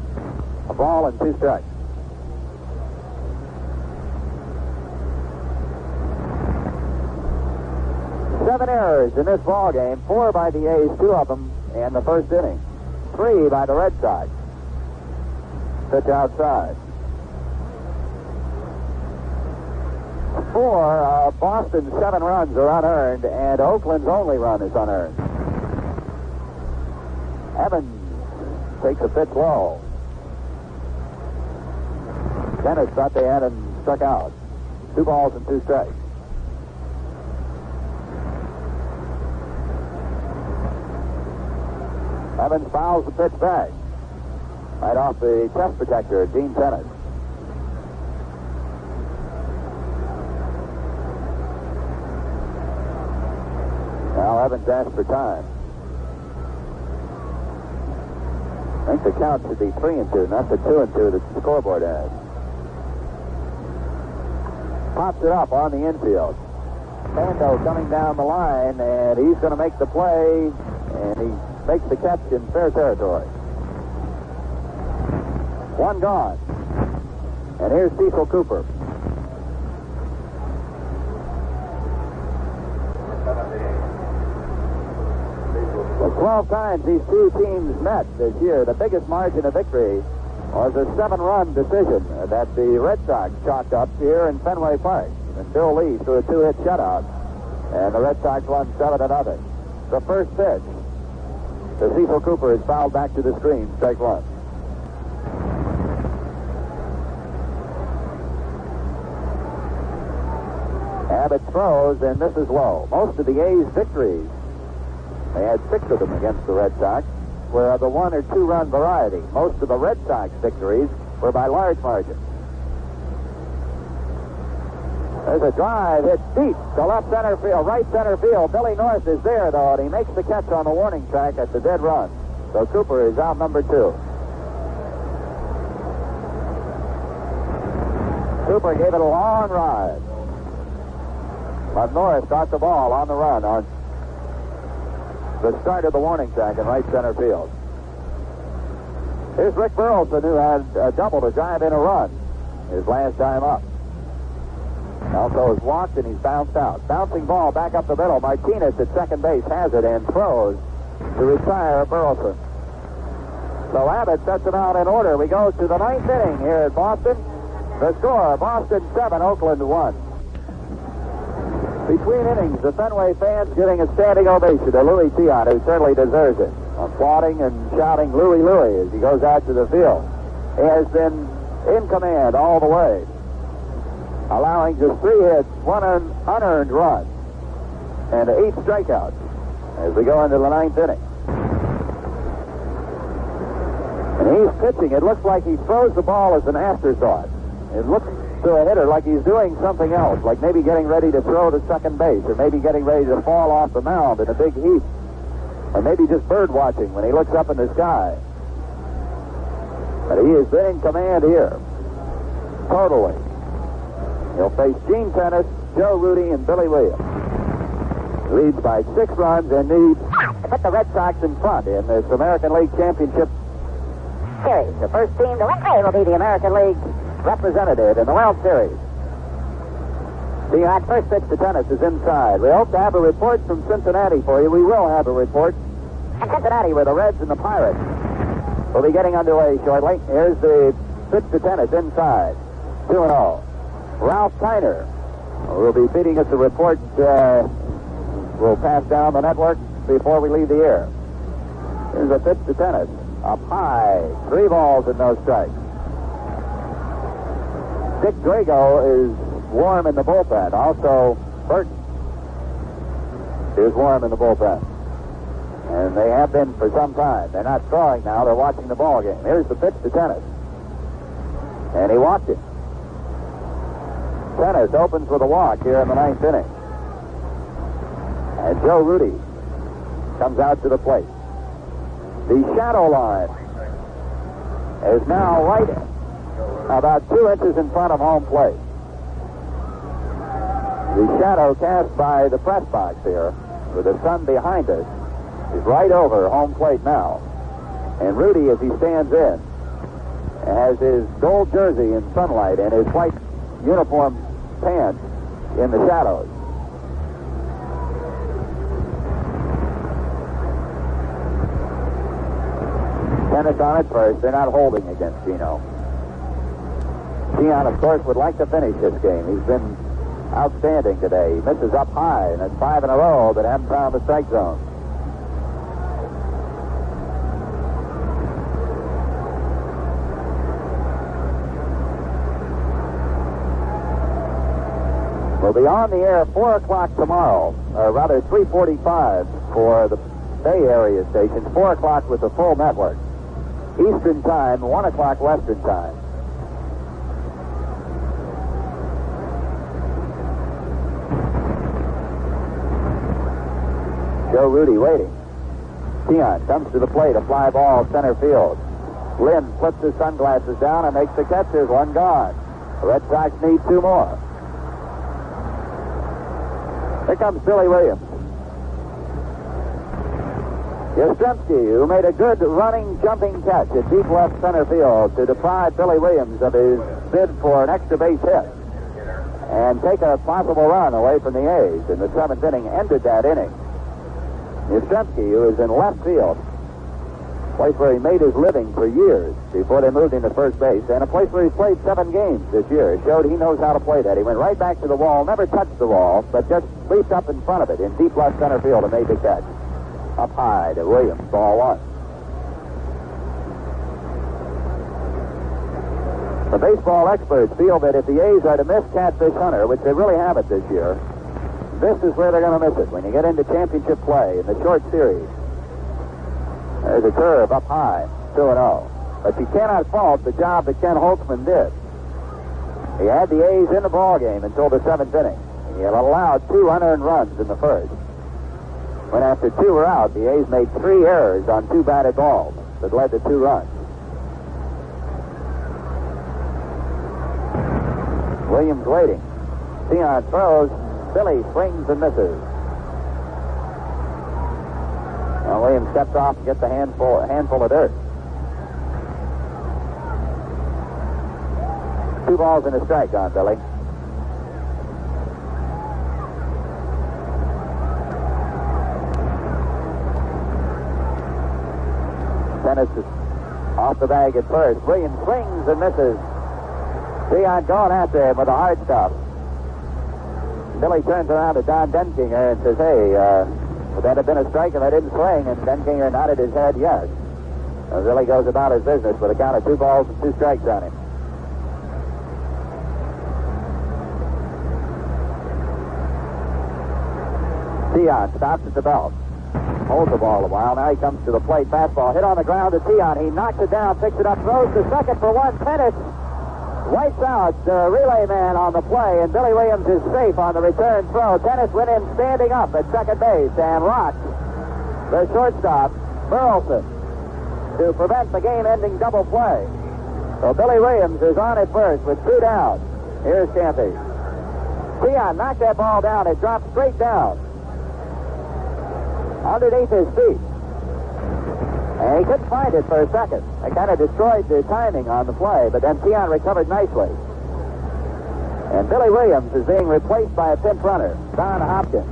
A ball and 2 strikes. Seven errors in this ball game. 4 by the A's, 2 of them in the first inning. 3 by the Red Sox. Pitch outside. 4 of Boston's 7 runs are unearned, and Oakland's only run is unearned. Evans takes a pitch low. Dennis thought they had him struck out. 2 balls and 2 strikes. Evans fouls the pitch back. Right off the chest protector, Gene Tennis. Now Evans asks for time. I think the count should be 3-2, not the 2-2 that the scoreboard has. Pops it up on the infield. Pando coming down the line, and he's going to make the play, and he makes the catch in fair territory. 1 gone. And here's Cecil Cooper. Well, 12 times these two teams met this year. The biggest margin of victory was a 7-run decision that the Red Sox chalked up here in Fenway Park. And Bill Lee threw a 2-hit shutout, and the Red Sox won 7-0. The first pitch. The Cecil Cooper is fouled back to the screen, strike 1. Abbott throws, and this is low. Most of the A's victories, they had 6 of them against the Red Sox, were of the 1 or 2 run variety. Most of the Red Sox victories were by large margins. There's a drive hit deep to left center field, right center field. Billy North is there, though, and he makes the catch on the warning track at the dead run. So Cooper is out number 2. Cooper gave it a long ride. But North got the ball on the run on the start of the warning track in right center field. Here's Rick Burleson, who had a double to drive in a run his last time up. Also is walked, and he's bounced out. Bouncing ball back up the middle. Martinez at second base has it and throws to retire Burleson. So Abbott sets him out in order. We go to the 9th inning here at Boston. The score, Boston 7, Oakland 1. Between innings, the Fenway fans giving a standing ovation to Louis Tiant, who certainly deserves it. Applauding and shouting Louis Louis as he goes out to the field. He has been in command all the way, allowing just 3 hits, 1 unearned run, and 8 strikeouts as we go into the 9th inning. And he's pitching. It looks like he throws the ball as an afterthought. It looks to a hitter like he's doing something else, like maybe getting ready to throw to second base, or maybe getting ready to fall off the mound in a big heap, or maybe just bird watching when he looks up in the sky. But he has been in command here, totally. He'll face Gene Tennis, Joe Rudy, and Billy Williams. Leads by 6 runs and needs to put the Red Sox in front in this American League Championship Series. The first team to win will be the American League representative in the World Series. The first pitch to Tennis is inside. We hope to have a report from Cincinnati for you. We will have a report from Cincinnati where the Reds and the Pirates will be getting underway shortly. Here's the pitch to Tennis inside. 2-0. Ralph Kiner will be feeding us a report. We'll pass down the network before we leave the air. Here's a pitch to Tennis. Up high. 3 balls and no strikes. Dick Drago is warm in the bullpen. Also, Burton is warm in the bullpen. And they have been for some time. They're not throwing now. They're watching the ball game. Here's the pitch to Tennis. And he walked it. Tennis opens with a walk here in the 9th inning. And Joe Rudy comes out to the plate. The shadow line is now right about 2 inches in front of home plate. The shadow cast by the press box here, with the sun behind us, is right over home plate now. And Rudy, as he stands in, has his gold jersey in sunlight and his white uniform pants in the shadows. Tennis on at first. They're not holding against Gino. Keon, of course, would like to finish this game. He's been outstanding today. He misses up high, and it's 5 in a row that haven't found the strike zone. We'll be on the air 4 o'clock tomorrow, or rather 3:45 for the Bay Area stations, 4 o'clock with the full network. Eastern Time, 1 o'clock Western Time. Joe Rudy waiting. Keon comes to the plate, a fly ball, center field. Lynn flips his sunglasses down and makes the catch. There's 1 gone. The Red Sox need 2 more. Here comes Billy Williams. Yastrzemski, who made a good running, jumping catch at deep left center field to deprive Billy Williams of his bid for an extra base hit and take a possible run away from the A's. In the 7th inning, ended that inning. Yastrzemski, who is in left field, place where he made his living for years before they moved into first base, and a place where he's played 7 games this year. Showed he knows how to play that. He went right back to the wall, never touched the wall, but just leaped up in front of it in deep left center field and made the catch. Up high to Williams, ball 1. The baseball experts feel that if the A's are to miss Catfish Hunter, which they really haven't this year, this is where they're going to miss it, when you get into championship play in the short series. There's a curve up high, 2-0. But you cannot fault the job that Ken Holtzman did. He had the A's in the ballgame until the 7th inning. He had allowed 2 unearned runs in the first. When after 2 were out, the A's made 3 errors on 2 batted balls that led to 2 runs. Williams waiting. Keon throws. Billy swings and misses. Well, Williams steps off and gets a handful of dirt. 2 balls and a strike on Billy. Tennis is off the bag at first. Williams swings and misses. Keon going after him with the hard stuff. Billy turns around to Don Denkinger and says, hey, would that have been a strike if I didn't swing? And Denkinger nodded his head yes. Billy goes about his business with a count of 2 balls and 2 strikes on him. Keon stops at the belt. Holds the ball a while. Now he comes to the plate. Fastball hit on the ground to Keon. He knocks it down, picks it up, throws to second for 1. Tennis wipes out the relay man on the play, and Billy Williams is safe on the return throw. Dennis went in standing up at second base and rocked the shortstop, Burleson, to prevent the game-ending double play. So Billy Williams is on at first with 2 down. Here's Campy. Tiant knocked that ball down. It dropped straight down underneath his feet. And he couldn't find it for a second. It kind of destroyed the timing on the play, but then Tiant recovered nicely. And Billy Williams is being replaced by a pinch runner, Don Hopkins.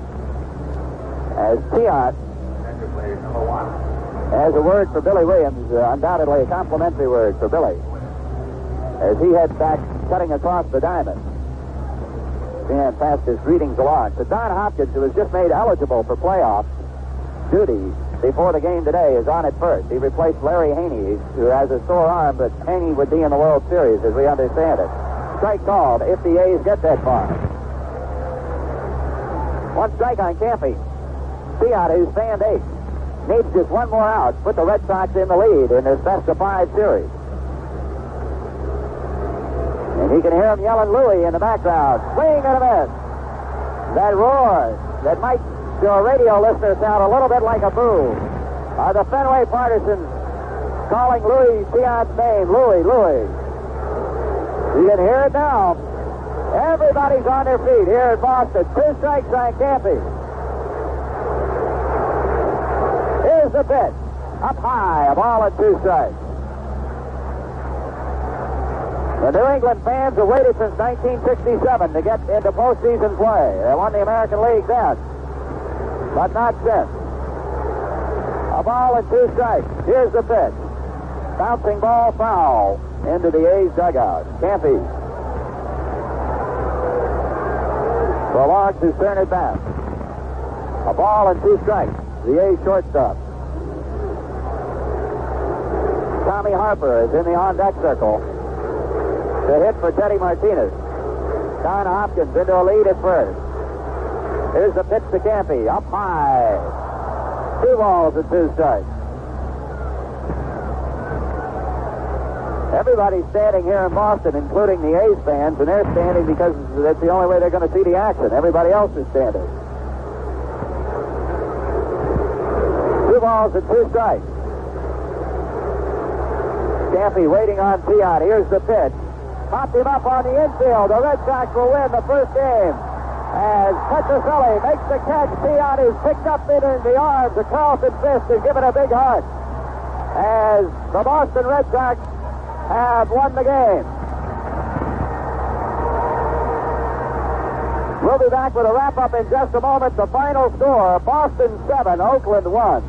As Tiant has a word for Billy Williams, undoubtedly a complimentary word for Billy, as he heads back cutting across the diamond. Tiant passed his greetings along. So Don Hopkins, who was just made eligible for playoff duty before the game today, is on at first. He replaced Larry Haney, who has a sore arm, but Haney would be in the World Series, as we understand it. Strike called if the A's get that far. 1 strike on Campy. Tiant, who's fanned 8, needs just 1 more out, put the Red Sox in the lead in this best-of-5 series. And he can hear him yelling Louie in the background. Swing and a miss. That roar that might, to a radio listener, sound a little bit like a boo. Are the Fenway partisans calling Louis Tiant's name? Louie, Louie. You can hear it now. Everybody's on their feet here in Boston. 2 strikes on Campy. Here's the pitch. Up high, a ball and 2 strikes. The New England fans have waited since 1967 to get into postseason play. They won the American League then, but not since. A ball and 2 strikes. Here's the pitch. Bouncing ball foul into the A's dugout. Campy. Prologues his turn at bat. A ball and 2 strikes. The A's shortstop. Tommy Harper is in the on-deck circle. The hit for Teddy Martinez. Don Hopkins into a lead at first. Here's the pitch to Campy. Up high. 2 balls and 2 strikes. Everybody's standing here in Boston, including the A's fans, and they're standing because that's the only way they're going to see the action. Everybody else is standing. 2 balls and 2 strikes. Campy waiting on Tiant. Here's the pitch. Popped him up on the infield. The Red Sox will win the first game. As Petrocelli makes the catch, Tiant is picked up in the arms of Carlton Fisk and given a big hug. As the Boston Red Sox have won the game. We'll be back with a wrap-up in just a moment. The final score, Boston 7, Oakland 1.